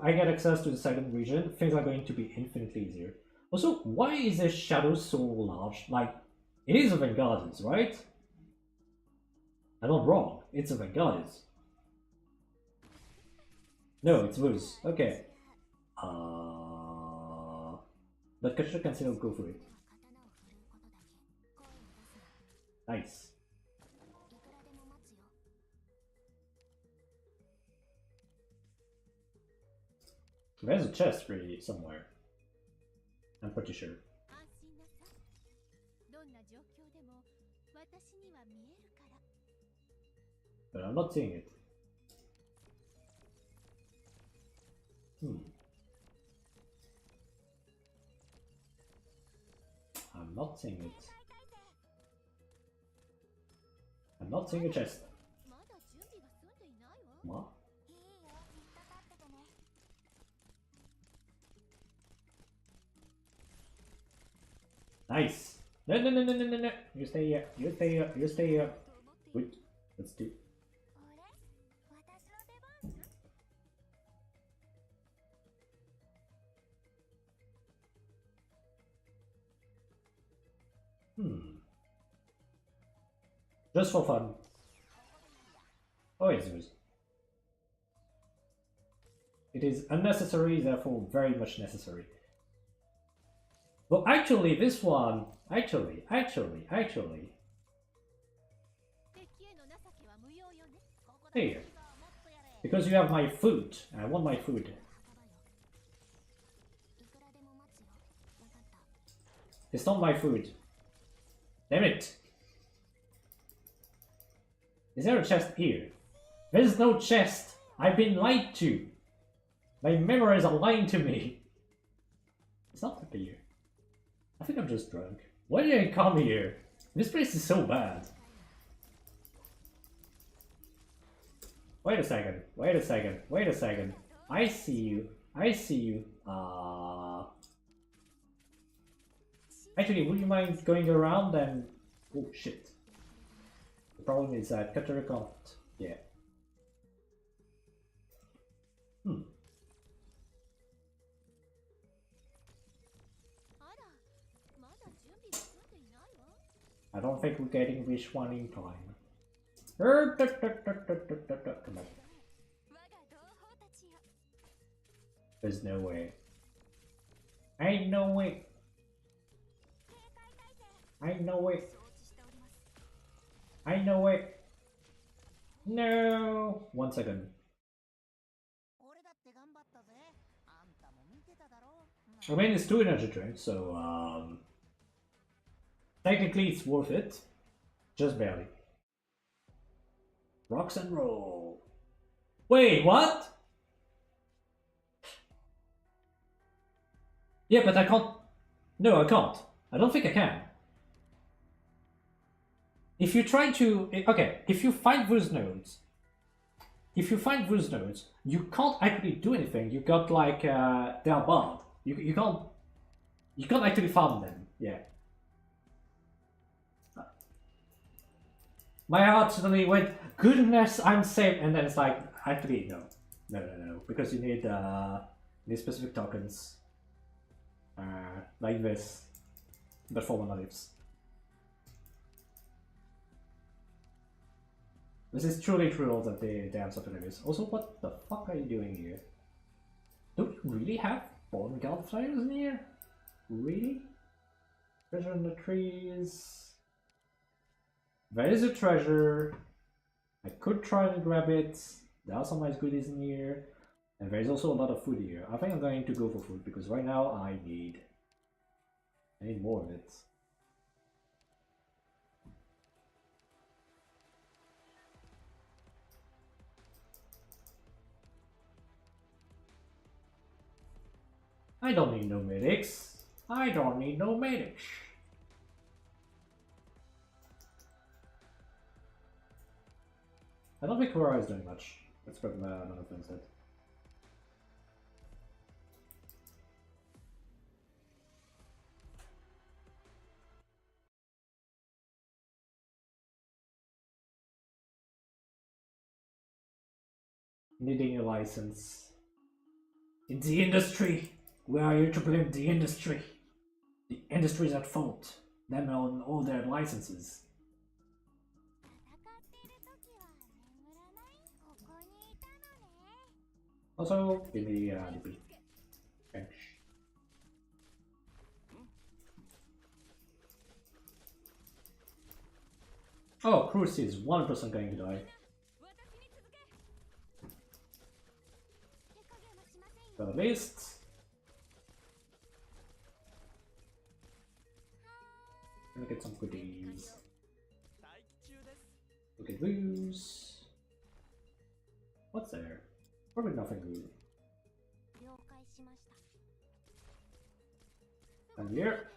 I get access to the second region, things are going to be infinitely easier. Also, why is the shadow so large? Like, it is a Vanguard's, right? I'm not wrong, it's a Vanguard's. No, it's Woo's. Okay. But Kachira can still go for it. Nice. There's a chest really somewhere. I'm pretty sure. But I'm not seeing it. I'm not seeing it. I'm not seeing a chest. What? Nice! No, no, no, no, no, no, no! You stay here, you stay here, you stay here. Good. Let's do. Just for fun. Oh, yes, it is. It is unnecessary, therefore very much necessary. Well, actually, this one, actually. Here. Because you have my food. I want my food. It's not my food. Damn it. Is there a chest here? There's no chest. I've been lied to. My memories are lying to me. It's not up here. I think I'm just drunk. Why did I come here? This place is so bad. Wait a second. I see you. Actually, would you mind going around and... Oh shit. The problem is that Cutter can't... Yeah. I don't think we're getting this one in time. Come on. There's no way. Ain't no way. No. 1 second. I mean, it's 2 energy drinks, so technically it's worth it. Just barely. Rocks and roll. Wait, what? Yeah, but I can't. No, I can't. I don't think I can. If you try to... Okay, if you find those nodes, you can't actually do anything. You got like... they are barred. You can't actually farm them. Yeah. My heart suddenly went, goodness, I'm safe. And then it's like, actually, no. No. Because you need specific tokens. Like this. But for monoliths. This is truly cruel that they have something like this. Also, what the fuck are you doing here? Don't you really have bone guard flares in here? Really? Treasure in the trees. There is a treasure. I could try and grab it. There are some nice goodies in here. And there's also a lot of food here. I think I'm going to go for food because right now I need more of it. I don't need no medics. I don't think Cora is doing much. Let's grab another thing instead. Needing a license. In the industry! We are here to blame the industry. The industry is at fault. Them on all their licenses. Also, give me Newbie. Bench. Oh, Cruise is 1% going to die. Got a list. Gonna get some goodies. Look at those. What's there? Probably nothing really. And here.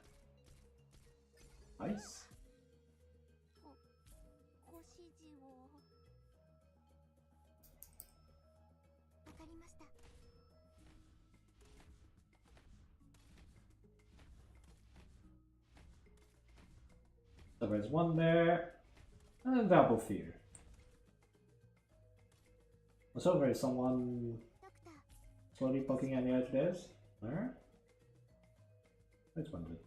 Nice. So there's one there, and they're both here. Also, there's someone slowly poking at the edge there. Where? That's one good.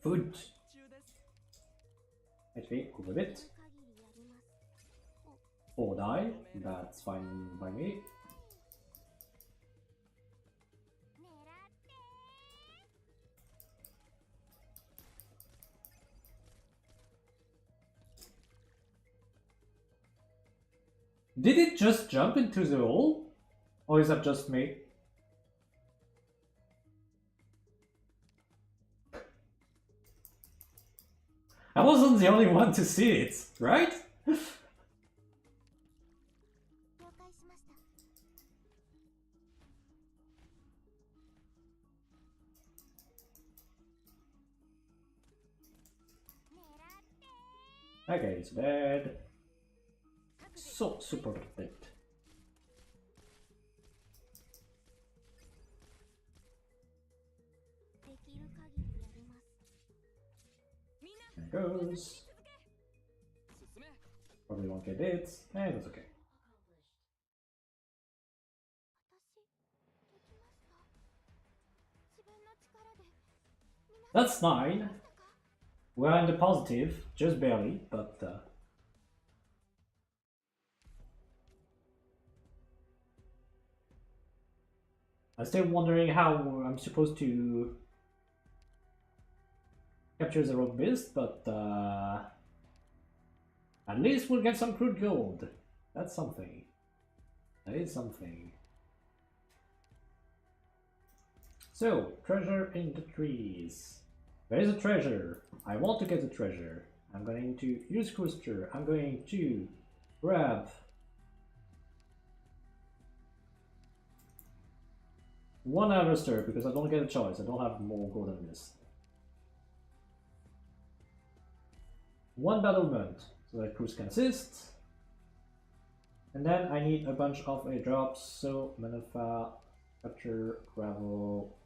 Food. Actually, go with it. 4 die, that's fine by me. Did it just jump into the hole? Or is that just me? I wasn't the only one to see it, right? Okay, it's bad. So super dead. There goes. Probably won't get it. Eh, that's okay. That's 9. We're in the positive, just barely, but I'm still wondering how I'm supposed to capture the rogue beast, but at least we'll get some crude gold. That's something. That is something. So, treasure in the trees. There is a treasure. I want to get the treasure. I'm going to use Cruister. I'm going to grab one harvester because I don't get a choice. I don't have more gold than this. One battlement so that Cruise can assist. And then I need a bunch of airdrops. So Manalfa, capture, gravel,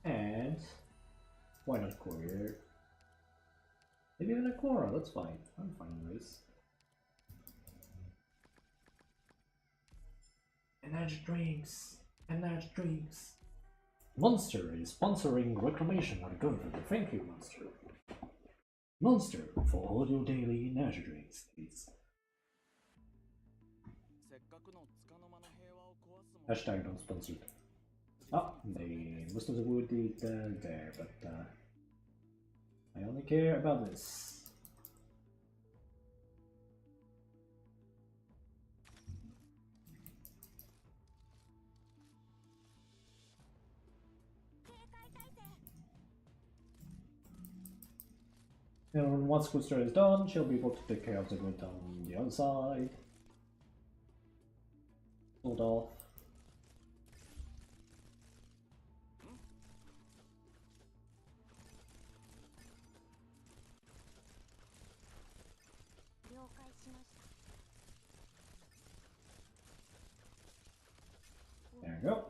and why not courier? Maybe even a Quora, that's fine. I'm fine with this. Energy drinks! Energy drinks! Monster is sponsoring Reclamation on Government. Thank you, Monster. Monster, for all your daily energy drinks, please. Hashtag not sponsored. Ah, most of the wood is there, but I only care about this. And once Cruister is done, she'll be able to take care of the wood on the other side. Hold off. There we go.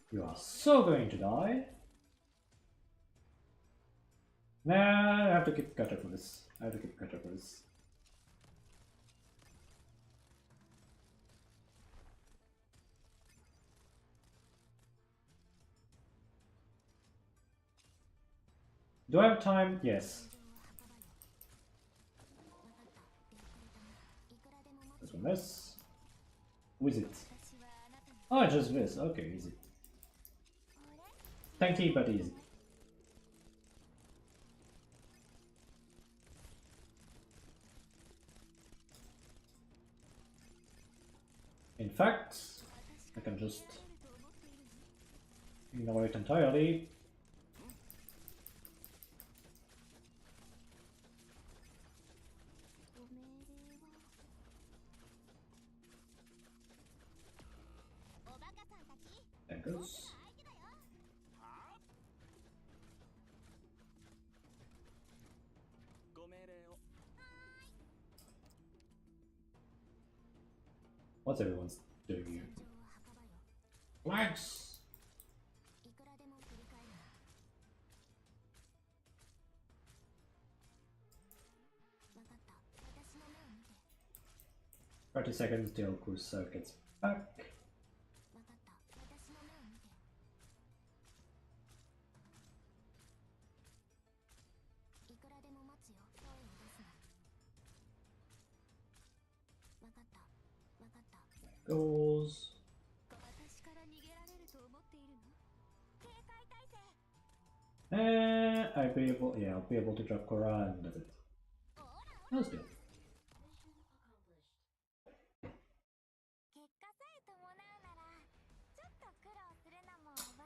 You are so going to die. Nah, I have to keep cutter for this. I have to keep cutter for this. Do I have time? Yes. This one, this. Who is it? Oh, just this. Okay, easy. Tanky, but easy. In fact, I can just ignore it entirely. There goes. What's everyone's doing here? Flags! "30 seconds till Cruiser gets back." goals. I'll be able to drop Korra and that's it. That's good.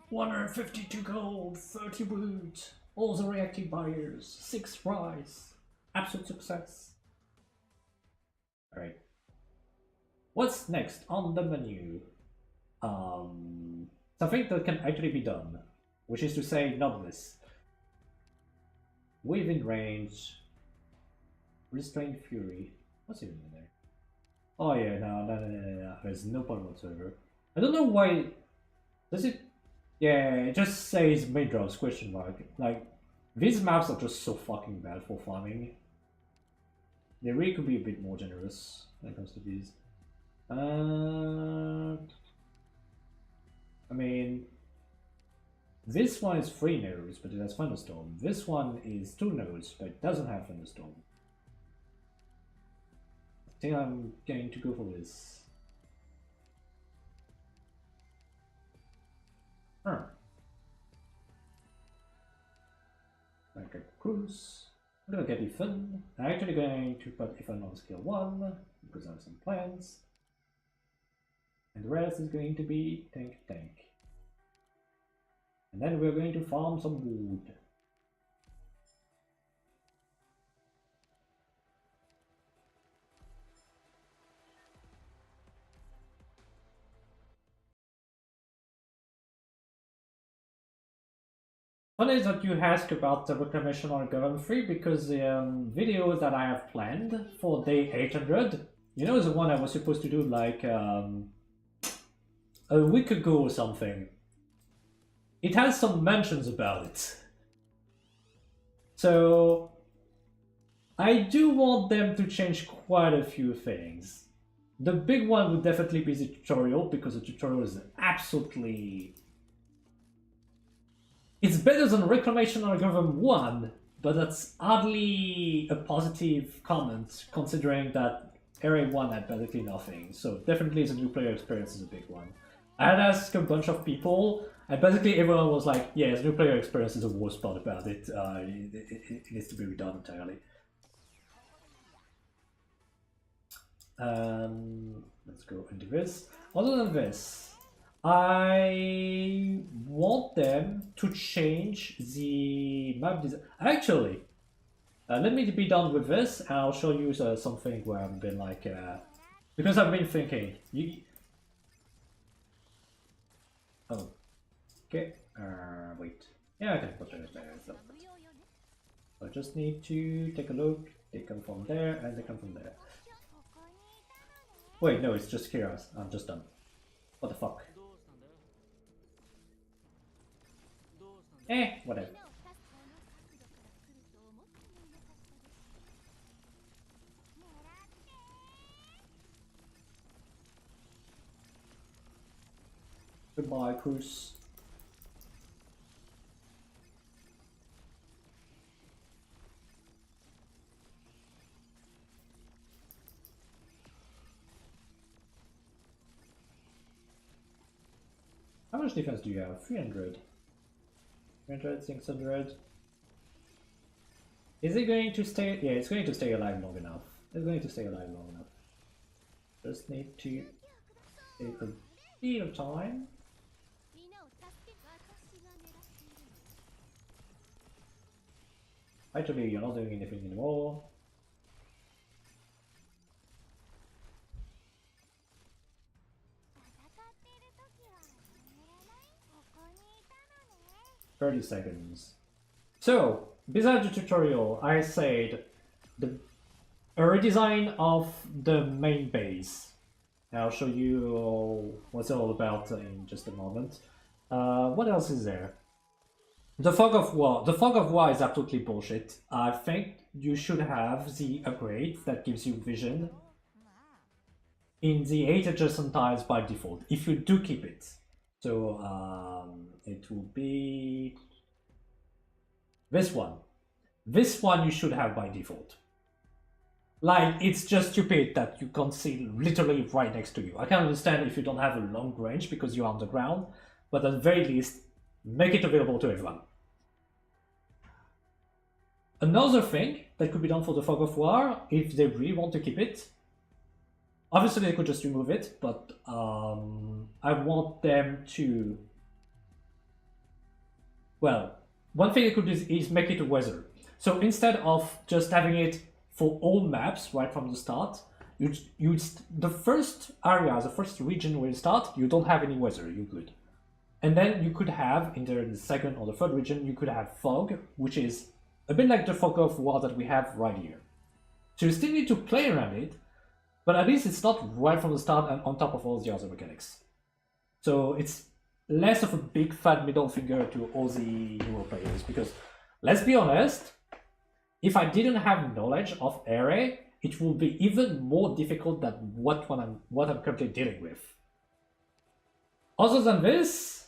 152 gold, 30 wood, all the reactive buyers, 6 rise, absolute success. Alright. What's next on the menu? Something that can actually be done, which is to say, not this. Within range, restrained fury. What's even in there? Oh yeah, no. There's no point whatsoever. I don't know why. Does it? Yeah, it just says mid-rows question mark. Like, these maps are just so fucking bad for farming. They really could be a bit more generous when it comes to these. I mean, this one is 3 nodes, but it has Thunderstorm. This one is 2 nodes, but it doesn't have Thunderstorm. I think I'm going to go for this. Like a cruise. I'm gonna get Ethan. I'm actually going to put Ethan on skill 1 because I have some plans. And the rest is going to be tank. And then we're going to farm some wood. Funny is that you ask about the reclamation on Government 3 because the videos that I have planned for day 800, you know, the one I was supposed to do like a week ago or something, it has some mentions about it. So I do want them to change quite a few things. The big one would definitely be the tutorial, because the tutorial is absolutely... It's better than Reclamation Algorithm 1, but that's hardly a positive comment, considering that Area 1 had basically nothing. So definitely the new player experience is a big one. I had asked a bunch of people, and basically everyone was like, yeah, the new player experience is the worst part about it. It needs to be redone entirely. Let's go into this. Other than this, I want them to change the map design. Actually, let me be done with this, and I'll show you something where I've been like, because I've been thinking. Oh, okay. Wait. Yeah, I can put it there. So I just need to take a look. They come from there, and they come from there. Wait, no, it's just Kira's. I'm just done. What the fuck? Whatever. Goodbye, Cruz. How much defense do you have? 300. 300, 600. Is it going to stay? Yeah, it's going to stay alive long enough. It's going to stay alive long enough. Just need to take a bit of time. Actually, you're not doing anything anymore. "30 seconds. So, besides the tutorial, I said a redesign of the main base. I'll show you what's it all about in just a moment. What else is there? The Fog of War. The Fog of War is absolutely bullshit. I think you should have the upgrade that gives you vision in the 8 adjacent tiles by default, if you do keep it. So it will be this one. This one you should have by default. Like, it's just stupid that you can't see literally right next to you. I can understand if you don't have a long range because you're on the ground, but at the very least, make it available to everyone. Another thing that could be done for the Fog of War, if they really want to keep it, obviously they could just remove it, but I want them to... Well, one thing they could do is make it a weather. So instead of just having it for all maps right from the start, the first area, the first region where you start, you don't have any weather, you're good. And then you could have, in the second or the third region, you could have fog, which is a bit like the Fog of War that we have right here. So you still need to play around it, but at least it's not right from the start and on top of all the other mechanics. So it's less of a big fat middle finger to all the newer players, because let's be honest, if I didn't have knowledge of array, it will be even more difficult than what I'm currently dealing with. Other than this,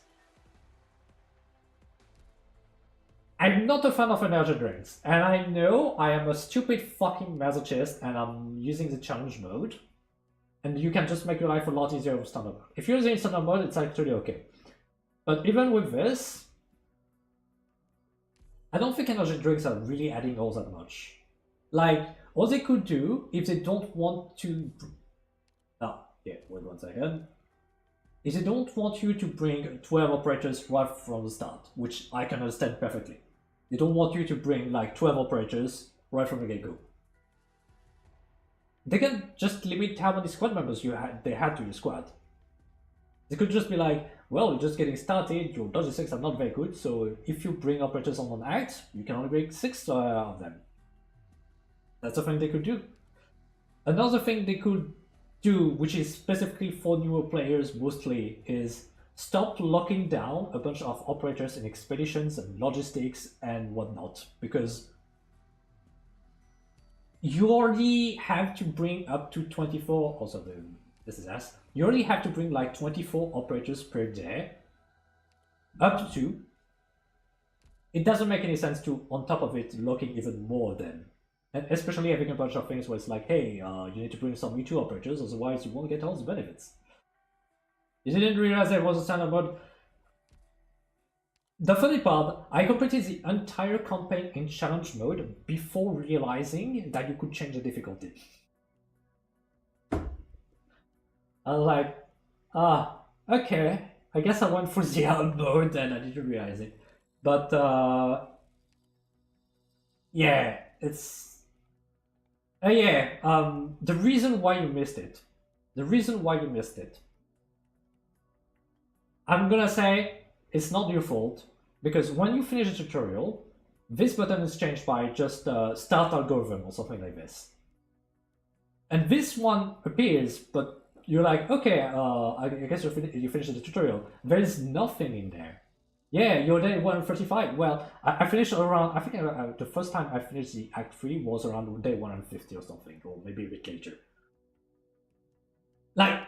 I'm not a fan of energy drinks, and I know I am a stupid fucking masochist and I'm using the challenge mode, and you can just make your life a lot easier with standard mode. If you're using standard mode, it's actually okay. But even with this, I don't think energy drinks are really adding all that much. Like, all they could do, if they don't want to... wait 1 second. If they don't want you to bring 12 operators right from the start, which I can understand perfectly. They don't want you to bring like 12 operators right from the get-go. They can just limit how many squad members they had to your squad. They could just be like, well, you're just getting started, your dodge checks are not very good, so if you bring operators on one act, you can only bring 6 of them. That's a thing they could do. Another thing they could do, which is specifically for newer players mostly, is stop locking down a bunch of operators in expeditions and logistics and whatnot, because you already have to bring up to 24, also this is us, you already have to bring like 24 operators per day, up to, it doesn't make any sense to, on top of it, locking even more then. And especially having a bunch of things where it's like, hey, you need to bring some E2 operators, otherwise you won't get all the benefits. You didn't realize there was a standard mode. The funny part, I completed the entire campaign in challenge mode before realizing that you could change the difficulty. I was like, okay, I guess I went for the hard mode and I didn't realize it. But, yeah, it's... the reason why you missed it. I'm gonna say it's not your fault, because when you finish the tutorial, this button is changed by just start algorithm or something like this. And this one appears, but you're like, okay, I guess you finished the tutorial. There is nothing in there. Yeah, you're day 135. Well, I finished around, I think the first time I finished the Act 3 was around day 150 or something, or maybe a bit later. Like,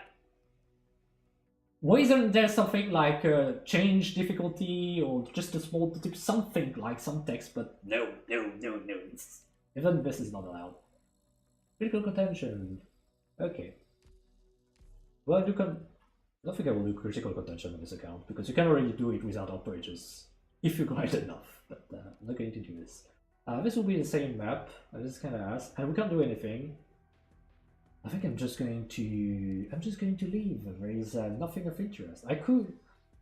why isn't there something like change difficulty or just a small tip, something like some text, but no. Even this is not allowed. Critical contention. Okay. Well, you can... I don't think I will do critical contention on this account, because you can already do it without operators, if you grind enough, but I'm not going to do this. This will be the same map, I just kind of asked, and we can't do anything. I think I'm just going to leave. There is nothing of interest. I could...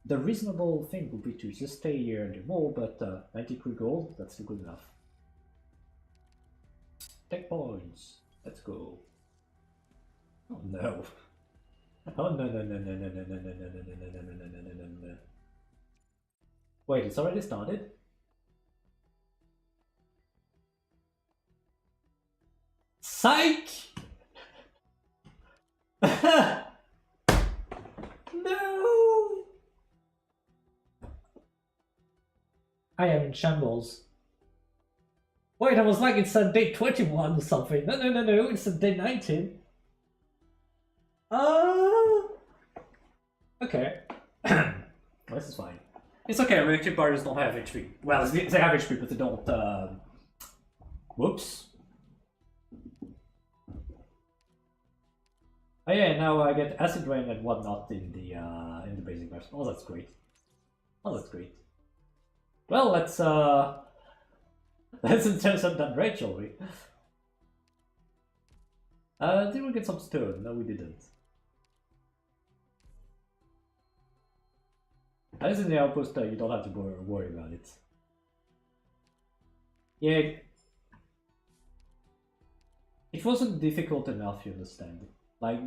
The reasonable thing would be to just stay here and do more, but 93 gold, that's still good enough. Tech points. Let's go. Oh no. Oh no. Wait, it's already started? Psych! No! I am in shambles. Wait, I was like, it's a day 21 or something. No, it's a day 19. Okay. This is fine. It's okay, reactive barriers don't have HP. Well, they have HP, but they don't, whoops. Oh yeah, now I get acid rain and whatnot in the basic version. Oh, that's great. Oh, that's great. Well, let's intercept that raid, shall we? Did we get some stone? No, we didn't. As in the outpost, you don't have to worry about it. Yeah, it wasn't difficult enough, you understand. Like,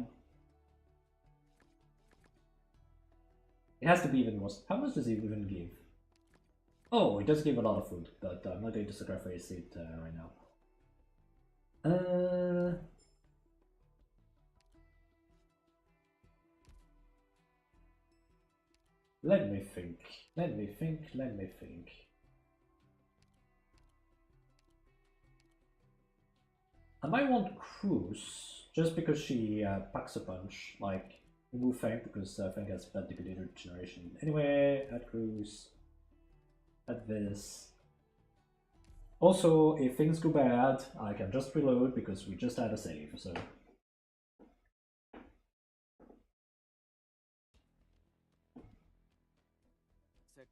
it has to be even worse. How much does it even give? Oh, it does give a lot of food, but I'm not going to sacrifice it right now. Let me think. Let me think. Let me think. I might want Cruise just because she packs a punch. Like, remove Fang because Fang has bad DPD regeneration. Anyway, add Cruise. Add this. Also, if things go bad, I can just reload because we just had a save, so.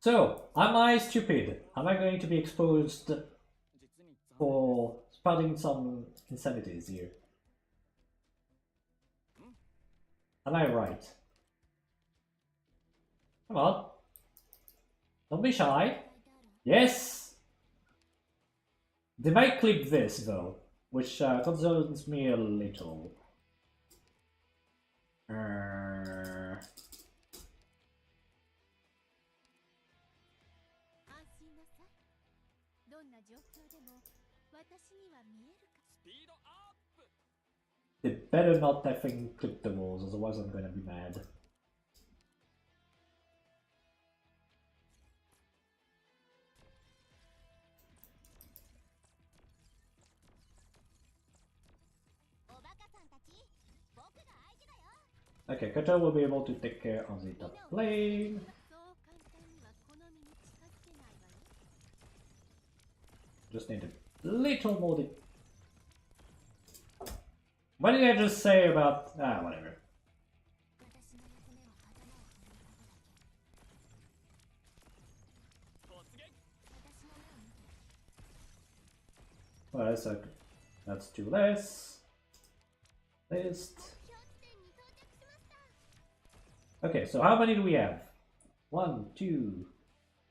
So, am I stupid? Am I going to be exposed for spouting some insanities here? Am I right? Come on. Don't be shy. Yes! They might clip this though, which concerns me a little. They better not effing clip the walls, otherwise I'm gonna be mad. Okay, Kata will be able to take care of the top lane. Just need a little more. What did I just say about... whatever. Well, that's two less. List. Okay, so how many do we have? 1, 2,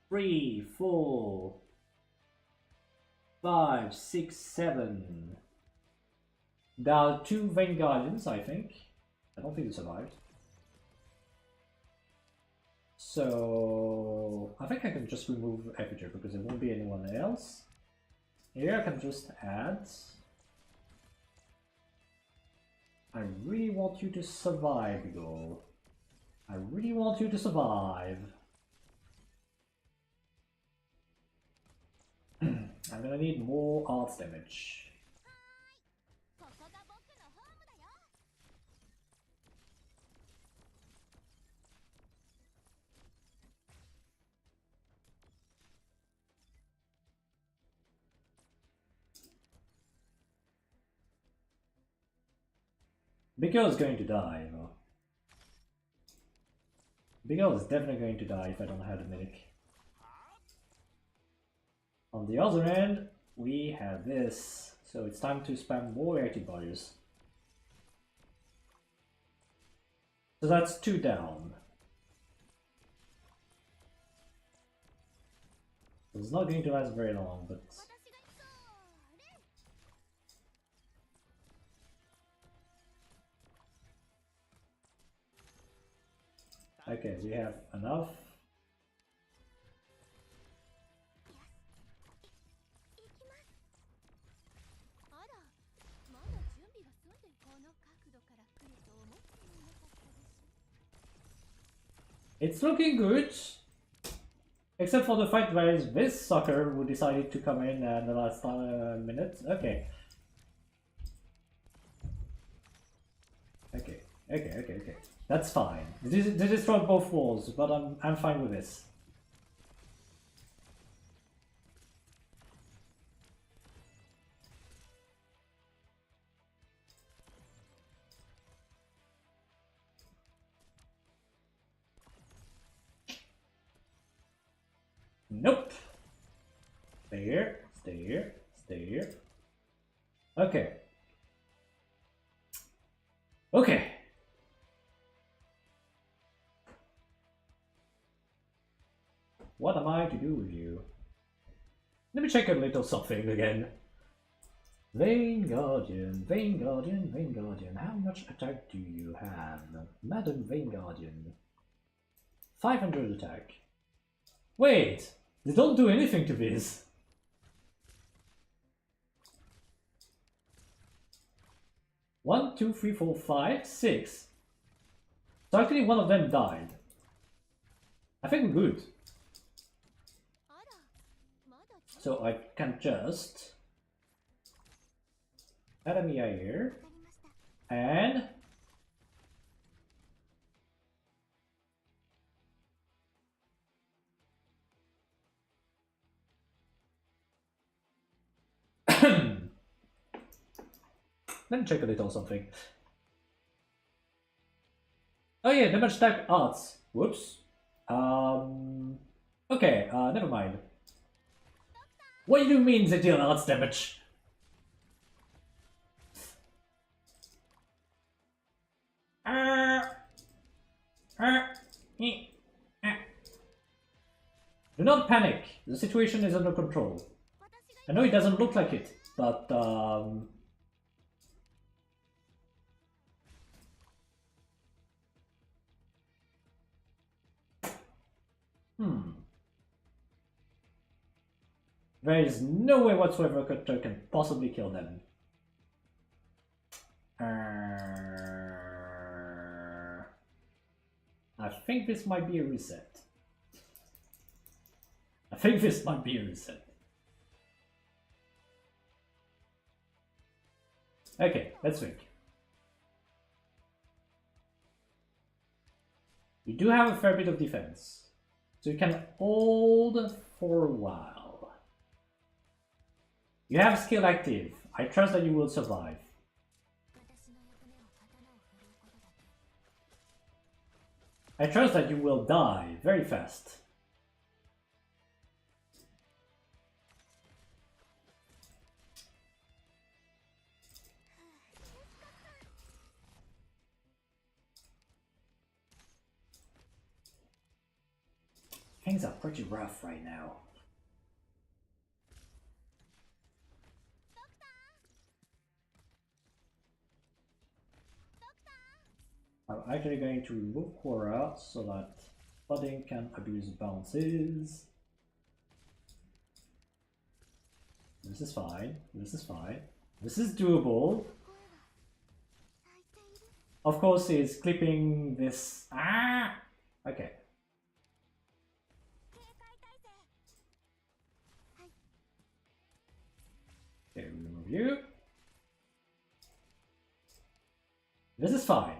3, 4, 5, 6, 7. There are 2 Vanguardians, I think. I don't think they survived. So I think I can just remove Aperture because there won't be anyone else. Here I can just add. I really want you to survive, Eagle. I really want you to survive. I'm gonna need more arts damage. Big Girl is going to die, you know. Big Girl is definitely going to die if I don't have the medic. On the other end, we have this, so it's time to spam more antibodies. So that's 2 down. It's not going to last very long, but... Okay, we have enough. It's looking good, except for the fact where this sucker who decided to come in the last minute. Okay. Okay. That's fine. They destroyed both walls, but I'm fine with this. Nope. Stay here, stay here, stay here. Okay. Okay. What am I to do with you? Let me check a little something again. Vain Guardian, Vain Guardian, Vain Guardian. How much attack do you have? Madam Vain Guardian. 500 attack. Wait! They don't do anything to this. One, two, three, four, five, six. So actually one of them died. I think we're good. So I can just Academia here and let me check a little something. Oh yeah, damage type arts. Whoops. Okay, never mind. What do you mean they deal arts damage? Do not panic. The situation is under control. I know it doesn't look like it, but there is no way whatsoever Kutter can possibly kill them. I think this might be a reset. I think this might be a reset. Okay, let's think. You do have a fair bit of defense, so you can hold for a while. You have skill active. I trust that you will survive. I trust that you will die very fast. Things are pretty rough right now. I'm actually going to remove Quora so that Pudding can abuse bounces. This is fine. This is fine. This is doable. Of course, he's clipping this. Ah! Okay. Okay, remove you. This is fine.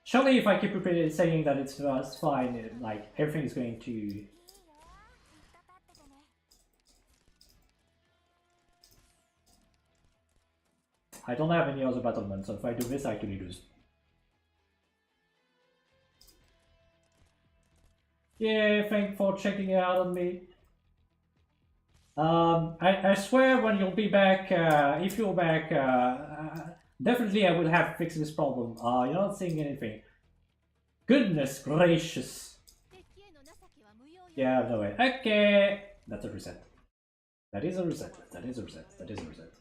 Surely if I keep repeatedly saying that it's fine, like everything is going to... I don't have any other battlement, so if I do this, I actually lose. Yeah, thanks for checking it out on me. I swear when you'll be back, if you're back, definitely I will have fixed this problem. You're not seeing anything. Goodness gracious. Yeah, no way. Okay, that's a reset. That is a reset. That is a reset. That is a reset.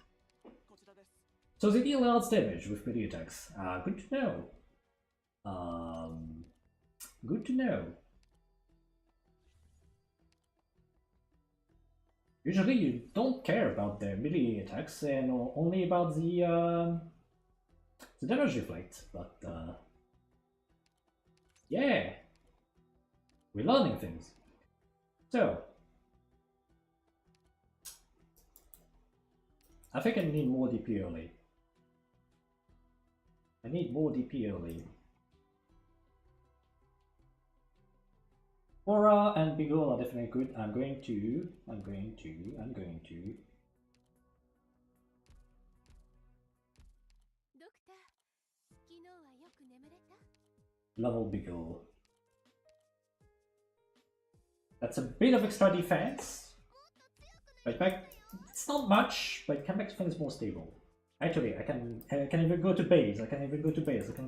So they deal large damage with melee attacks. Good to know. Good to know. Usually you don't care about the melee attacks and only about the damage reflect, but yeah, we're learning things. So I think I need more DP early. I need more DP early. Aura and Beagle are definitely good. I'm going to level Beagle. That's a bit of extra defense. But it's not much, but it can make things more stable. Actually, I can even go to base. I can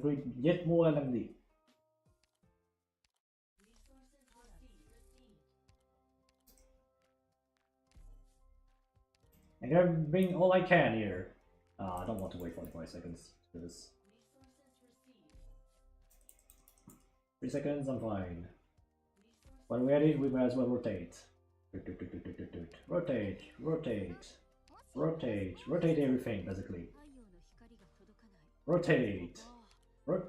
go yet more LMD. I'm gonna bring all I can here. I don't want to wait 45 seconds for this. 3 seconds, I'm fine. When we're ready, we might as well rotate. Rotate, rotate, rotate, rotate everything, basically. Rotate. Oh,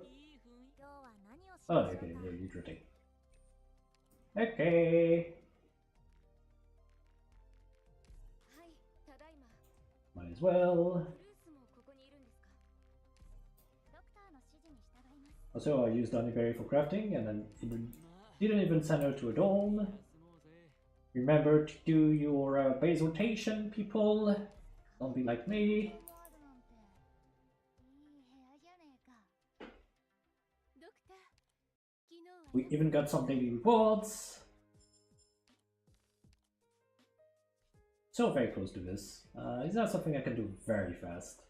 okay, you rotate. Okay. Might as well. Also, I used Newbie for crafting, and then it didn't even send her to a dome. Remember to do your base rotation, people. Don't be like me. We even got some daily rewards. So very close to this. Is that something I can do very fast?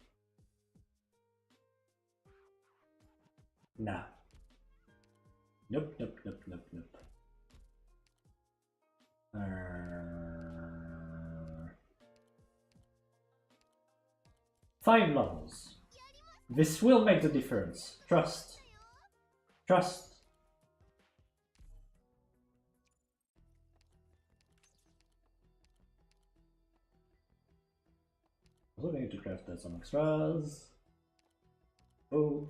Nah. Nope, nope, nope, nope, nope. 5 levels. This will make the difference. Trust. Trust. Also going to craft some extras. Both.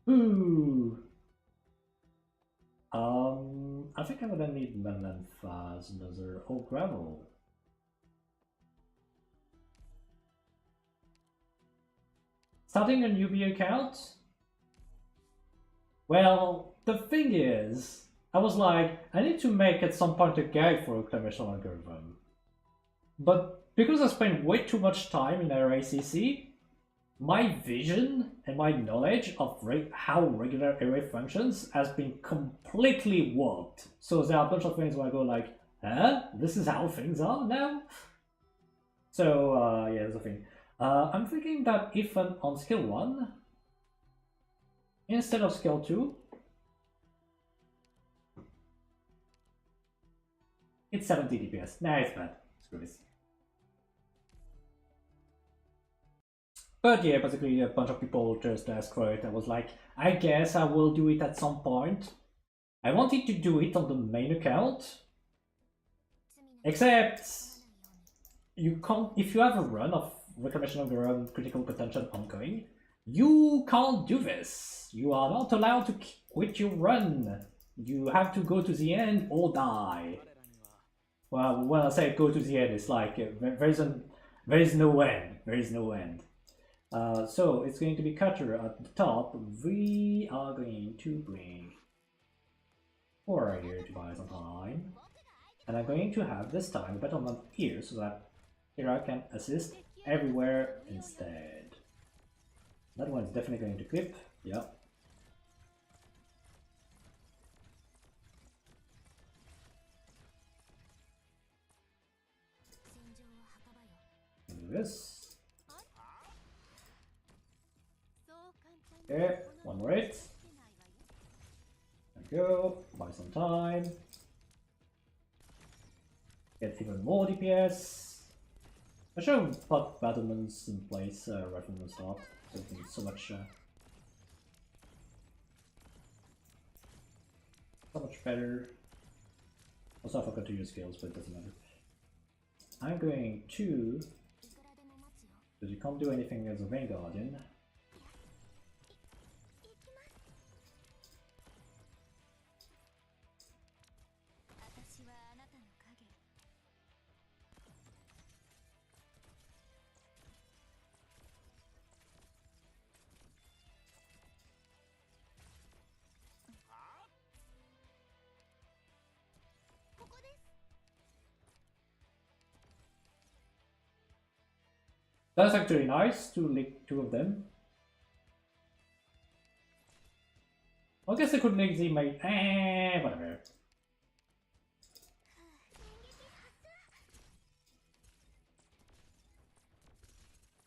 Ooh. I think I'm gonna need melon fast, another or gravel. Starting a newbie account? Well, the thing is, I was like, I need to make at some point a guide for reclamation algorithm. But because I spent way too much time in RACC, my vision and my knowledge of how regular array functions has been completely warped. So there are a bunch of things where I go like, huh? This is how things are now? So yeah, that's the thing. I'm thinking that if on skill 1, instead of skill 2, it's 70 DPS. Nah, it's bad. Screw this. But yeah, basically a bunch of people just asked for it. I was like, I guess I will do it at some point. I wanted to do it on the main account. Except you can't, if you have a run of reclamation of the run critical contention ongoing, you can't do this. You are not allowed to quit your run. You have to go to the end or die. Well, when I say go to the end, it's like there is no end. There is no end. So it's going to be cutter at the top. We are going to bring 4 here to buy some time. And I'm going to have this time the battlement here so that here I can assist everywhere instead. That one is definitely going to clip. Yeah. Do this. Okay, one more hit. There we go. Buy some time. Get even more DPS. I should have put battlements in place right from the start. It's so much better. Also, I forgot to use skills, but it doesn't matter. I'm going to, because you can't do anything as a Rain Guardian. That's actually nice to link 2 of them. I guess I could lazy make whatever.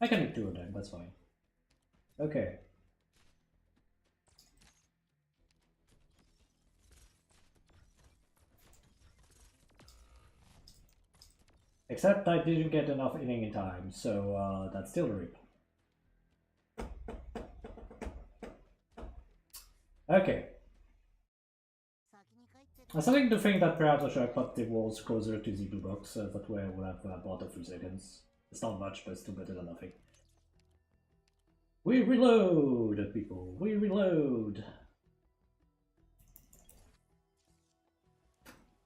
I can make 2 of them, that's fine. Okay. Except I didn't get enough inning in time, so that's still a rip. Okay. I'm starting to think that perhaps I should have put the walls closer to the blue box, that way I would have bought a few seconds. It's not much, but it's still better than nothing. We reload, people, we reload!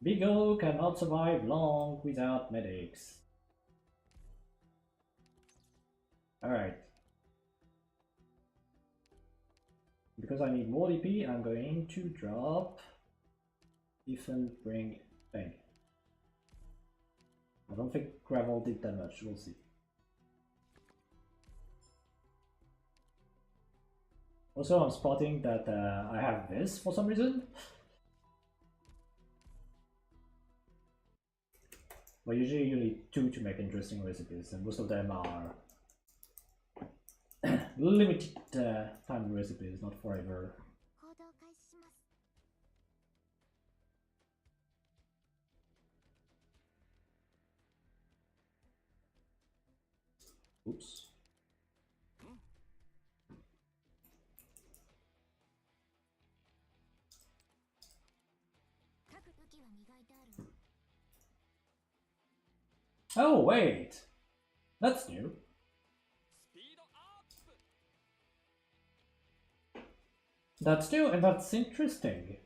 Big O cannot survive long without medics. Alright. Because I need more DP, I'm going to drop Ethan, bring Bang. I don't think Gravel did that much, we'll see. Also, I'm spotting that I have this for some reason. But usually you need 2 to make interesting recipes, and most of them are limited time recipes, not forever. Oops. Oh wait, that's new. That's new and that's interesting.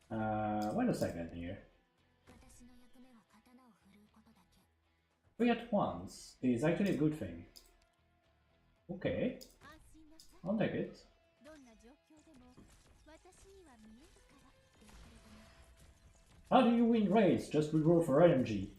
Wait a second here. 3 at once is actually a good thing. Okay, I'll take it. How do you win race? Just reroll for energy.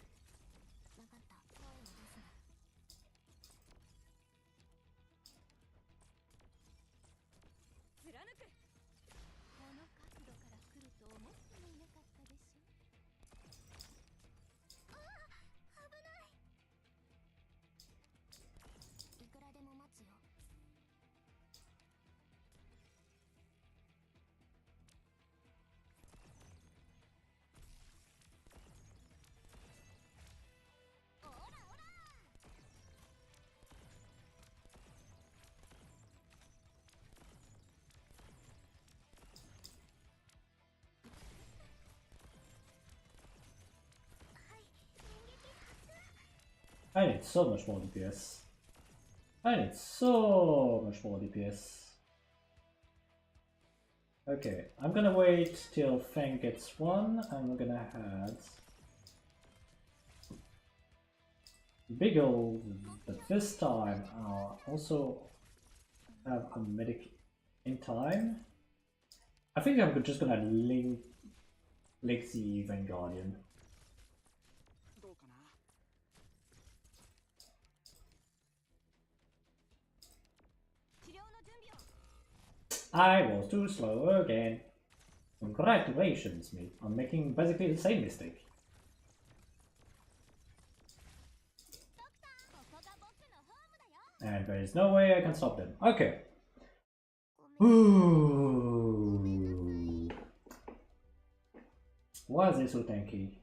I need so much more DPS. I need so much more DPS. Okay, I'm gonna wait till Fang gets 1. I'm gonna add Big O, but this time I'll also have a medic in time. I think I'm just gonna link the Vanguardian. I was too slow again. Congratulations, me. I'm making basically the same mistake. And there is no way I can stop them. Okay. Ooh. Why are they so tanky?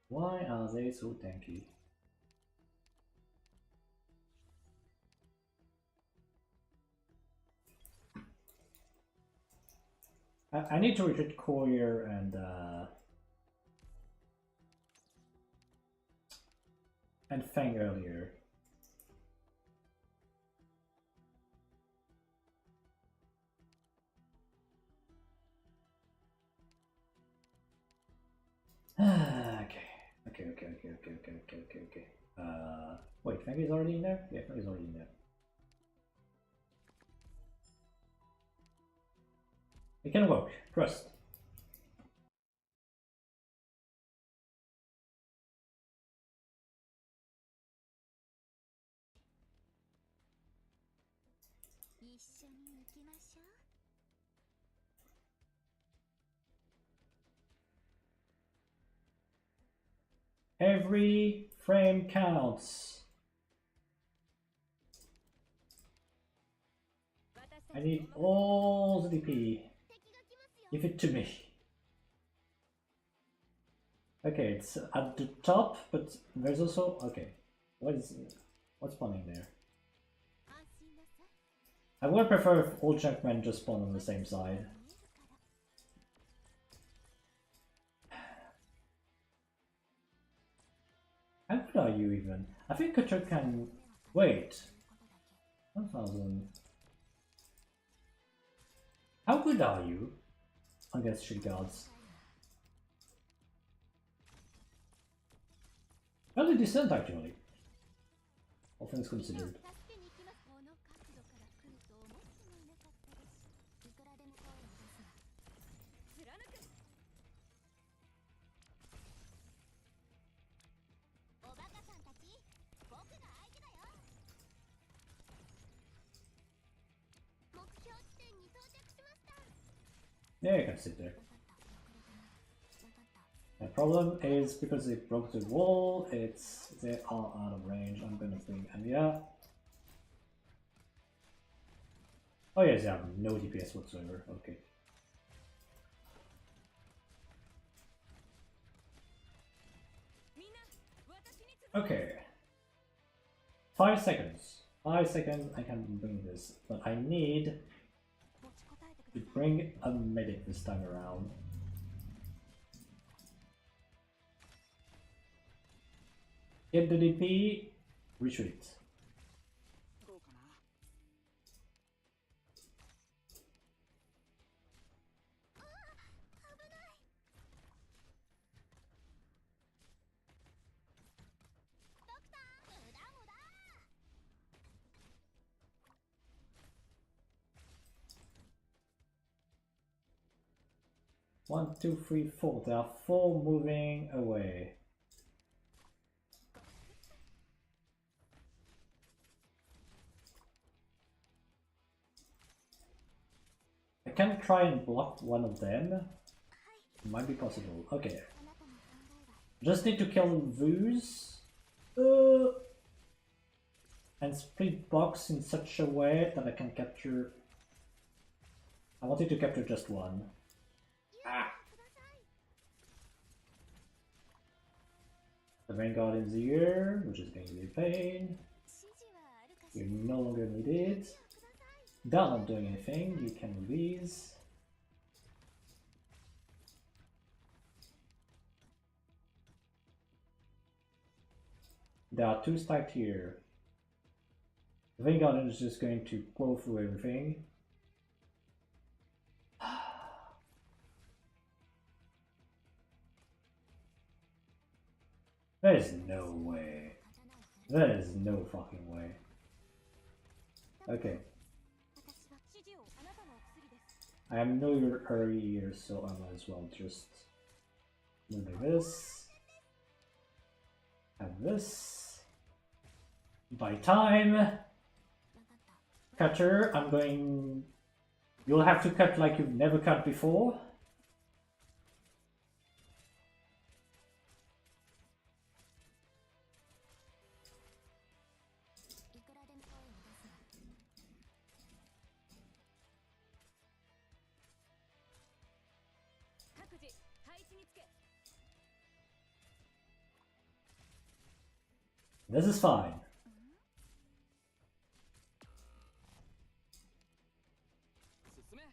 Why are they so tanky? I need to retreat Courier and Fang earlier. Okay. Wait, Fang is already in there? Yeah, Fang is already in there. It can work. Trust. Every frame counts. I need all the DP. Give it to me. Okay, it's at the top, but there's also... Okay, what's spawning there? I would prefer if all Junkmen just spawn on the same side. How good are you even? I think Kachuk can... Wait. 1000. How good are you against shield guards? Fairly decent actually. All things considered. Yeah, you can sit there. The problem is because it broke the wall, they are out of range. I'm gonna bring Anya. Oh yes, they have no DPS whatsoever. Okay. Okay. 5 seconds. 5 seconds I can bring this, but I need to bring a medic this time around. Get the DP, retreat. One, two, three, four. There are 4 moving away. I can try and block one of them. It might be possible. Okay. Just need to kill Vuz. And split box in such a way that I can capture... I wanted to capture just one. Ah. The Vanguard is here, which is going to be a pain. You no longer need it. They're not doing anything, you can release. There are 2 stacked here. The Vanguard is just going to blow through everything. There is no way. There is no fucking way. Okay. I have no hurry here, so I might as well just move like this. Have this. By time. Cutter, I'm going... You'll have to cut like you've never cut before. This is fine.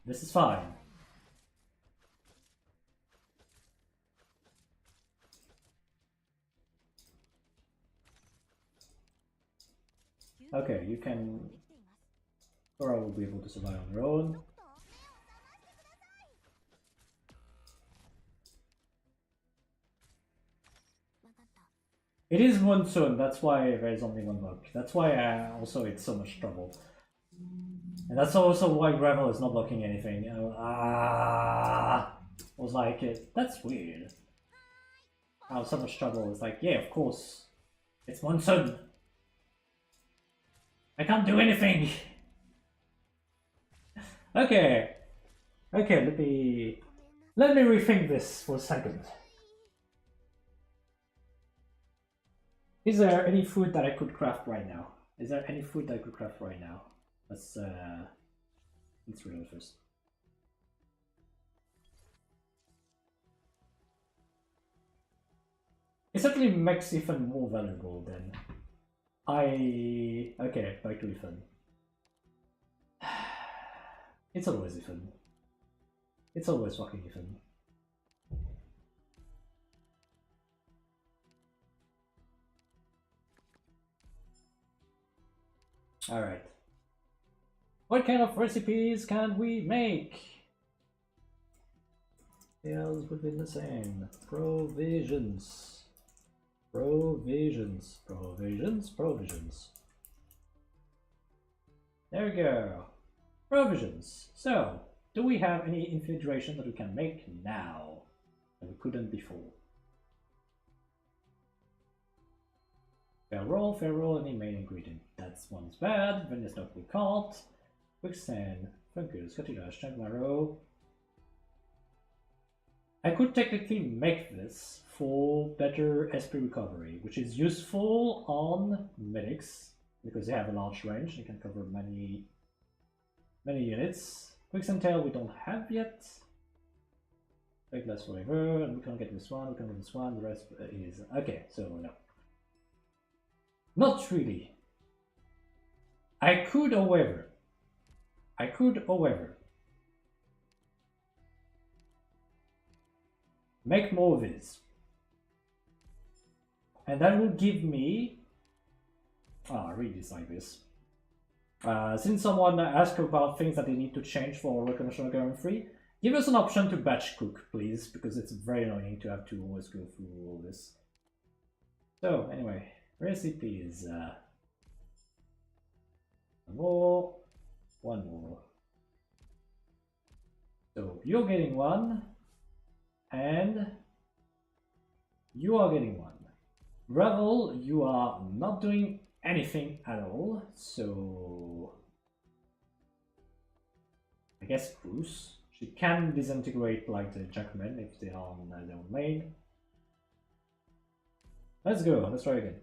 This is fine. Okay, you can... Or I will be able to survive on your own. It is monsoon, that's why there's only 1 block. That's why also it's so much trouble. And that's also why Gravel is not blocking anything. I was like, that's weird. I have so much trouble. It's like, yeah, of course. It's monsoon. I can't do anything. Okay. Okay, let me rethink this for a second. Is there any food that I could craft right now? Is there any food that I could craft right now? Let's reload first. It certainly makes Ethan more valuable than okay, back to Ethan. It's always Ethan. It's always fucking Ethan. Alright. What kind of recipes can we make? Else within the same. Provisions. Provisions. Provisions. Provisions. There we go. Provisions. So, do we have any infiltration that we can make now that we couldn't before? Fair roll, any main ingredient. That's one's bad. Vanilla stock we can't. Quicksand, fungus, cuttilash, chunk marrow. I could technically make this for better SP recovery, which is useful on medics because they have a large range. They can cover many units. Quicksand tail we don't have yet. Take less forever, and we can't get this one. We can't get this one. The rest is okay. So no. Not really. I could, however, make more of these. And that will give me... I really dislike this. Since someone asked about things that they need to change for recognition going free, give us an option to batch cook, please, because it's very annoying to have to always go through all this. So, anyway. Recipes. One more. So you're getting one, and you are getting one. Gravel, you are not doing anything at all, so I guess Bruce. She can disintegrate like the Jackmen if they are on their own lane. Let's go, let's try again.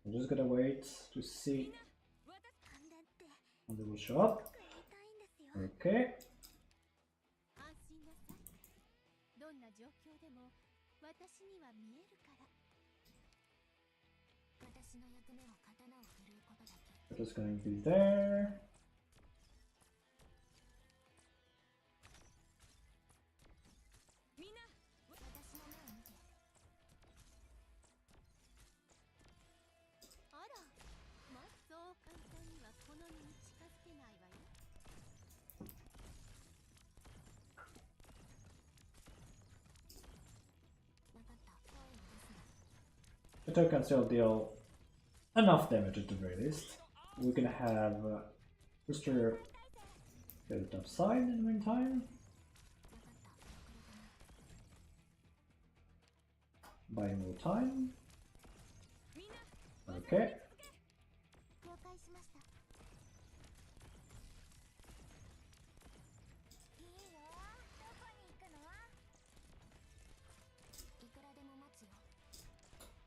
I'm just gonna wait to see when they will show up. Okay. We're just going to be there. The turret can still deal enough damage at the very least. We're gonna have Rooster go to the top side in the meantime. Buy more time. Okay.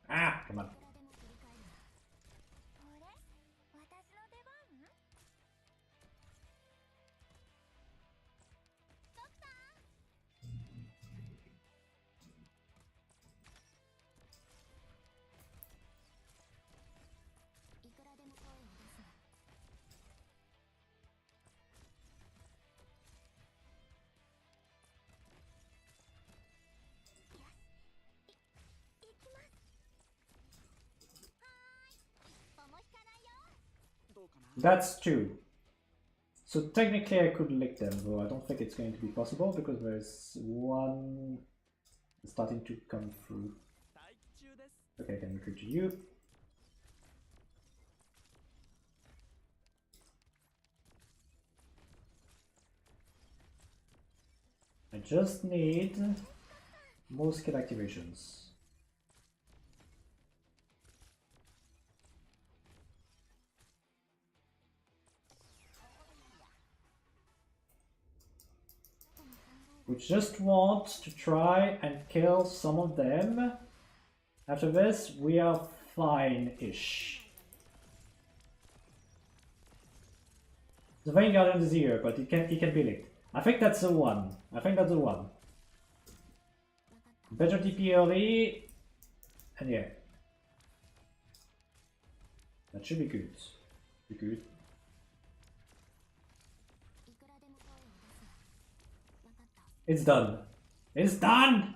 Ah, come on. That's two. So technically I could lick them, though I don't think it's going to be possible because there's one starting to come through. Okay, I can recruit you. I just need more skill activations. We just want to try and kill some of them. After this, we are fine-ish. The Vain Guardian is here, but it can be licked. I think that's the one. I think that's the one. Better TP early, and yeah. That should be good. Be good. It's done. It's done!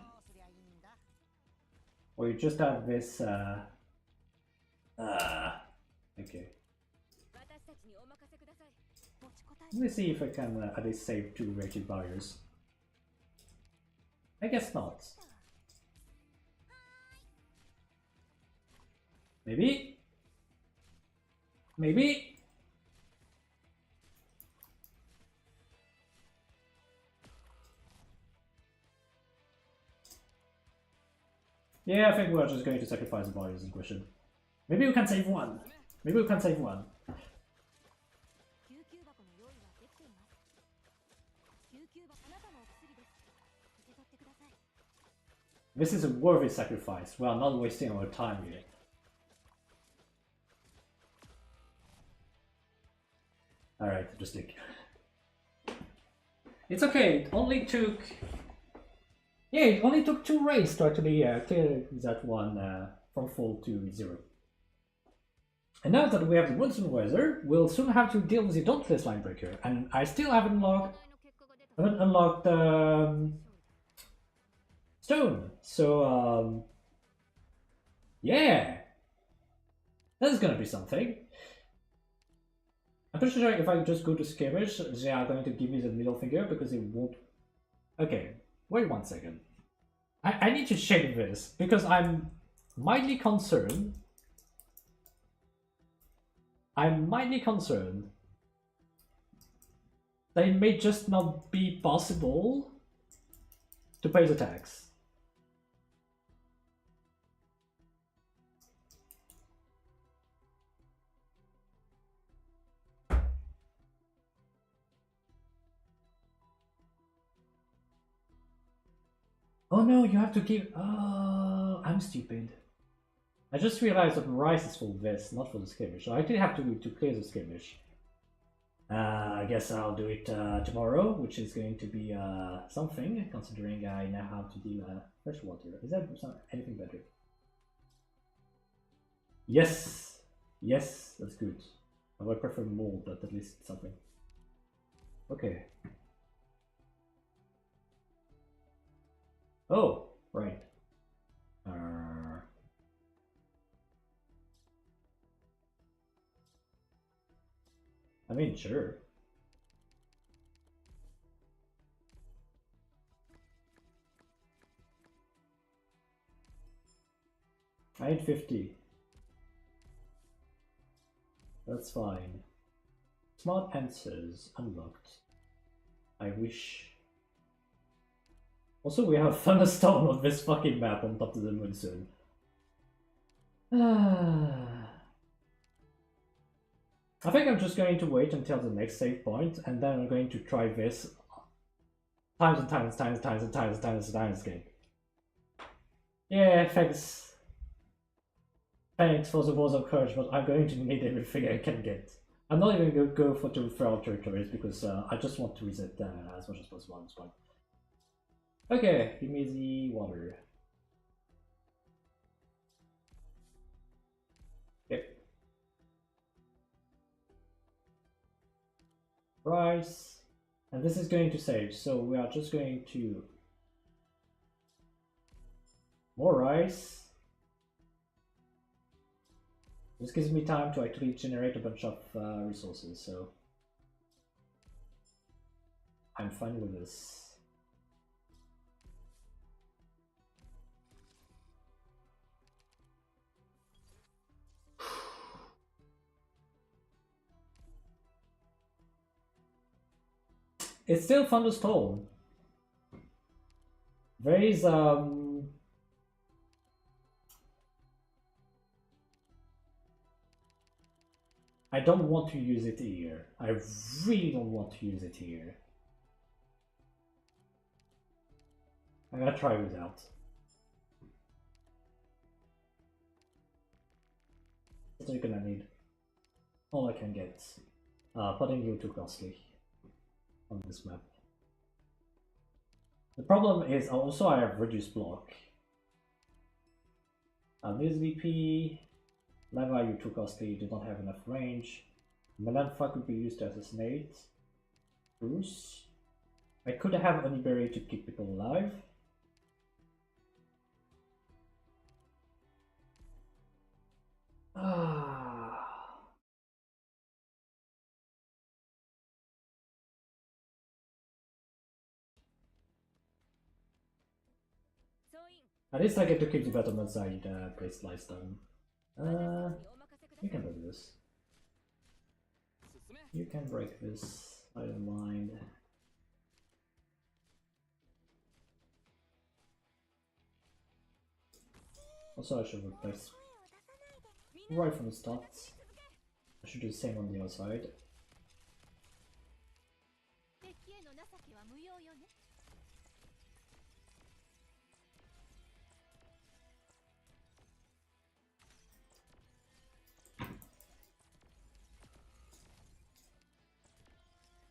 Or you just have this, okay. Let me see if I can at least save 2 rated barriers. I guess not. Maybe? Maybe? Yeah, I think we're just going to sacrifice the barriers in question. Maybe we can save one. Maybe we can save one. This is a worthy sacrifice. We are not wasting our time here. Alright, just like... It's okay, it only took... Yeah, it only took 2 raids to actually clear that one from full to 0. And now that we have the Woodson Weather, we'll soon have to deal with the Dauntless Linebreaker. And I still haven't unlocked Stone. So, yeah! That's gonna be something. I'm pretty sure if I just go to Skirmish, they are going to give me the middle finger because they won't... Okay, wait 1 second. I need to check this because I'm mildly concerned. I'm mildly concerned that it may just not be possible to pay the tax. Oh no, you have to give... Oh, I'm stupid. I just realized that Rice is for this, not for the skirmish. So I actually have to clear the skirmish. I guess I'll do it tomorrow, which is going to be something, considering I now have to deal fresh water. Is there anything better? Yes! Yes, that's good. I would prefer mold, but at least something. Okay. Oh, right. I mean, sure. I need 50. That's fine. Smart answers unlocked. I wish. Also, we have Thunderstorm on this fucking map on top of the monsoon. I think I'm just going to wait until the next save point, and then I'm going to try this times and times again. Yeah, thanks. Thanks for the words of courage, but I'm going to need everything I can get. I'm not even going to go for the feral territories because I just want to reset as much as possible at this point. Okay, give me the water. Okay. Rice. And this is going to save, so we are just going to... More rice. This gives me time to actually generate a bunch of resources, so... I'm fine with this. It's still Thunderstorm. There is I don't want to use it here. I really don't want to use it here. I'm gonna try without. What are you gonna need? All I can get. Putting you too costly on this map. The problem is also I have reduced block. This VP, Leva, you too costly, you do not have enough range. Melanfa could be used to assassinate. Bruce. I could have Oniberry to keep people alive. At least I get to keep the bottom outside Great Slice Stone. You can break this. You can break this, I don't mind. Also I should replace right from the start. I should do the same on the outside.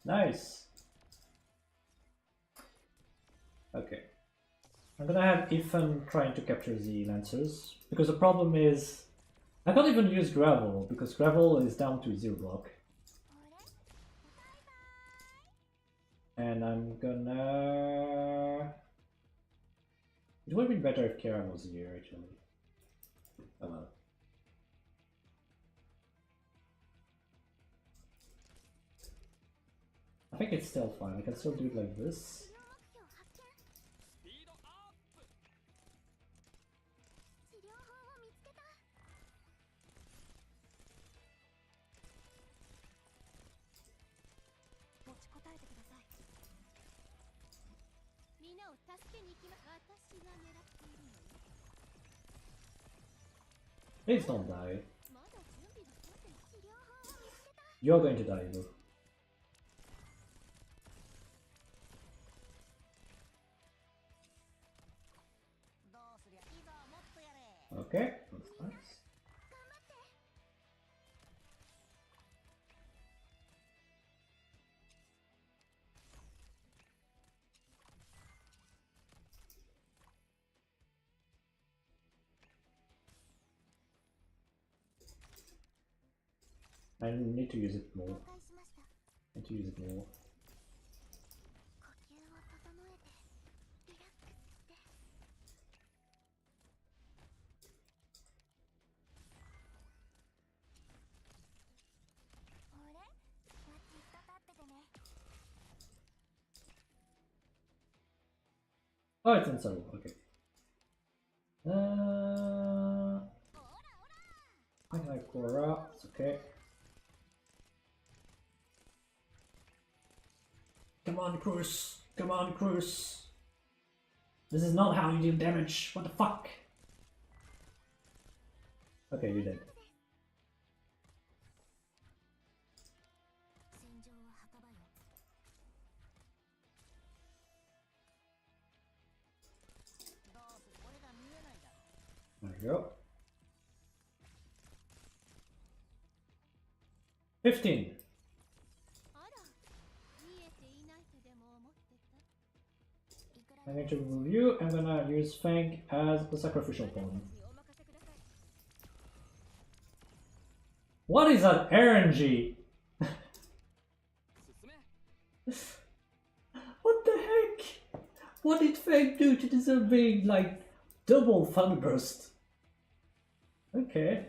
Nice! Okay. I'm gonna have Ethan trying to capture the Lancers, because the problem is I can't even use Gravel, because Gravel is down to 0 block. And I'm gonna... It would have been better if Kira was here, actually. Oh well. I think it's still fine, I can still do it like this. Please don't die. You're going to die, though. Okay, that's nice. I need to use it more. I need to use it more. Oh, it's in solo, okay. I can like Cora, it's okay. Come on, Cruz! Come on, Cruz! This is not how you deal damage, what the fuck? Okay, you're dead. There we go. 15. I'm going to remove you. I'm gonna use Fang as the sacrificial pawn. What is that RNG? What the heck? What did Fang do to deserve being like double Thunderburst? Okay.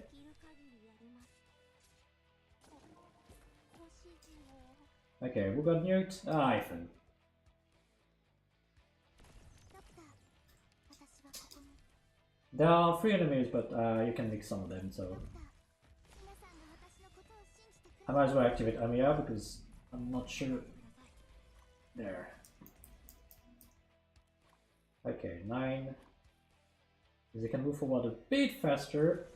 Okay, we got nuked. Ah, Ethan. There are 3 enemies, but you can mix some of them, so... I might as well activate Amiya because I'm not sure... There. Okay, 9. They can move forward a bit faster.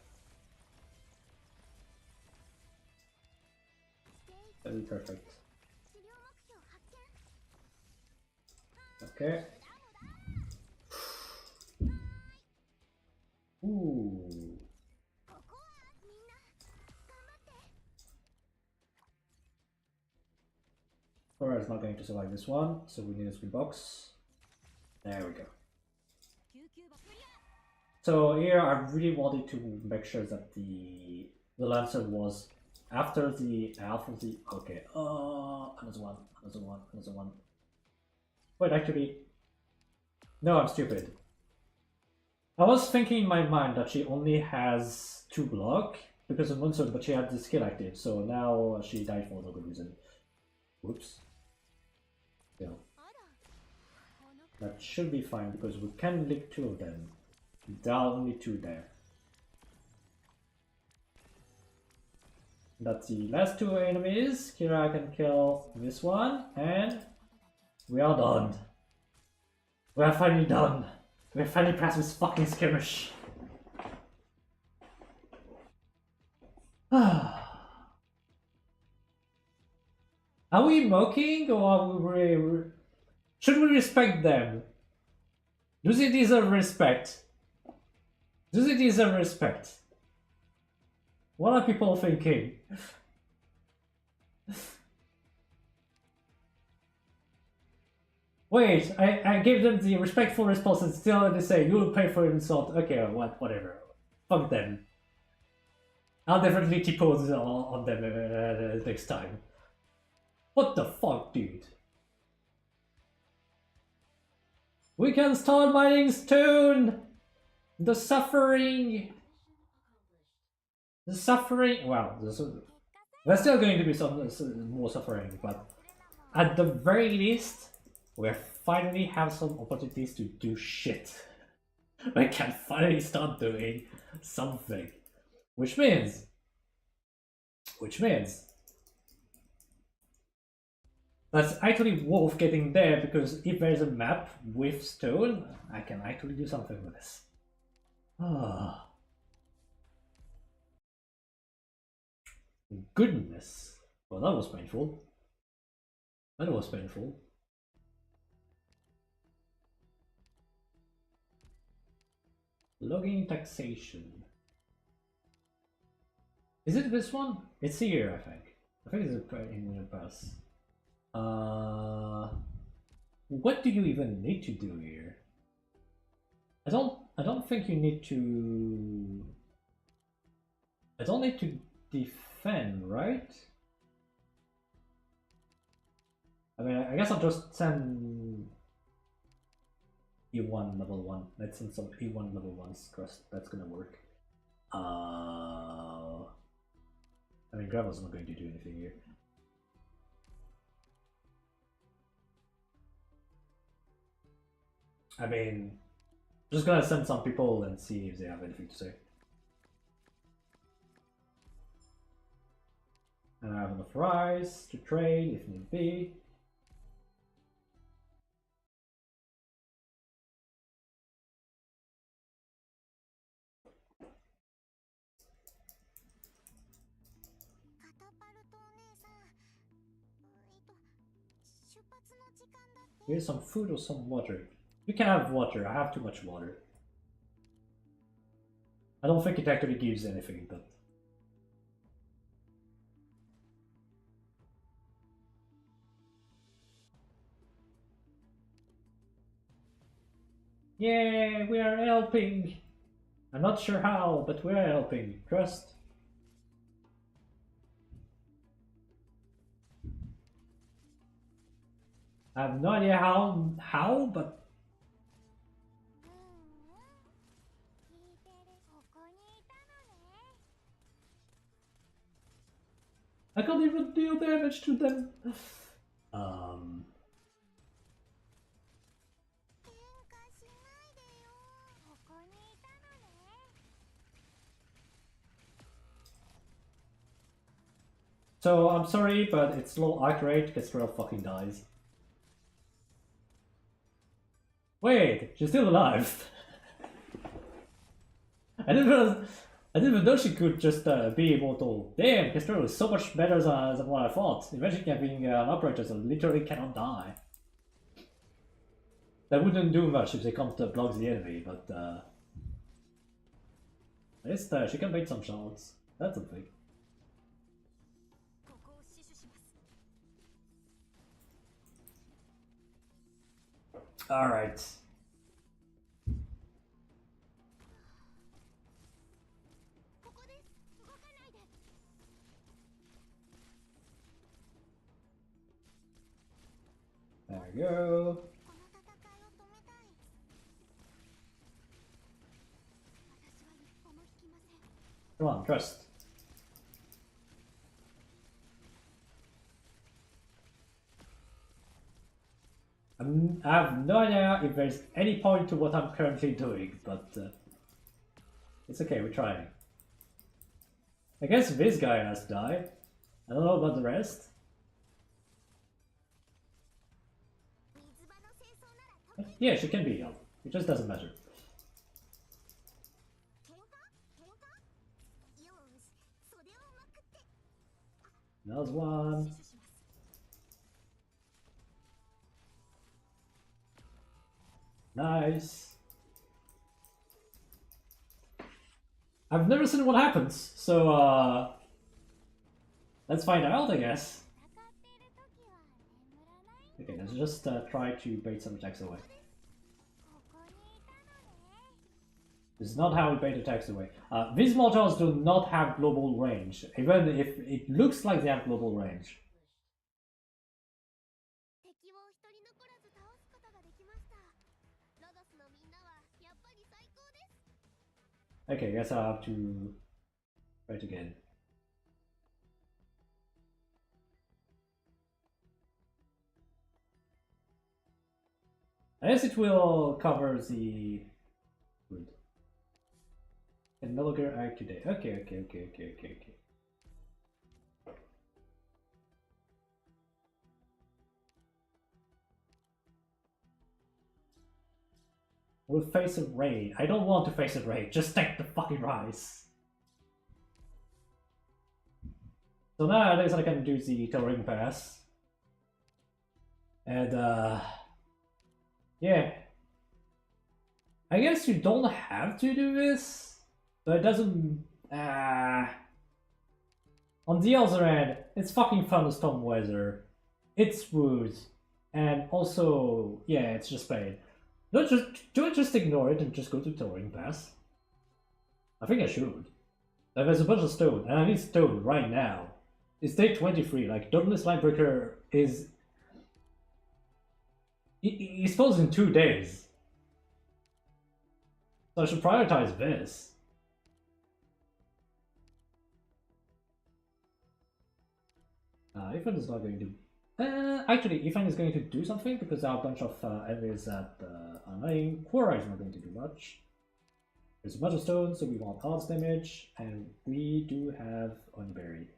That'll be perfect. Okay. Ooh. Flora is not going to survive this one, so we need a swing box. There we go. So here I really wanted to make sure that the Lancer was after the okay. Another one. Wait, actually, no, I'm stupid. I was thinking in my mind that she only has 2 block because of Moonstone, but she had the skill active, so now she died for no good reason. Whoops. Yeah. That should be fine because we can lick 2 of them. There are only 2 there. That's the last 2 enemies. Kira can kill this one, and we are done. We are finally done. We are finally past this fucking skirmish. Are we mocking or are we... Should we respect them? Do they deserve respect? Do they deserve respect? What are people thinking? Wait, I gave them the respectful response and still they say, you will pay for insult. Okay, whatever. Fuck them. I'll definitely T-pose on them next time. What the fuck, dude? We can start mining stone! The suffering! The suffering... Wow, there's still going to be some more suffering, but at the very least, we finally have some opportunities to do shit. We can finally start doing something. Which means that's actually worth getting there, because if there's a map with stone, I can actually do something with this. Ah. Goodness. Well, that was painful. That was painful. Logging taxation. Is it this one? It's here, I think. I think it's in the pass. What do you even need to do here? I don't think you need to... I don't need to defend, right? I mean, I guess I'll just send E1 level 1. Let's send some E1 level 1s, because that's gonna work. I mean, Gravel's not going to do anything here. I mean, just gonna send some people and see if they have anything to say. And I have enough rice to trade if need be. Here's some food or some water. You can have water, I have too much water. I don't think it actually gives anything, but... Yeah, we are helping! I'm not sure how, but we are helping. Trust. I have no idea how, but... I can't even deal damage to them. So I'm sorry, but it's low arc rate, Kestrel fucking dies. Wait, she's still alive. I didn't even know she could just be immortal. Damn, Kestrel is so much better than what I thought. Imagine having an operator that literally cannot die. That wouldn't do much if they can't block the enemy, but at least she can make some shots. That's something. Alright. There we go. Come on, trust. I have no idea if there's any point to what I'm currently doing, but it's okay, we're trying. I guess this guy has died. I don't know about the rest. Yeah, she can be young. It just doesn't matter. There's one. Nice. I've never seen what happens, so let's find out, I guess. Okay, let's just try to bait some attacks away. This is not how we bait attacks away. These mortals do not have global range, even if it looks like they have global range. Okay, guess I have to try it again. I guess it will cover the wood. And no longer act today. Okay. We'll face a raid. I don't want to face a raid. Just take the fucking rice. So now at least I can do the towering pass. And yeah. I guess you don't have to do this, but it doesn't. On the other hand, it's fucking thunderstorm weather. It's wood, and also yeah, it's just pain. Don't just ignore it and just go to towering pass. I think I should. Like, there's a bunch of stone, and I need stone right now. It's day 23. Like Dauntless Lightbreaker is. He spawns in 2 days. So I should prioritize this. Ethan is not going to... actually, Ethan is going to do something because there are a bunch of enemies that are annoying. Quora is not going to do much. There's a bunch of stones, so we want odds damage, and we do have Unburied.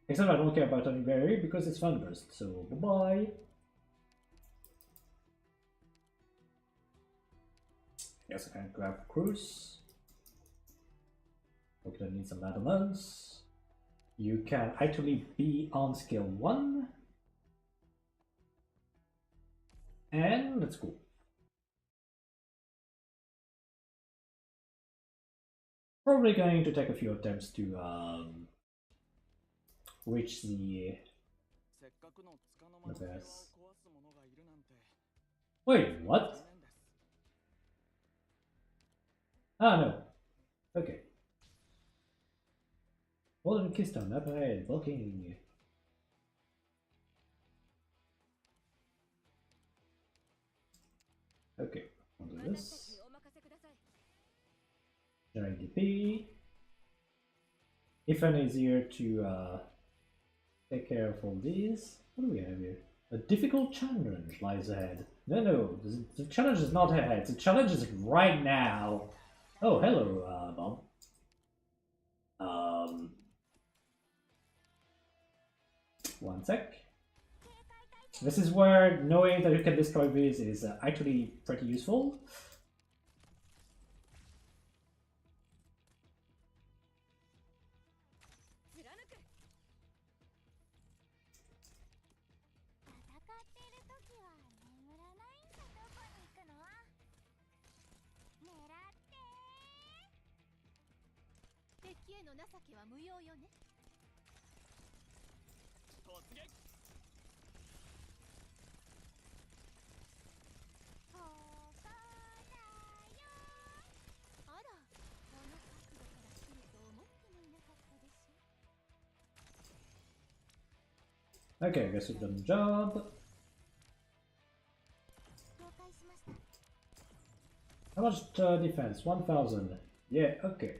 Except I don't care about Unburied because it's Thunderburst, so bye-bye. Yes, I can grab Cruise. Hope I need some Adamants. You can actually be on skill 1. And let's go. Probably going to take a few attempts to reach the... Wait, what? Ah, no. Okay. Golden Keystone up ahead, blocking. Okay, I'll do this. Generate DP. Ethan is here to take care of all these. What do we have here? A difficult challenge lies ahead. No, the challenge is not ahead. The challenge is right now. Oh, hello, Bob. One sec. This is where knowing that you can destroy these is actually pretty useful. Okay, I guess we've done the job. How much defense? 1000. Yeah, okay.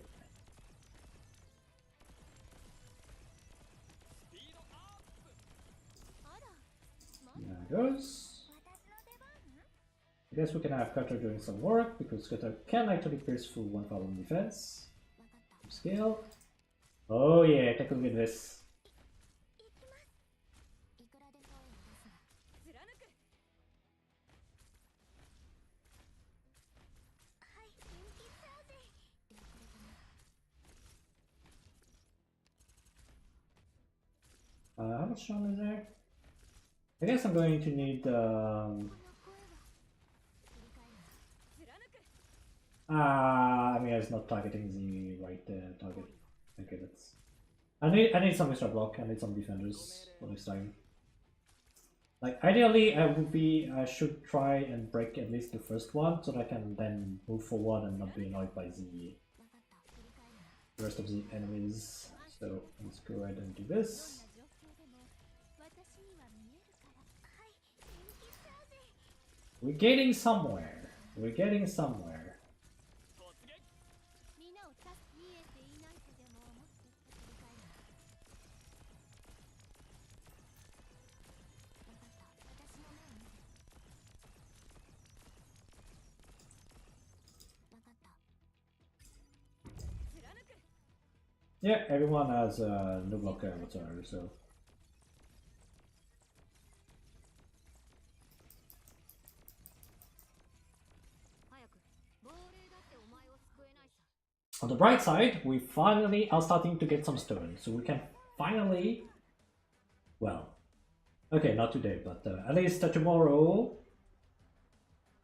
There goes. I guess we can have Cutter doing some work because Cutter can actually pierce through 1000 defense. Scale. Oh yeah, take a look at this. How much time is there? I guess I'm going to need I mean, it's not targeting the right target. Okay, that's. I need some extra block. I need some defenders for next time. Like ideally, I should try and break at least the first one so that I can then move forward and not be annoyed by the rest of the enemies. So let's go ahead and do this. We're getting somewhere. We're getting somewhere. Yeah, everyone has no block avatar, so. On the bright side, we finally are starting to get some stone, so we can finally, well, okay, not today, but at least tomorrow,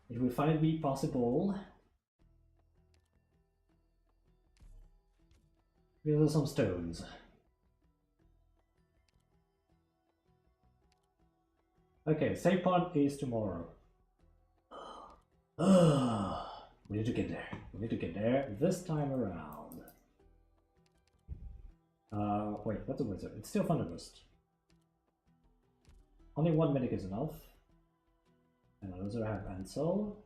it will finally be possible. Build some stones. Okay, save point is tomorrow. We need to get there. We need to get there this time around. Wait, what's the wizard? It's still Thunderburst. Only one medic is enough. And another I have Ansel.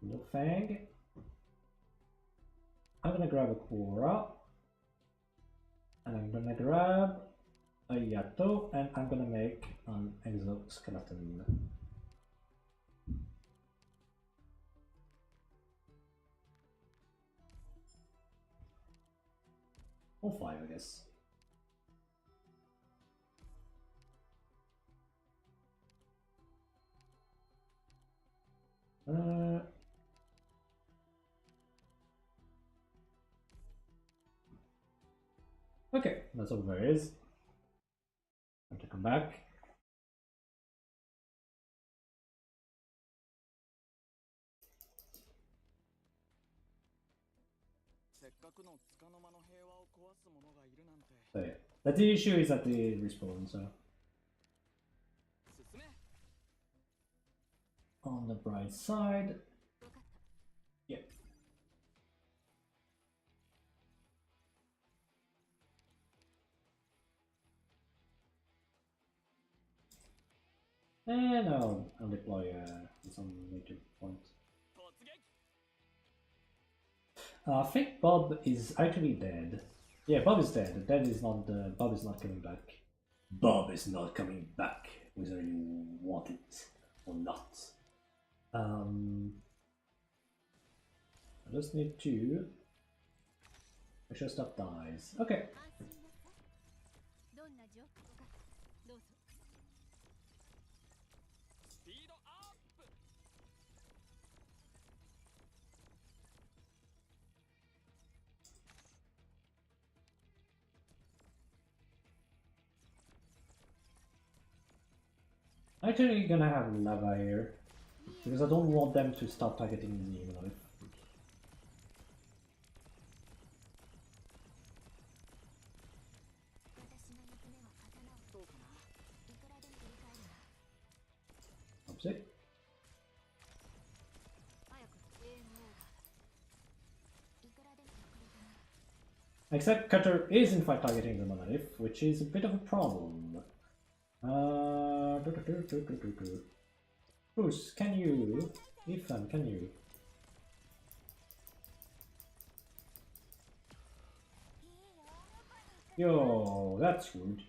No Fang. I'm gonna grab a Quora. And I'm gonna grab a Yato. And I'm gonna make an exoskeleton. Or 5, I guess. Okay, that's all there is. I have to come back. So yeah, but the issue is that they respawn, so. On the bright side. Yeah. And I'll deploy some native points. I think Bob is actually dead. Yeah, Bob is dead. Bob is not coming back. Bob is not coming back, whether you want it or not. I just need to make sure stuff dies. Okay. Actually gonna have lava here. Because I don't want them to start targeting the Monolith. Oopsie. Except Cutter is in fact targeting the Monolith, which is a bit of a problem. Bruce, can you? Ethan, can you? Yo, that's rude.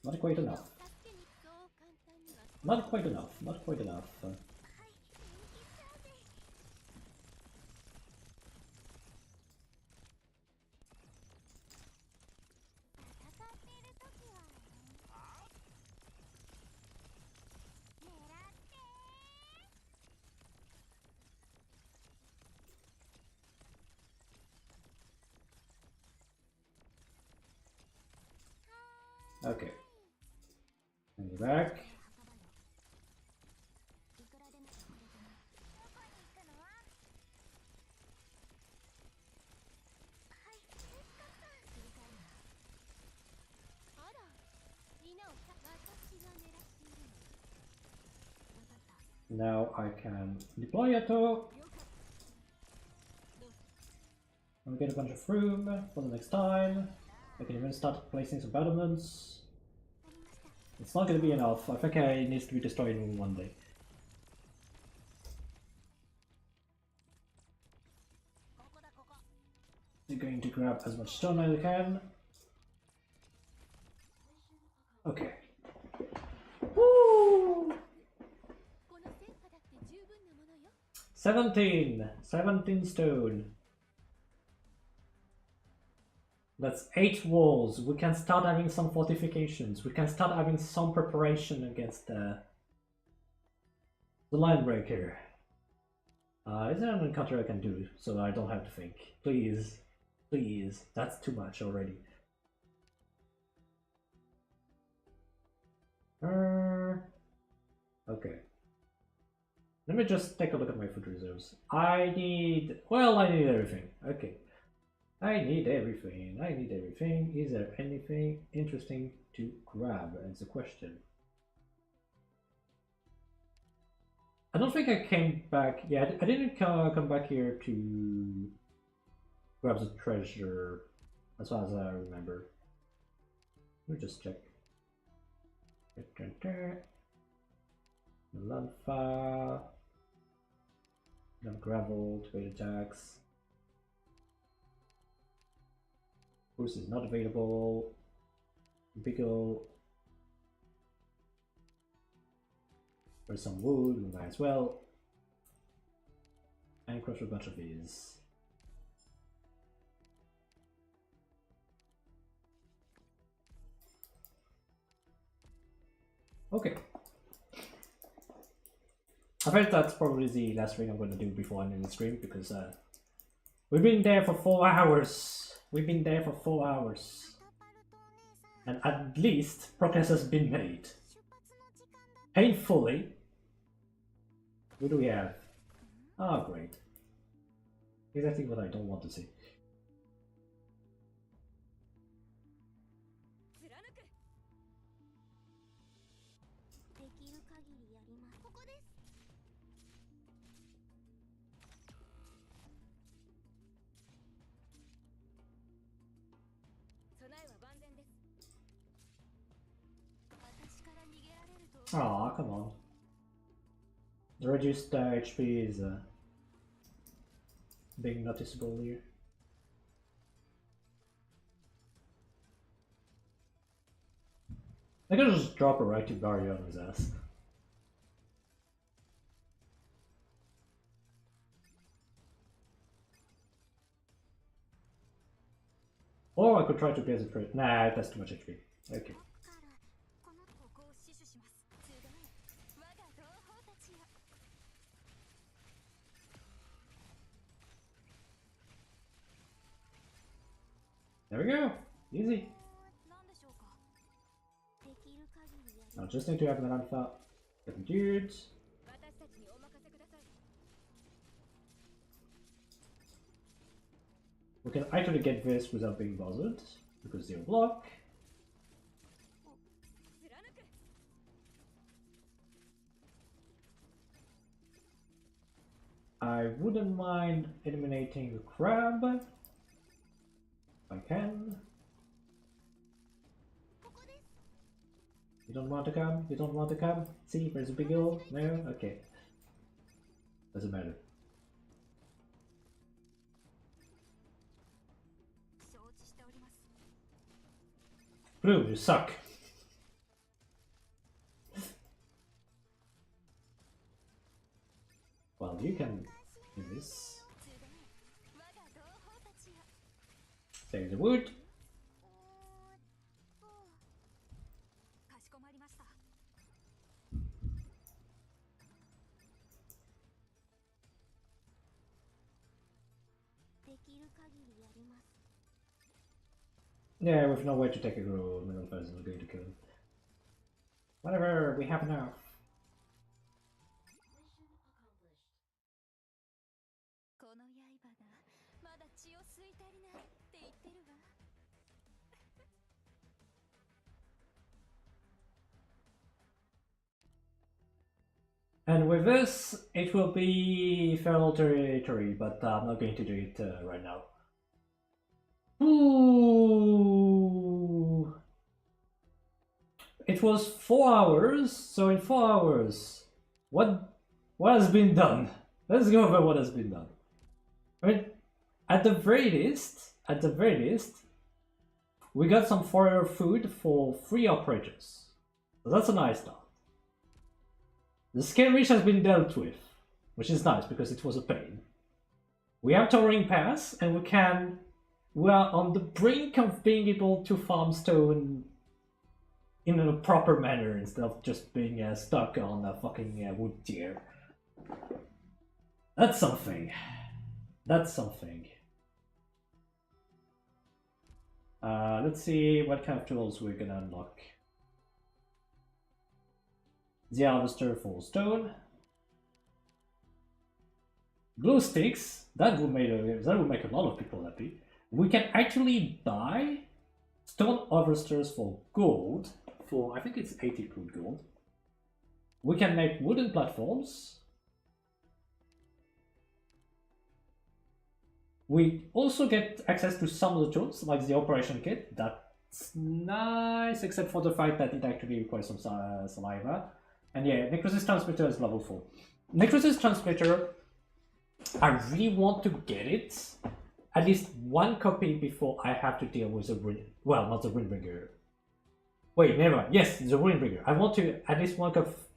Not quite enough. Not quite enough. Not quite enough. Okay. And you're back. Now I can deploy Yato. I'll get a bunch of room for the next time. I can even start placing some battlements. It's not going to be enough. I think it needs to be destroyed in one day. I'm going to grab as much stone as I can. Okay. Woo! 17 stone. That's 8 walls. We can start having some fortifications. We can start having some preparation against the Linebreaker. Is there an encounter I can do so I don't have to think? Please. Please. That's too much already. Okay. Let me just take a look at my food reserves. I need everything. Okay. I need everything. I need everything. Is there anything interesting to grab? That's the question. I don't think I came back. Yeah, I didn't come back here to grab the treasure, as far as I remember. Let me just check. Lanfa. Gravel, trade attacks. Bruce is not available. Biggle. There's some wood, we might as well. And crush a bunch of these. Okay. I think that's probably the last thing I'm going to do before ending the stream, because we've been there for 4 hours. We've been there for 4 hours. And at least progress has been made. Painfully. What do we have? Ah, great. Exactly what I don't want to see. Aw, come on. The reduced HP is being noticeable here. I could just drop a reactive barrier on his ass. Or I could try to pierce it first. Nah, that's too much HP. Okay. There we go. Easy. Now just need to have an alpha. Get dudes. We can actually get this without being bothered, because they'll block. I wouldn't mind eliminating the crab, if I can. You don't want to come? You don't want to come? See, there's a big hole. No? Okay. Doesn't matter. Blue, you suck. Well, you can do this. Take the wood. Yeah, with no way to take a grow, middle person is going to kill him. Whatever, we have enough. And with this, it will be feral territory, but I'm not going to do it right now. Ooh. It was 4 hours, so in 4 hours, what has been done? Let's go over what has been done. I mean, at the very least, we got some fire food for 3 operators. So that's a nice start. The skirmish has been dealt with, which is nice because it was a pain. We have Towering Pass, and we are on the brink of being able to farm stone in a proper manner instead of just being stuck on a fucking wood tier. That's something. That's something. Let's see what kind of tools we're gonna unlock. The harvester for stone. Glue sticks. That would make a lot of people happy. We can actually buy stone harvesters for gold. For I think it's 80 crude gold. We can make wooden platforms. We also get access to some of the tools, like the operation kit. That's nice, except for the fact that it actually requires some saliva. And yeah, Necrosis Transmitter is level 4. Necrosis Transmitter, I really want to get it. At least 1 copy before I have to deal with the well, not the Windbringer. Wait, never mind. Yes, the Windbringer. I want to at least 1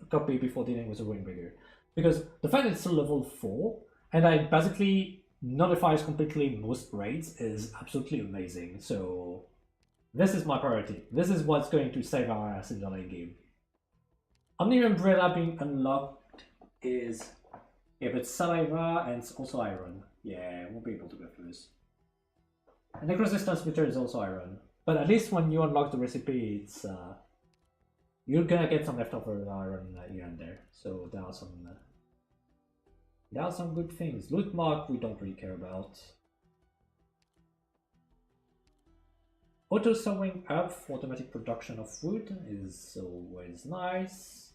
copy before dealing with the Windbringer. Because the fact that it's a level 4, and I basically nullifies completely most raids is absolutely amazing. So this is my priority. This is what's going to save our ass in the late game. Omni Umbrella being unlocked is... yeah, but saliva and also iron. Yeah, we'll be able to go through this. And Necrosis Transmitter is also iron. But at least when you unlock the recipe, it's you're gonna get some leftover iron here and there. So there are some good things. Loot mark we don't really care about. Auto sewing up for automatic production of food is always nice.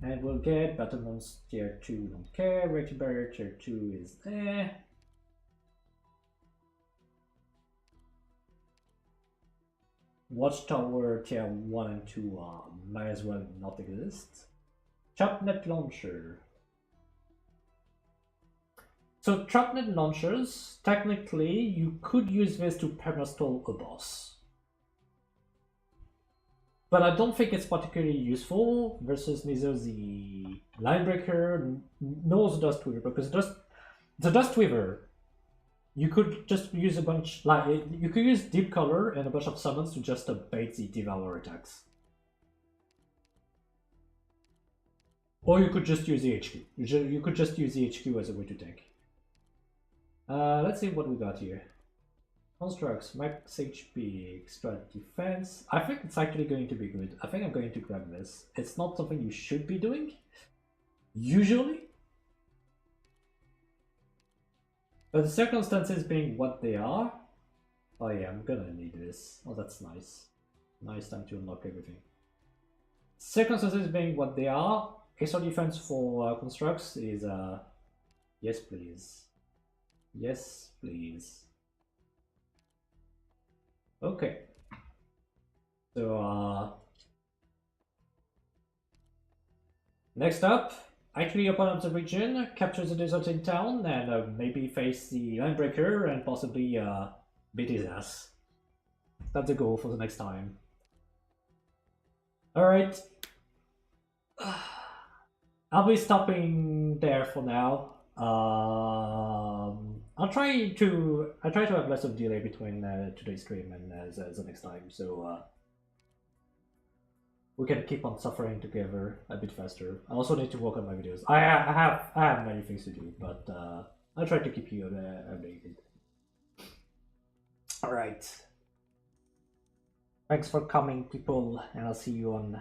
And we'll get Battlements tier 2, don't care. Rating Barrier tier 2 is eh. Watchtower tier 1 and 2 might as well not exist. Trapnet Launcher. So Trapnet Launchers, technically you could use this to permastall a boss. But I don't think it's particularly useful versus neither the Linebreaker nor the Dust Weaver, because the Dust Weaver, you could just use a bunch, like you could use Deep Color and a bunch of summons to just bait the Devour attacks. Or you could just use the HQ. You could just use the HQ as a way to tank. Let's see what we got here. Constructs, max HP, extra defense. I think it's actually going to be good. I think I'm going to grab this. It's not something you should be doing, usually. But the circumstances being what they are. Oh yeah, I'm gonna need this. Oh, that's nice. Nice time to unlock everything. Circumstances being what they are, extra defense for constructs is yes please. Yes please. Okay. So next up, actually open up the region, capture the deserted town, and maybe face the Landbreaker and possibly beat his ass. That's the goal for the next time. Alright. I'll be stopping there for now. I'll try to have less of delay between today's stream and the next time, so we can keep on suffering together a bit faster. I also need to work on my videos. I have many things to do, but I'll try to keep you updated. All right. Thanks for coming, people, and I'll see you on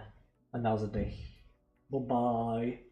another day. Bye bye.